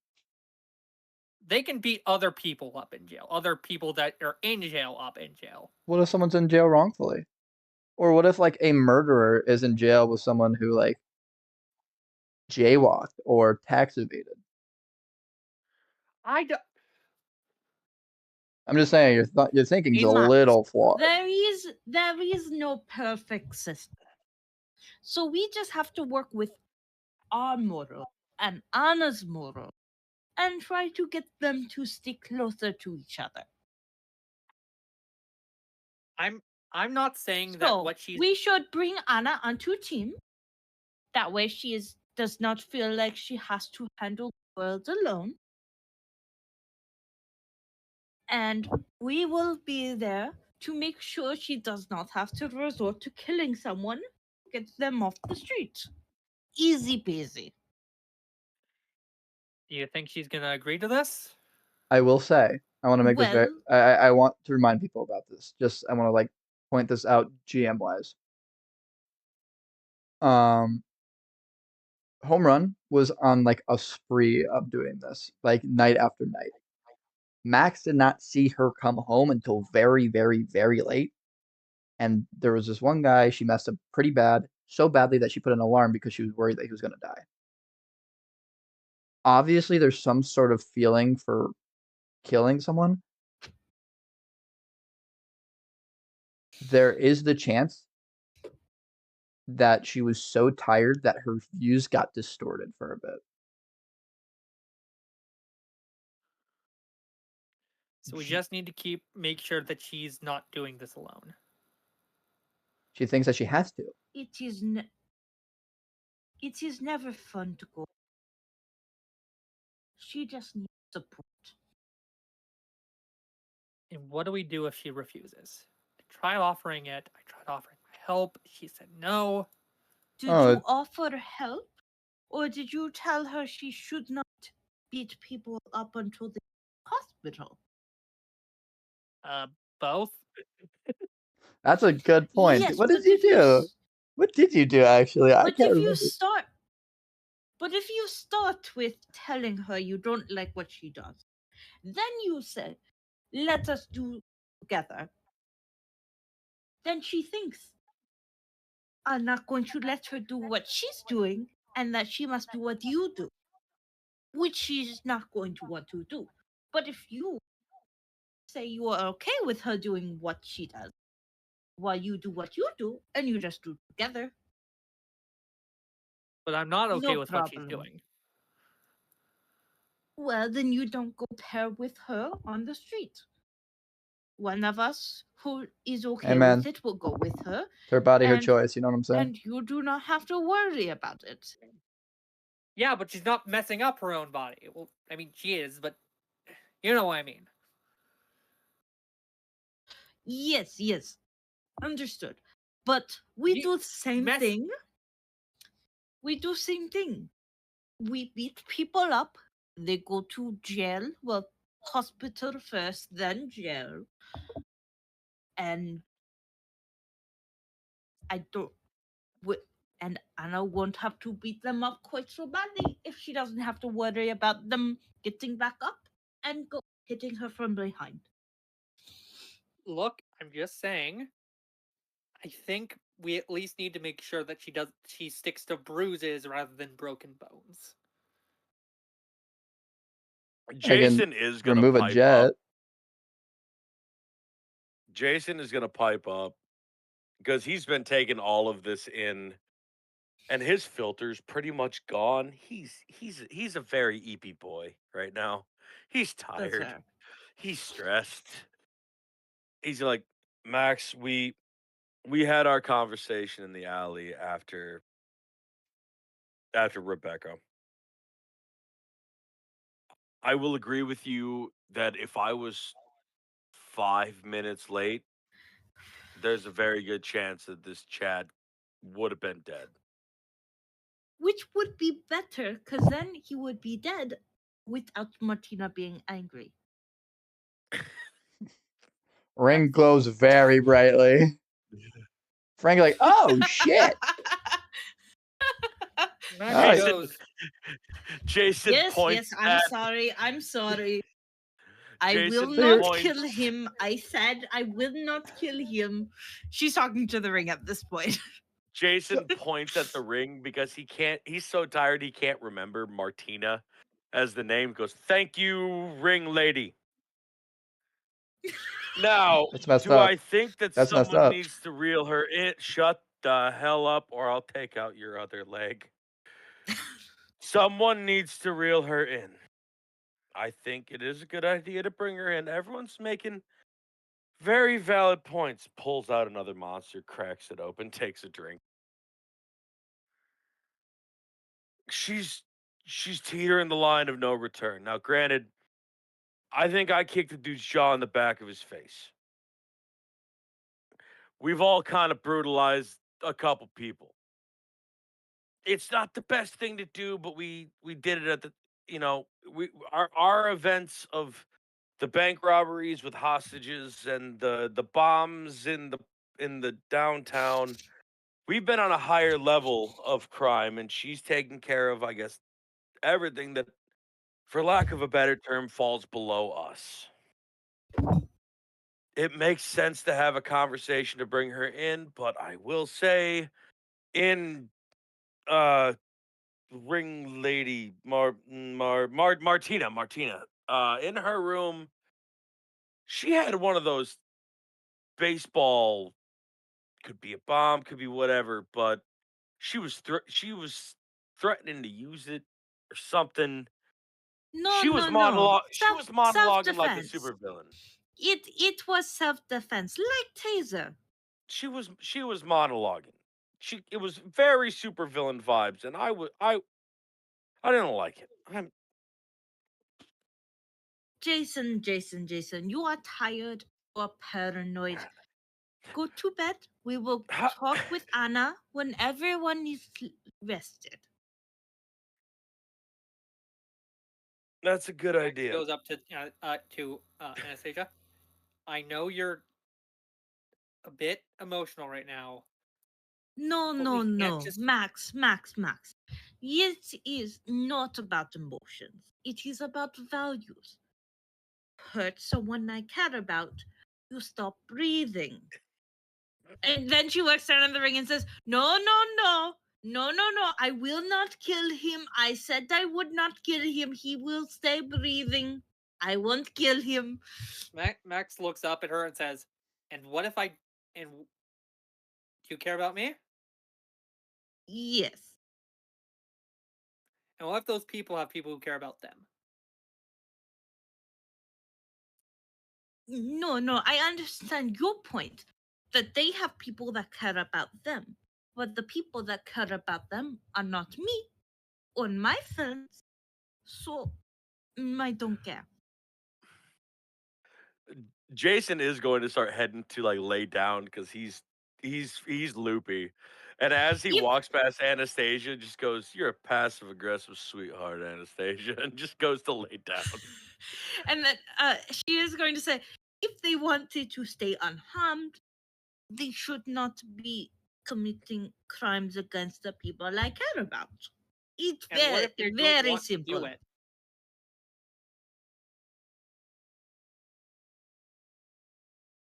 they can beat other people up in jail, other people that are in jail up in jail. What if someone's in jail wrongfully? Or what if like a murderer is in jail with someone who like jaywalked or tax evaded? I do, I'm just saying your thinking's Hey, a Max, little flawed. there is no perfect system. So we just have to work with our moral and Anna's moral and try to get them to stick closer to each other. I'm not saying that So what she's we should bring Anna onto a team. That way does not feel like she has to handle the world alone. And we will be there to make sure she does not have to resort to killing someone to get them off the street. Easy peasy. do you think she's gonna agree to this? I will say, I want to make this very. Well, I want to remind people about this. Just I want to like point this out GM wise. Um, Home Run was on like a spree of doing this, like night after night. Max did not see her come home until very, very, very late. And there was this one guy she messed up pretty bad, so badly that she put an alarm because she was worried that he was going to die. Obviously, there's some sort of feeling for killing someone. There is the chance that she was so tired that her views got distorted for a bit. So we just need to make sure that she's not doing this alone. She thinks that she has to. It is never fun to go. She just needs support. And what do we do if she refuses? I tried offering it. I tried offering my help. She said no. Did Oh, you offer help? Or did you tell her she should not beat people up until the hospital? Both. that's a good point. Yes, What but did you if you do? s- What did you do, actually? I But can't if you remember. start But if you start with telling her you don't like what she does, then you say, let us do together. Then she thinks, I'm not going to let her do what she's doing and that she must do what you do, which she's not going to want to do. But if you say you are okay with her doing what she does while you do what you do and you just do together, But I'm not okay no with what she's problem. doing. Well, then you don't go pair with her on the street. One of us who is okay Amen. with it will go with her, It's her body, her and- choice. You know what I'm saying? and you do not have to worry about it. Yeah, but she's not messing up her own body. Well, I mean, she is, but you know what I mean. Yes, understood. But we You do the same mess- thing. We do same thing. We beat people up. They go to jail. Well, hospital first, then jail. And I don't. And Anna won't have to beat them up quite so badly if she doesn't have to worry about them getting back up and hitting her from behind. Look, I'm just saying. I think we at least need to make sure that she sticks to bruises rather than broken bones. Jason is gonna Remove a pipe jet. up. Jason is gonna pipe up because he's been taking all of this in, and his filter's pretty much gone. He's a very eepy boy right now. He's That's tired. her. He's stressed. He's like, Max, we had our conversation in the alley after Rebecca. I will agree with you that if I was 5 minutes late, there's a very good chance that this Chad would have been dead. Which would be better, because then he would be dead without Martina being angry. Ring glows very brightly. Frank like, oh shit. Max Alright. goes, Jason Yes, points I'm at sorry. I'm sorry. I will Jason not points- kill him. I said I will not kill him. She's talking to the ring at this point. Jason points at the ring because he's so tired he can't remember Martina as the name. Goes, thank you, ring lady. Now, That's messed do up. I think that That's messed someone up. needs to reel her in? Shut the hell up, or I'll take out your other leg. Someone needs to reel her in. I think it is a good idea to bring her in. Everyone's making very valid points. Pulls out another monster, cracks it open, takes a drink. She's teetering the line of no return. Now, granted, I think I kicked the dude's jaw in the back of his face. We've all kind of brutalized a couple people. It's not the best thing to do, but we did it at the our events of the bank robberies with hostages and the bombs in the downtown. We've been on a higher level of crime, and she's taking care of, I guess, everything that, for lack of a better term, falls below us. It makes sense to have a conversation to bring her in, but I will say, in ring lady Martina, in her room, she had one of those baseball, could be a bomb, could be whatever, but she was threatening to use it or something. No, She was no, no. monologuing like a Self-defense. supervillain. It was self-defense, like taser. she was monologuing. It was very supervillain vibes, and I didn't like it. Jason, you are tired or paranoid. Go to bed. We will How, talk with Anna when everyone is rested. that's a good Max idea. goes up to Anastasia. I know you're a bit emotional right now. No, But no, we can't no. just- Max. It is not about emotions. It is about values. Hurt someone I care about, you stop breathing. And then she looks down at the ring and says, No, I will not kill him. I said I would not kill him. He will stay breathing. I won't kill him. Max looks up at her and says, "And what if I? And do you care about me? Yes. And what if those people have people who care about them?" No, I understand your point that they have people that care about them, but the people that care about them are not me or my friends, so I don't care. Jason is going to start heading to like lay down because he's loopy, and as he If- walks past Anastasia, just goes, "You're a passive aggressive sweetheart, Anastasia," and just goes to lay down. And then she is going to say, if they wanted to stay unharmed, they should not be committing crimes against the people I care about. It's And what if they don't very want to simple. do it?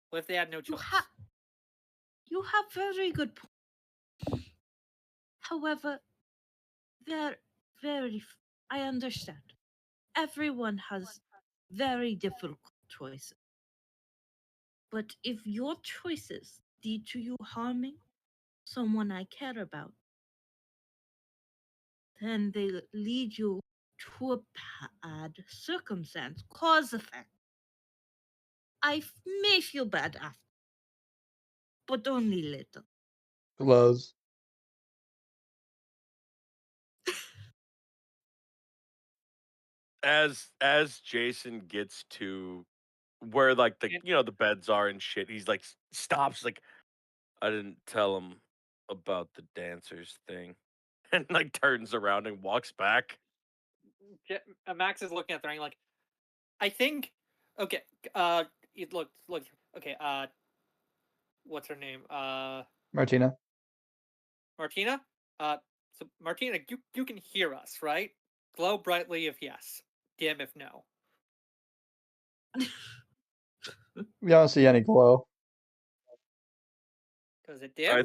What if they had no choice? You have very good point. However, I understand. Everyone has very difficult choices. But if your choices lead to you harming someone I care about, then they lead you to a bad circumstance, cause effect. I may feel bad after, but only little. Glows. As Jason gets to where like the And- the beds are and shit, he's like stops like, I didn't tell him about the dancers thing, and like turns around and walks back. Max is looking at the ring like, I think. Okay. Look. Okay. What's her name? Martina. Martina. So Martina, you can hear us, right? Glow brightly if yes, dim if no. We don't see any glow. Does it dim? I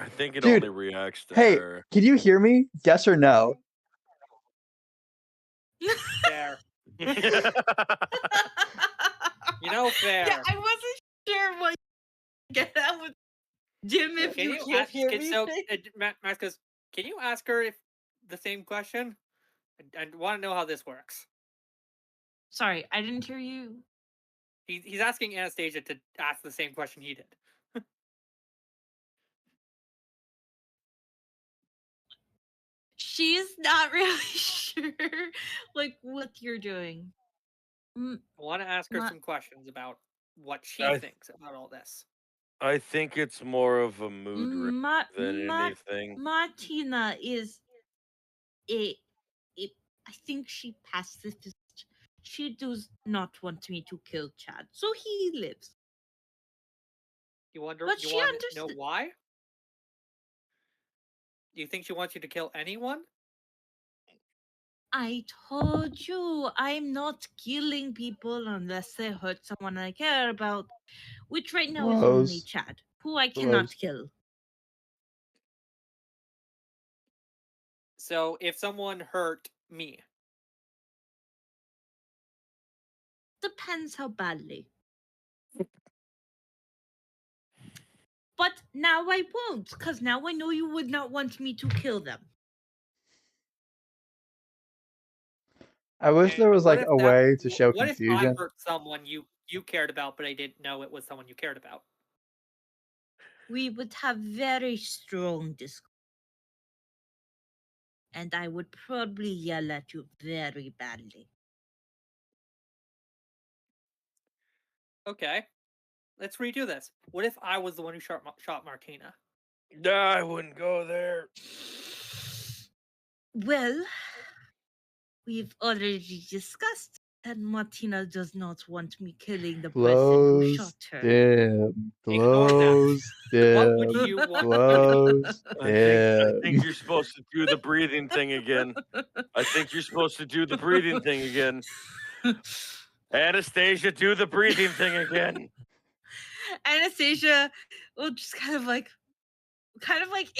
think it Dude, only reacts to Hey, her. can you hear me? Yes or no? Fair. You know, fair. Yeah, I wasn't sure what you get out with Jim if Can you you can't ask? hear me. Max goes, can you ask her if the same question? I want to know how this works. Sorry, I didn't hear you. He's asking Anastasia to ask the same question he did. She's not really sure like what you're doing. I want to ask her Ma- some questions about what she I- thinks about all this. I think it's more of a mood ring than Ma- anything. Martina is a I think she passed this. She does not want me to kill Chad, so he lives. You wonder. But You she want to understood. know why? Do you think she wants you to kill anyone? I told you I'm not killing people unless they hurt someone I care about, which right now is only Glows. Chad, who I Glows. cannot kill. So if someone hurt me, Depends how badly. But now I won't, because now I know you would not want me to kill them. I wish there was what like if a way to show what if I confusion. hurt someone you cared about, but I didn't know it was someone you cared about? we would have very strong discourse. And I would probably yell at you very badly. Okay, let's redo this. What if I was the one who shot Martina? Nah, I wouldn't go there. Well, we've already discussed that Martina does not want me killing the person who Close shot her. dim. Ignore that. Close What would dim. you want? Close I think dim. you're supposed to do the breathing thing again. I think you're supposed to do the breathing thing again. Anastasia, do the breathing thing again. Anastasia will just kind of like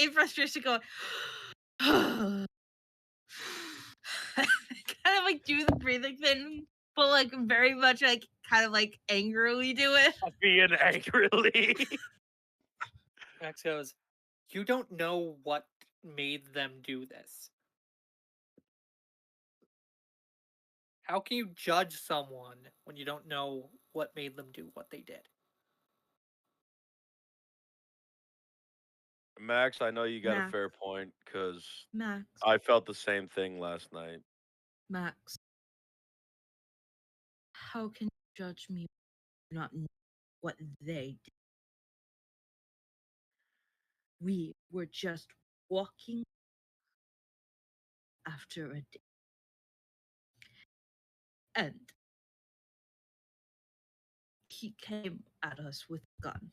in frustration go, kind of like do the breathing thing, but like very much like kind of like angrily do it. Being angrily. Max goes, you don't know what made them do this. How can you judge someone when you don't know what made them do what they did? Max, I know you got Max. a fair point because Max, I felt the same thing last night. Max, how can you judge me not know what they did? We were just walking after a day. And he came at us with a gun.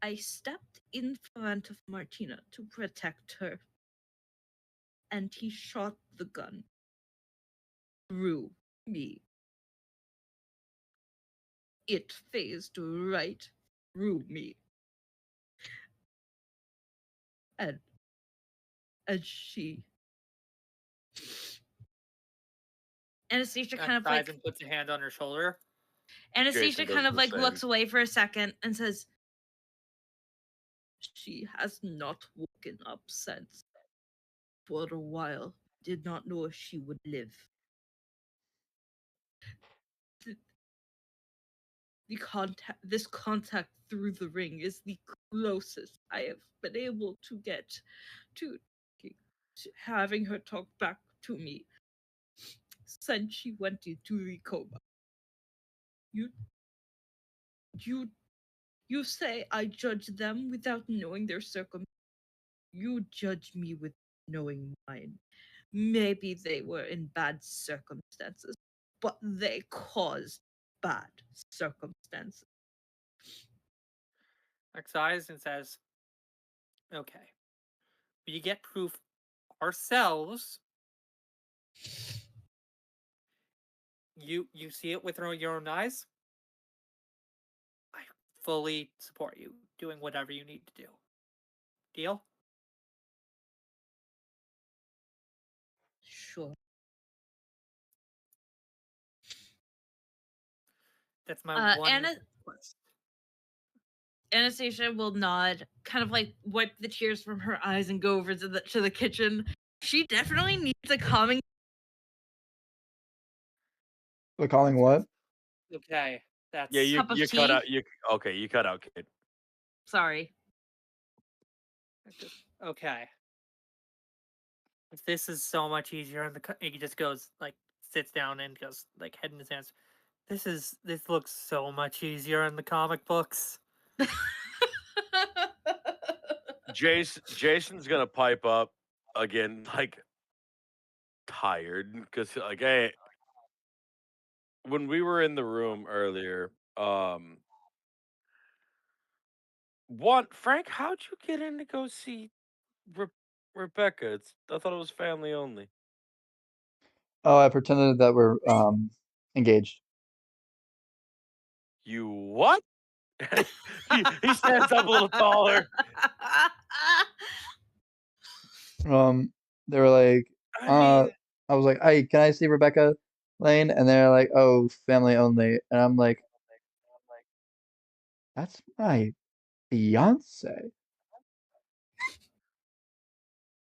I stepped in front of Martina to protect her, and he shot the gun through me. It phased right through me. And she... Anastasia Max kind of sighs like... and puts a hand on her shoulder. Anastasia Jason does kind of the like same. looks away for a second and says, she has not woken up since. For a while, did not know if she would live. This contact through the ring is the closest I have been able to get to having her talk back to me since she went into the coma. You say I judge them without knowing their circumstances. You judge me with knowing mine. Maybe they were in bad circumstances, but they caused bad circumstances. Max sighs and says, okay. We get proof ourselves. You see it with your own eyes. I fully support you doing whatever you need to do. Deal? Sure. That's my one request. Anastasia will nod, kind of like wipe the tears from her eyes and go over to the kitchen. She definitely needs a calming. We're calling what? Okay, that's Yeah, Cup of you cut tea? out. You cut out, kid. Sorry. okay. This is so much easier, and he just goes like sits down and goes like head in his hands. This looks so much easier in the comic books. Jason's gonna pipe up again, like tired, because like, hey, when we were in the room earlier, Frank, how'd you get in to go see Rebecca? I thought it was family only. Oh, I pretended that we're engaged. You what? he stands up a little taller. They were like, I mean, I was like, hey, can I see Rebecca Lane? And they're like, oh, family only. And I'm like, that's my fiance.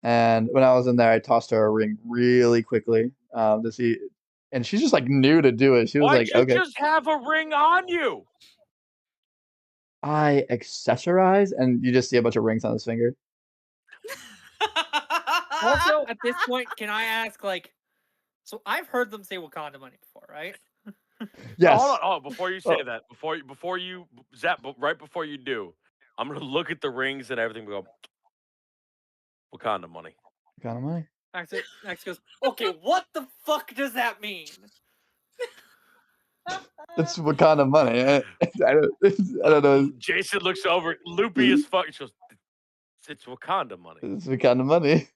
And when I was in there, I tossed her a ring really quickly to see, and she's just like new to do it. She was why'd like, you okay. just have a ring on you? I accessorize, and you just see a bunch of rings on his finger. Also, at this point, can I ask, like, so I've heard them say Wakanda money before, right? Yes. Hold on. Oh, before you say Oh. that, before you Zap, right before you do, I'm gonna look at the rings and everything. And go, Wakanda money. Wakanda money. Max goes, okay, what the fuck does that mean? It's Wakanda money. I don't know. Jason looks over, loopy as fuck. She goes, it's Wakanda money. It's Wakanda money.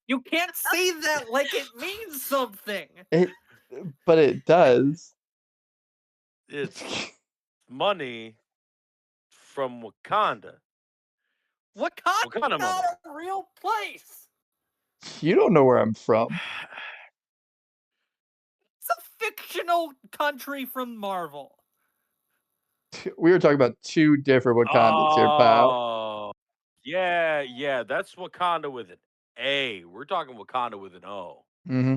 You can't say that like it means something. But it does. It's money from Wakanda. Wakanda's Wakanda money. not a real place. You don't know where I'm from. It's a fictional country from Marvel. We were talking about two different Wakandas here, pal. Oh, yeah, that's Wakanda with an A. We're talking Wakanda with an O. Mm-hmm.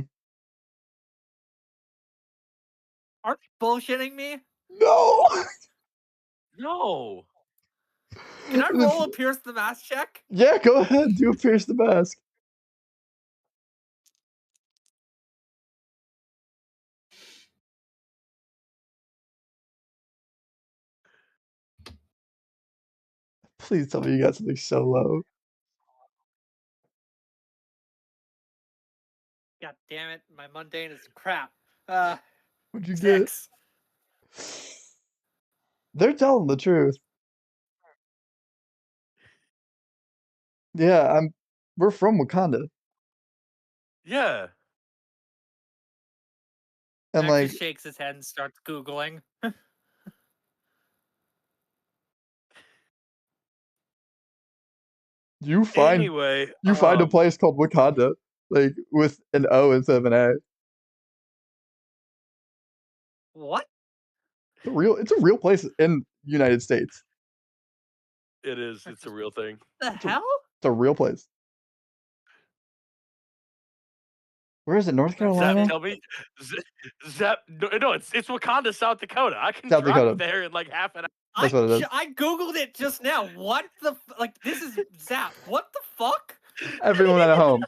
Aren't you bullshitting me? No. No. Can I roll a Pierce the Mask check? Yeah, go ahead. Do a Pierce the Mask. Please tell me you got something so low. God damn it, my mundane is crap. What'd you get? 6. They're telling the truth. Yeah, we're from Wakanda. Yeah. And Max like just shakes his head and starts Googling. you find Anyway, a place called Wakanda, like with an O instead of an A. What? It's a real place in United States. it is. It's a real thing. The hell? It's a real place. Where is it? North Carolina? Zap, tell me. Zap, no, it's Wakanda, South Dakota. I can South drive Dakota. there in like half an hour. That's what it is. I googled it just now. What the this is Zap. What the fuck? Everyone at home,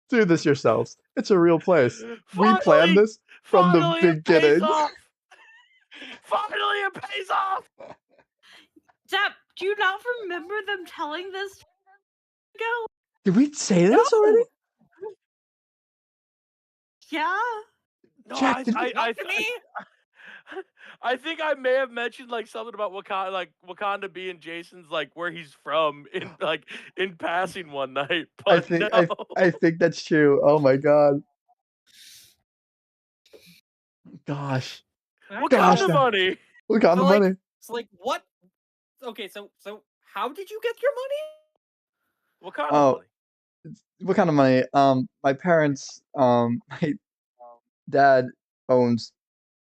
do this yourselves. It's a real place. We planned this from the beginning. Finally, it pays off. Zap, do you not remember them telling this ago? Did we say this already? Yeah. No, Jack, I think I may have mentioned like something about Wakanda being Jason's like where he's from in passing one night. But I think that's true. Oh my god. Gosh. Wakanda money. Wakanda money. So like what? Okay, so how did you get your money? Wakanda money. What kind of money? My parents, my dad owns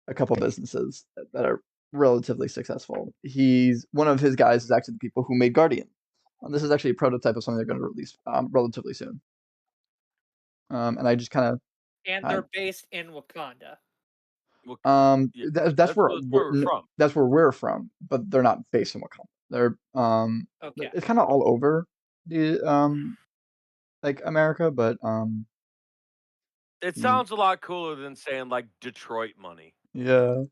a couple businesses that are relatively successful. One of his guys is actually the people who made Guardian. This is actually a prototype of something they're going to release relatively soon. And I just kind of. And they're based in Wakanda. That's where we're from. That's where we're from, but they're not based in Wakanda. They're okay. It's kind of all over the like America, but it sounds a lot cooler than saying like Detroit money. Yeah.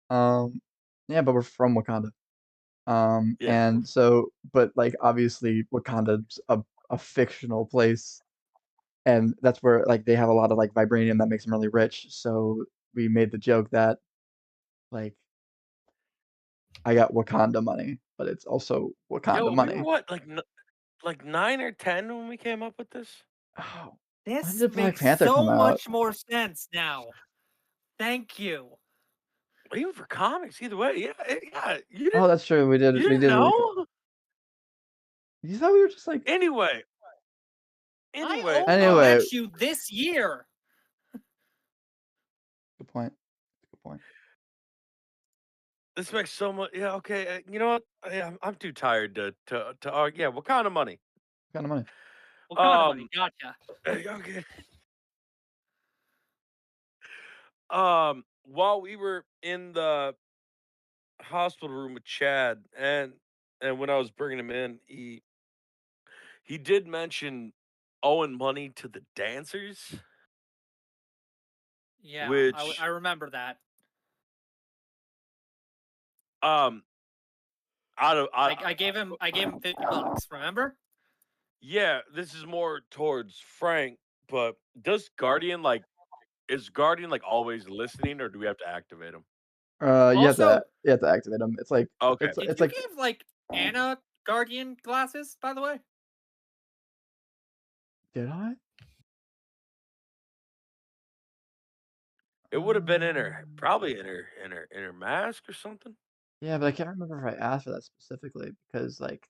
Yeah, but we're from Wakanda. Yeah. And so, but like obviously Wakanda's a fictional place, and that's where like they have a lot of like vibranium that makes them really rich. So we made the joke that like I got Wakanda money, but it's also Wakanda money. We were what, like 9 or 10 when we came up with this? Oh, This did Black makes Panther so come out? much more sense now. Thank you. Even for comics, either way, yeah. Oh, that's true. We did. You didn't know? You thought we were just like. Anyway. I only met you this year. Good point. This makes so much. Yeah. Okay. You know what? I'm too tired to argue. Yeah. What kind of money? What kind of money? What kind of money? Gotcha. Okay. While we were in the hospital room with Chad, and when I was bringing him in, he did mention owing money to the dancers, Yeah, I which remember that. out of I gave him $50. Remember? yeah, this is more towards Frank, but does Guardian is Guardian always listening, or do we have to activate him? You have Also, to activate them. It's like Okay. it's did it's you like give like Anna Guardian glasses, by the way? did I? It would have been in her, probably in her mask or something. Yeah, but I can't remember if I asked for that specifically because like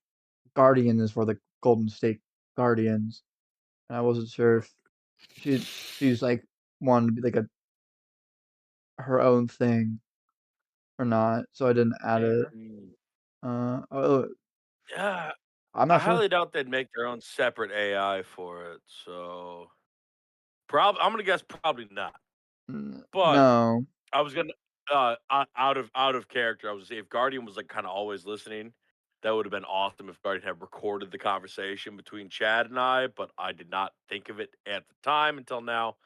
Guardian is for the Golden State Guardians, and I wasn't sure if she's like wanted to be like her own thing or not, so I didn't add it. Fair. Oh, Yeah, I'm I not sure. highly doubt they'd make their own separate AI for it. So, I'm gonna guess probably not. But No, I was gonna out of character. I was gonna say if Guardian was kind of always listening, that would have been awesome if Guardian had recorded the conversation between Chad and I. But I did not think of it at the time until now.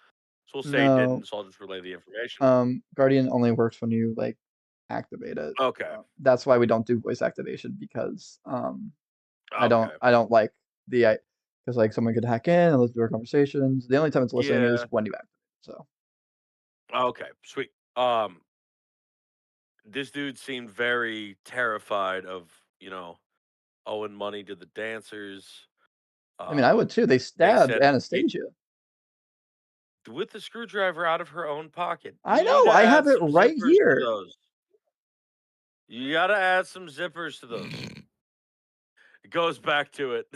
So we'll say he no. didn't. So I'll just relay the information. Guardian only works when you like activate it. Okay. That's why we don't do voice activation because I Okay. don't like the because like someone could hack in and listen to our conversations. The only time it's listening Yeah. is when you activate. So Okay. Sweet. This dude seemed very terrified of owing money to the dancers. I mean, I would too. They stabbed said Anastasia. with the screwdriver out of her own pocket. I You know. need to I add have it some right zippers here. to those. You gotta add some zippers to those. It goes back to it.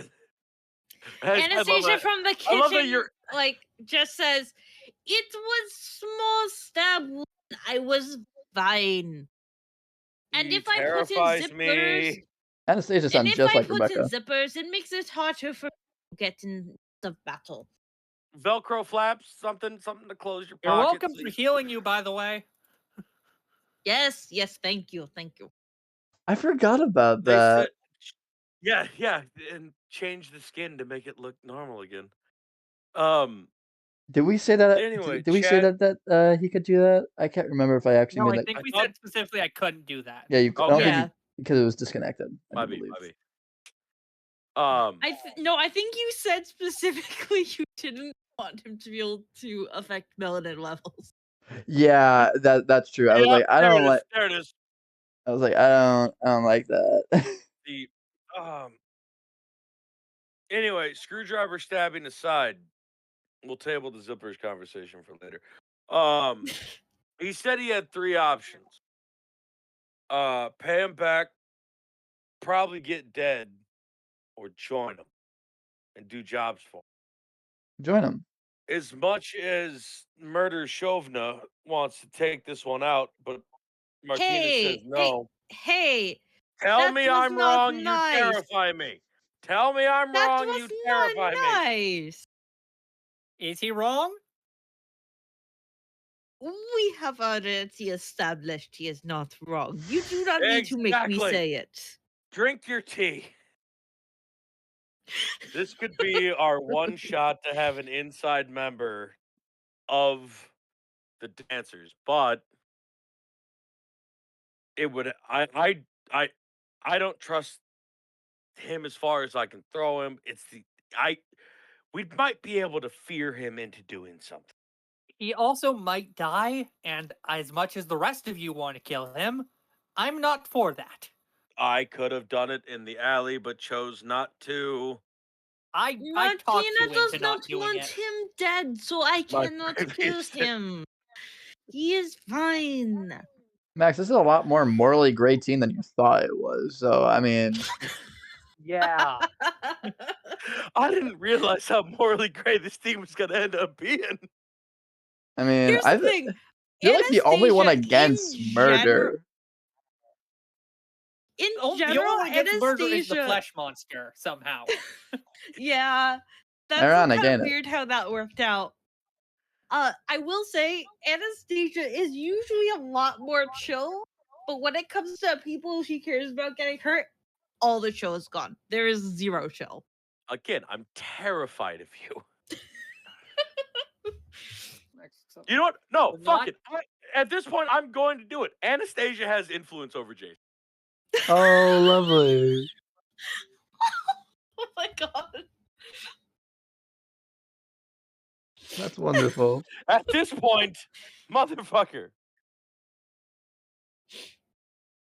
Anastasia from the I love that kitchen, just says, "It was small stab wound. I was fine." And He if I put in terrifies zippers, me. Anastasia and sounds if just I like put in Rebecca. zippers, it makes it harder for me to get in the battle. Velcro flaps, something to close your You're pockets. welcome for healing you, by the way. Yes, thank you. I forgot about They that. said, yeah, and change the skin to make it look normal again. Did we say that? Anyway, did we say Chad, that he could do that? I can't remember if I actually No, made I that. think we thought- said specifically I couldn't do that. Yeah, you. I don't Okay. think Yeah. because it was disconnected. I my do believe. B. I think you said specifically you didn't want him to be able to affect melanin levels. Yeah, that's true. I was like, I don't like. There it is. I was like, I don't like that. The Anyway, screwdriver stabbing aside, we'll table the zippers conversation for later. He said he had 3 options. Pay him back, probably get dead, or join him and do jobs for him. Join him. As much as Murder Shovna wants to take this one out, but Martinez says no. Hey, Tell that me was I'm not wrong, nice. you terrify me. Tell me I'm that wrong, was you not terrify me. nice. Is he wrong? We have already established he is not wrong. You do not need to make me Exactly. say it. Drink your tea. This could be our one shot to have an inside member of the dancers, but it would I don't trust him as far as I can throw him. We might be able to fear him into doing something. He also might die, and as much as the rest of you want to kill him, I'm not for that. I could have done it in the alley, but chose not to. I talked Martina you does into not not doing want it. him dead, so I cannot kill previous- him. He is fine. Max, this is a lot more morally gray team than you thought it was. So I mean, Yeah. I didn't realize how morally gray this team was going to end up being. I mean, Here's the thing. You're like the only one Anastasia, against in murder. In The general, only one against murder is the Anastasia. flesh monster, somehow. Yeah, that's Ironic, kind ain't of it? weird how that worked out. I will say Anastasia is usually a lot more chill, But when it comes to people she cares about getting hurt, all the chill is gone. There is zero chill. Again, I'm terrified of you. So You know what? No, we're fuck not- it. At this point, I'm going to do it. Anastasia has influence over Jason. Oh, lovely. Oh my god. That's wonderful. At this point, motherfucker.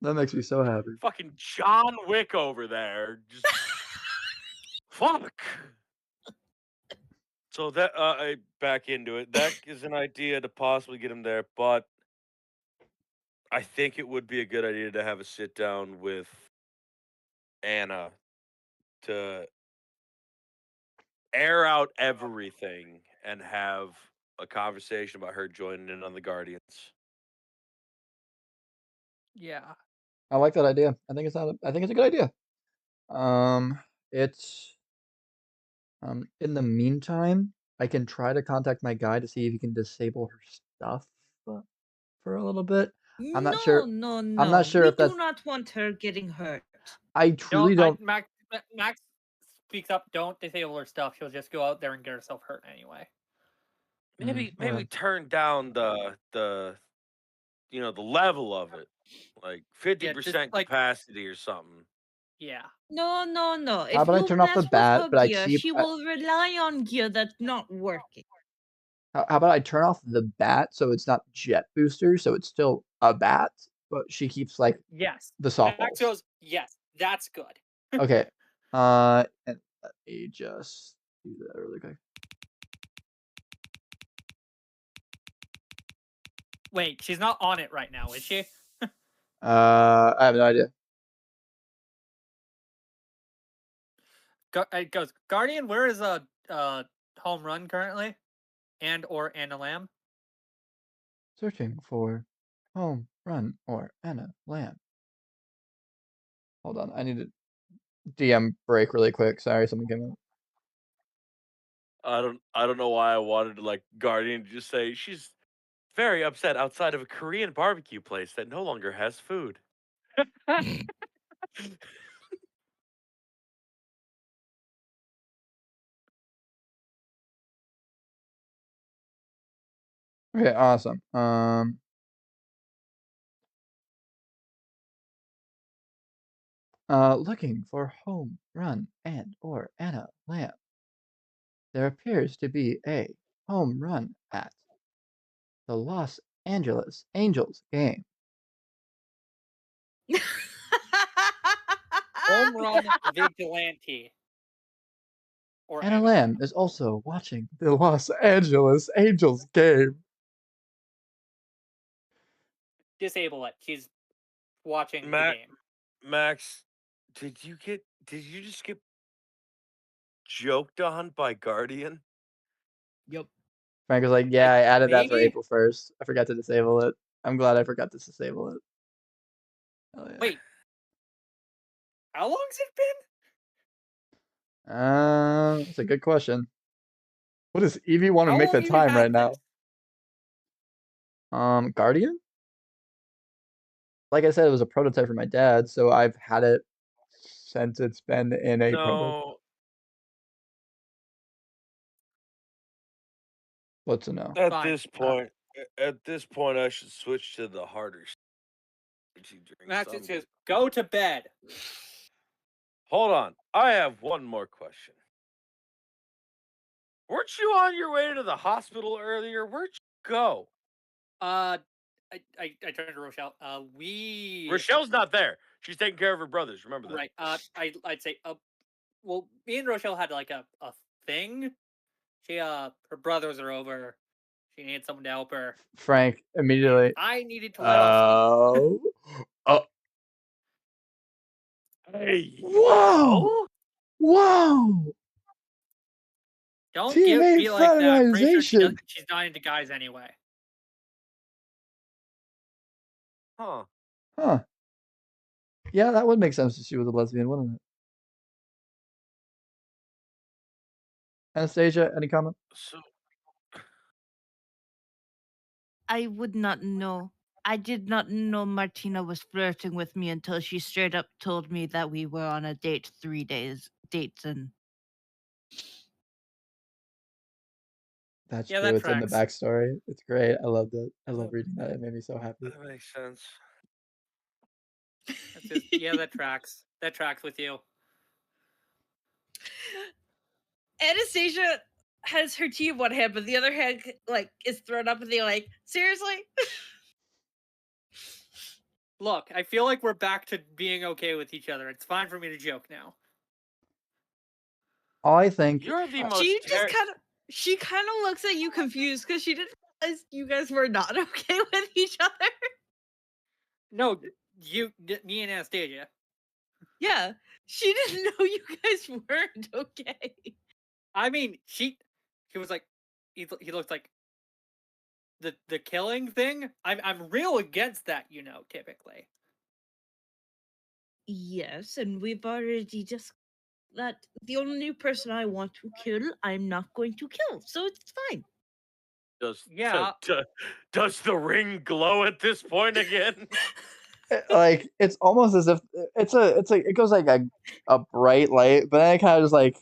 That makes me so happy. Fucking John Wick over there. Just fuck. So that I back into it. That is an idea to possibly get him there, but I think it would be a good idea to have a sit down with Anna to air out everything and have a conversation about her joining in on the Guardians. Yeah. I like that idea. I think it's a good idea. It's in the meantime, I can try to contact my guy to see if he can disable her stuff for a little bit. I'm not sure. No, I'm not sure we if that's. do not want her getting hurt. I truly don't. Max speaks up. Don't disable her stuff. She'll just go out there and get herself hurt anyway. Maybe Okay. turn down the the level of it, like 50% like- capacity or something. Yeah. No. If How about I you turn off the mess with bat, her but I gear, keep- she will rely on gear that's not working. How about I turn off the bat so it's not jet booster, so it's still a bat, but she keeps like Yes. the Max softballs. goes, yes, that's good. Okay. And let me just do that really quick. Wait, she's not on it right now, is she? I have no idea. It goes, Guardian, where is a home run currently? And or Anna Lamb? Searching for home run or Anna Lamb. Hold on, I need to DM break really quick. Sorry, something came up. I don't know why I wanted to like Guardian to just say she's very upset outside of a Korean barbecue place that no longer has food. Okay, awesome. Looking for home run and or Anna Lamb. There appears to be a home run at the Los Angeles Angels game. Home run vigilante. Or Anna Lamb is also watching the Los Angeles Angels game. Disable it. She's watching the Matt- game. Max, did you just get joked on by Guardian? Yep. Frank was like, yeah, I added that for maybe? April 1st. I forgot to disable it. I'm glad I forgot to disable it. Hell yeah. Wait. How long's it been? That's a good question. What does Evie want to How make the long you time had right now? this? Guardian? Like I said, it was a prototype for my dad, so I've had it since it's been in a prototype. No. What's a no? At Fine. this point, I should switch to the harder energy drinks. Max, it says, go to bed. Hold on. I have one more question. Weren't you on your way to the hospital earlier? Where'd you go? I turned to Rochelle. Rochelle's not there. She's taking care of her brothers. Remember that. Right. I'd say well, me and Rochelle had like a thing. She her brothers are over. She needed someone to help her. Frank immediately. I needed to let off steam. Oh. Hey. Whoa! Whoa! Don't Teammate be like that. I'm pretty sure fraternization. she's not into guys anyway. Huh. Yeah, that would make sense if she was a lesbian, wouldn't it? Anastasia, any comment? So I would not know. I did not know Martina was flirting with me until she straight up told me that we were on a date 3 dates and That's Yeah, true. that It's in the tracks. backstory. It's great. I loved it. I love reading that. It made me so happy. That makes sense. That's just yeah, that tracks. That tracks with you. Anastasia has her tea in one hand, but the other hand like is thrown up, and they're like, seriously? Look, I feel like we're back to being okay with each other. It's fine for me to joke now. I think You're the most. She kind of looks at you confused because she didn't realize you guys were not okay with each other. No, me and Anastasia. Yeah, she didn't know you guys weren't okay. I mean, she was like, he looked like the killing thing. I'm real against that, typically. Yes, and we've already just that the only person I want to kill, I'm not going to kill, so it's fine. Does the ring glow at this point again? like it's almost as if it goes like a bright light, but then it kind of just like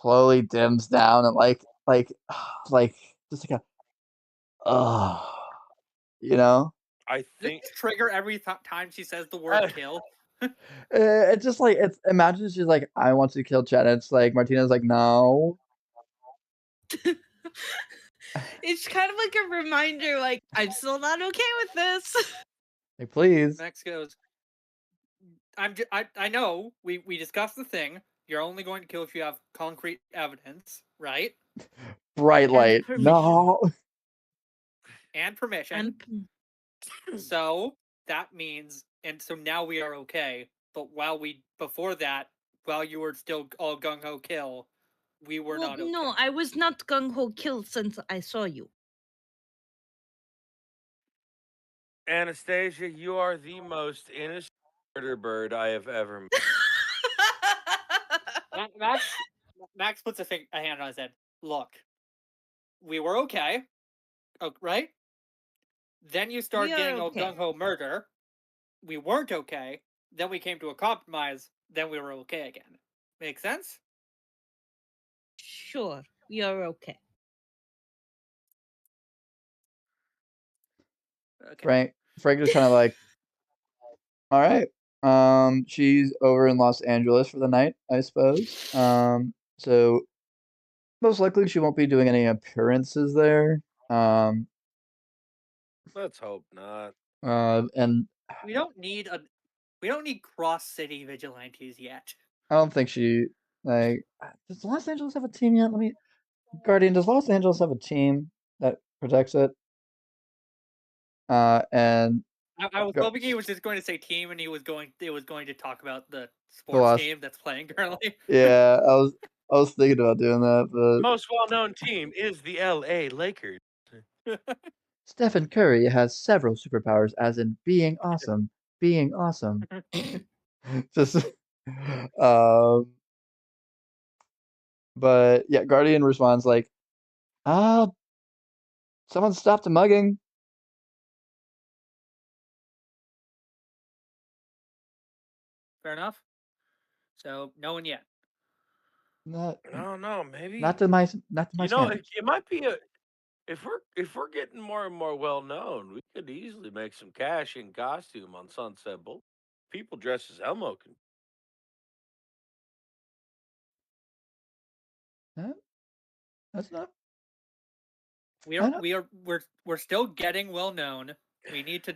slowly dims down and like just like a you know. I Does think this trigger every time she says the word kill? It's just like imagine she's like, I want to kill Chen. It's like Martina's like, no. It's kind of like a reminder, like, I'm still not okay with this. Like, please. Max goes, I know we discussed the thing. You're only going to kill if you have concrete evidence, right? Bright light. No. And permission. So that means, and so now we are okay. But before that, while you were still all gung ho kill, we were not okay. No, I was not gung ho kill since I saw you. Anastasia, you are the most innocent murder bird I have ever met. Max puts a hand on his head. Look, we were okay, right? Then you start getting all gung ho murder. We weren't okay. Then we came to a compromise. Then we were okay again. Make sense? Sure, you're okay. Frank is kind of like, all right. She's over in Los Angeles for the night, I suppose. So most likely she won't be doing any appearances there. Let's hope not. And we don't need cross city vigilantes yet. I don't think she does Los Angeles have a team yet? Guardian, does Los Angeles have a team that protects it? And I was hoping he was just going to say team, and it was going to talk about the sports team that's playing currently. Yeah, I was thinking about doing that, but the most well-known team is the LA Lakers. Stephen Curry has several superpowers, as in being awesome. Just but yeah, Guardian responds like, someone stopped a mugging. Fair enough. So no one yet. No, maybe not to my it might be if we're getting more and more well known, we could easily make some cash in costume on Sunset Boulevard. People dressed as Elmo can. That's not. We're still getting well known. We need to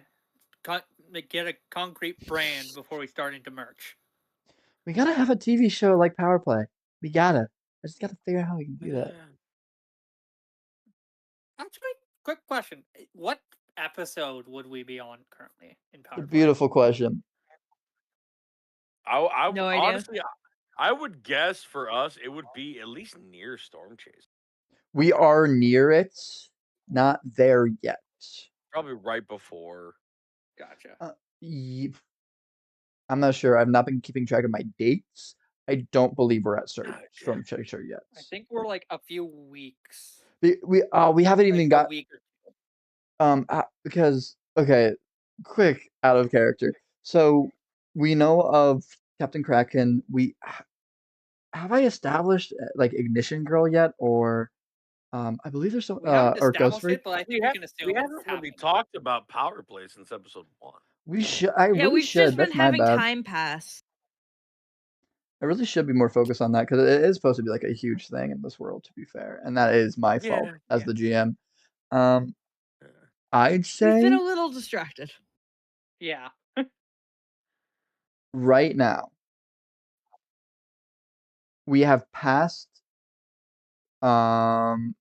get a concrete brand before we start into merch. We gotta have a TV show like Power Play. We gotta. I just gotta figure out how we can do that. Actually, quick question: what episode would we be on currently in Power Play? Beautiful question. I no idea. Honestly, I would guess for us it would be at least near Storm Chase. We are near it, not there yet. Probably right before. Gotcha. I'm not sure. I've not been keeping track of my dates. I don't believe we're at Storm Chaser yet. I think we're like a few weeks. We haven't even got a week or two. because Okay, quick out of character. So we know of Captain Kraken. Have I established like Ignition Girl yet, or I believe there's some We haven't or Ghost established Freak. it, but I We think we can we assume haven't it's really happening. talked about power play since episode 1. We should. I Yeah, really we've should. just been That's my having bad. time pass. I really should be more focused on that because it is supposed to be like a huge thing in this world, to be fair, and that is my fault as the GM. I'd We've been say a little distracted. Yeah. right now we have passed Ghostlight.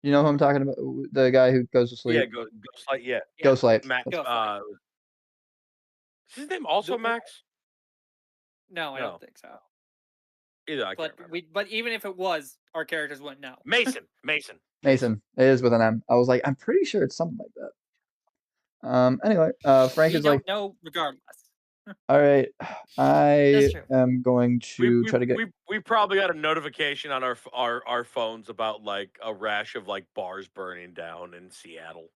You know who I'm talking about? The guy who goes to Yeah, sleep. Ghost Light. Yeah, Yeah. Ghostlight. Max. Ghostlight. Is his name also The- Max? No, I No. don't think so. Either I can't But remember. but even if it was, our characters wouldn't know. Mason. Mason. It is with an M. I was like, I'm pretty sure it's something like that. Anyway, Frank We is like, don't know regardless. all right, I That's true. am going to try to get. We probably got a notification on our phones about like a rash of like bars burning down in Seattle.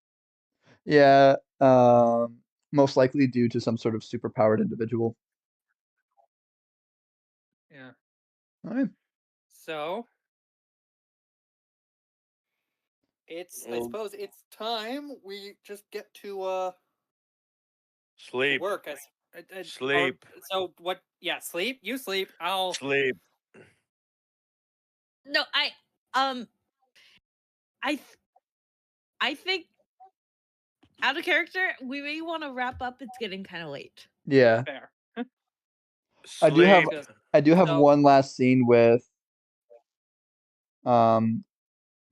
Yeah, most likely due to some sort of superpowered individual. Yeah. All right. So it's I Well- suppose it's time we just get to Sleep. work. Sleep. So what? Yeah, sleep. You sleep. I'll Sleep. No, I think out of character, we may want to wrap up. It's getting kind of late. Yeah, fair. I do have. Sleep. I do have So- one last scene with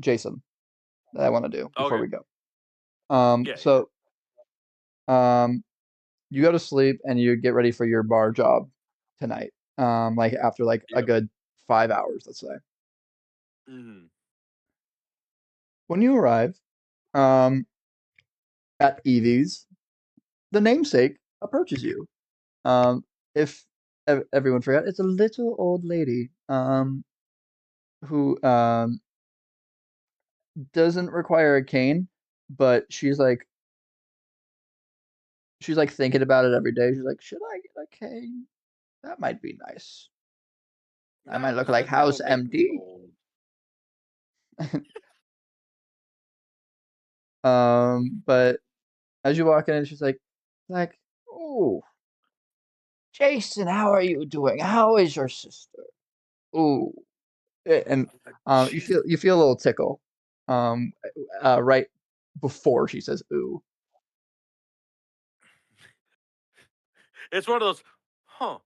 Jason that I want to do before Okay. we go. Yeah, So you go to sleep and you get ready for your bar job tonight. Like after like a Yep. good 5 hours, let's say. Mhm. When you arrive at Evie's, the namesake approaches you. If everyone forgot, it's a little old lady who doesn't require a cane, but she's like thinking about it every day. She's like, should I get a cane? That might be nice. I might look like That House would make me MD. old. But as you walk in, she's like, oh, Jason, how are you doing? How is your sister? Ooh, and you She's- feel a little tickle, right before she says ooh. It's one of those, huh?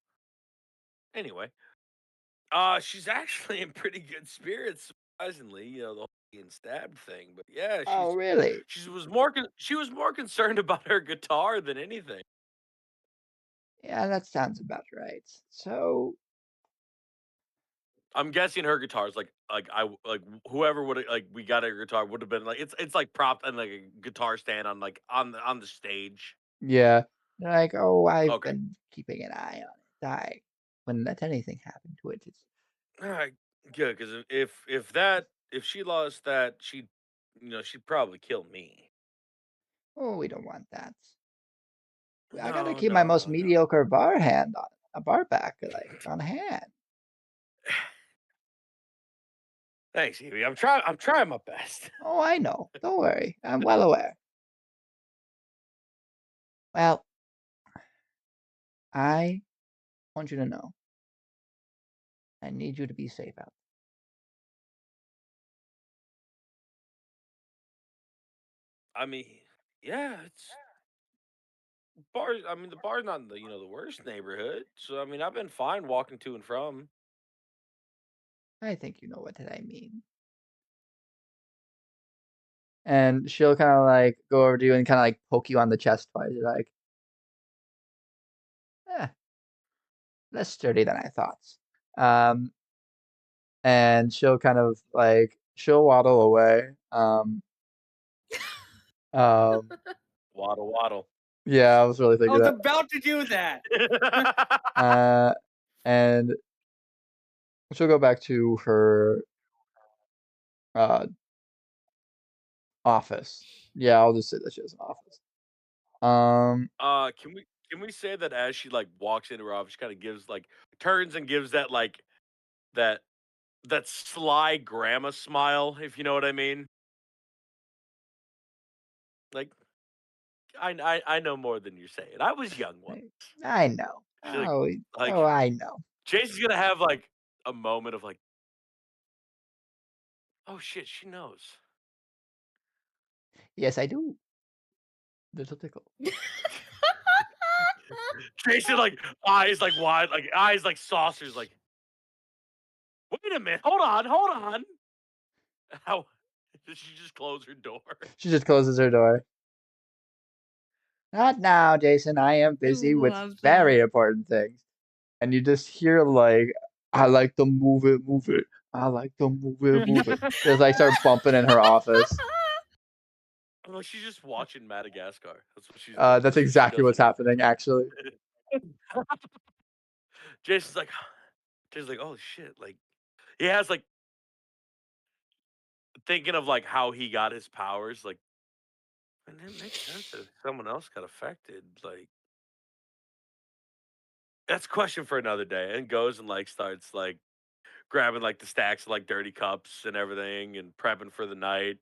Anyway, she's actually in pretty good spirits, surprisingly. You know, the whole being stabbed thing, but yeah, Oh, really? she was more concerned about her guitar than anything. Yeah, that sounds about right. So, I'm guessing her guitar's like whoever would like we got her guitar would have been like it's like propped and like a guitar stand on like on the stage. yeah, they're like, oh, I've Okay. been keeping an eye on it. I wouldn't let anything happen to it. It's, All right, good because if she lost that she'd she'd probably kill me. oh, we don't want that. I gotta No, keep my no, most no, no. mediocre bar hand on a bar back like on hand. Thanks, Evie. I'm trying my best. Oh, I know. Don't worry. I'm well aware. Well, I want you to know. I need you to be safe out. I mean, yeah, it's bars. I mean, the bar's not in the the worst neighborhood. So I mean, I've been fine walking to and from. I think you know what I mean. And she'll kind of like go over to you and kind of like poke you on the chest twice. You're like, eh, less sturdy than I thought. And she'll kind of like she'll waddle away. Waddle. Yeah, I was really I thinking was that. about to do that. And she'll go back to her office. Yeah, I'll just say that she has an office. Can we say that as she like walks into her office, she kind of gives like turns and gives that like that that sly grandma smile, if you know what I mean? Like I know more than you're saying. I was young once. I know. She's like, Oh, I know. Jason's gonna have like a moment of like, oh shit, she knows. Yes, I do. Little tickle. Jason like eyes like wide, like eyes like saucers, like wait a minute, hold on. How did she just close her door? She just closes her door. Not now, Jason. I am busy with love very that. important things. And you just hear like, I like to move it. I like to move it. Just like start bumping in her office. I'm like, she's just watching Madagascar. That's what she's doing. That's She exactly what's doesn't- happening, actually. Jason's like, oh shit, like he has like thinking of like how he got his powers, like, and it makes sense that if someone else got affected, like that's a question for another day. And goes and like starts like grabbing like the stacks of like dirty cups and everything and prepping for the night.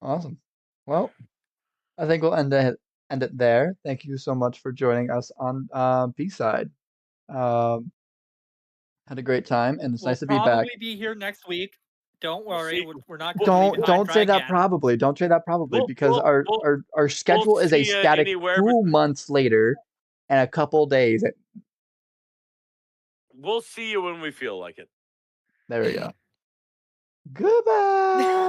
Awesome. Well, I think we'll end it there. Thank you so much for joining us on B-side. Had a great time, and it's We'll nice to be back. probably be here next week. Don't We'll worry, see. we're not going to leave you high and Don't dry say that again. probably. Don't say that probably We'll- because we'll- our schedule is a see ya static anywhere 2 months later and a couple days. We'll see you when we feel like it. There we go. Goodbye.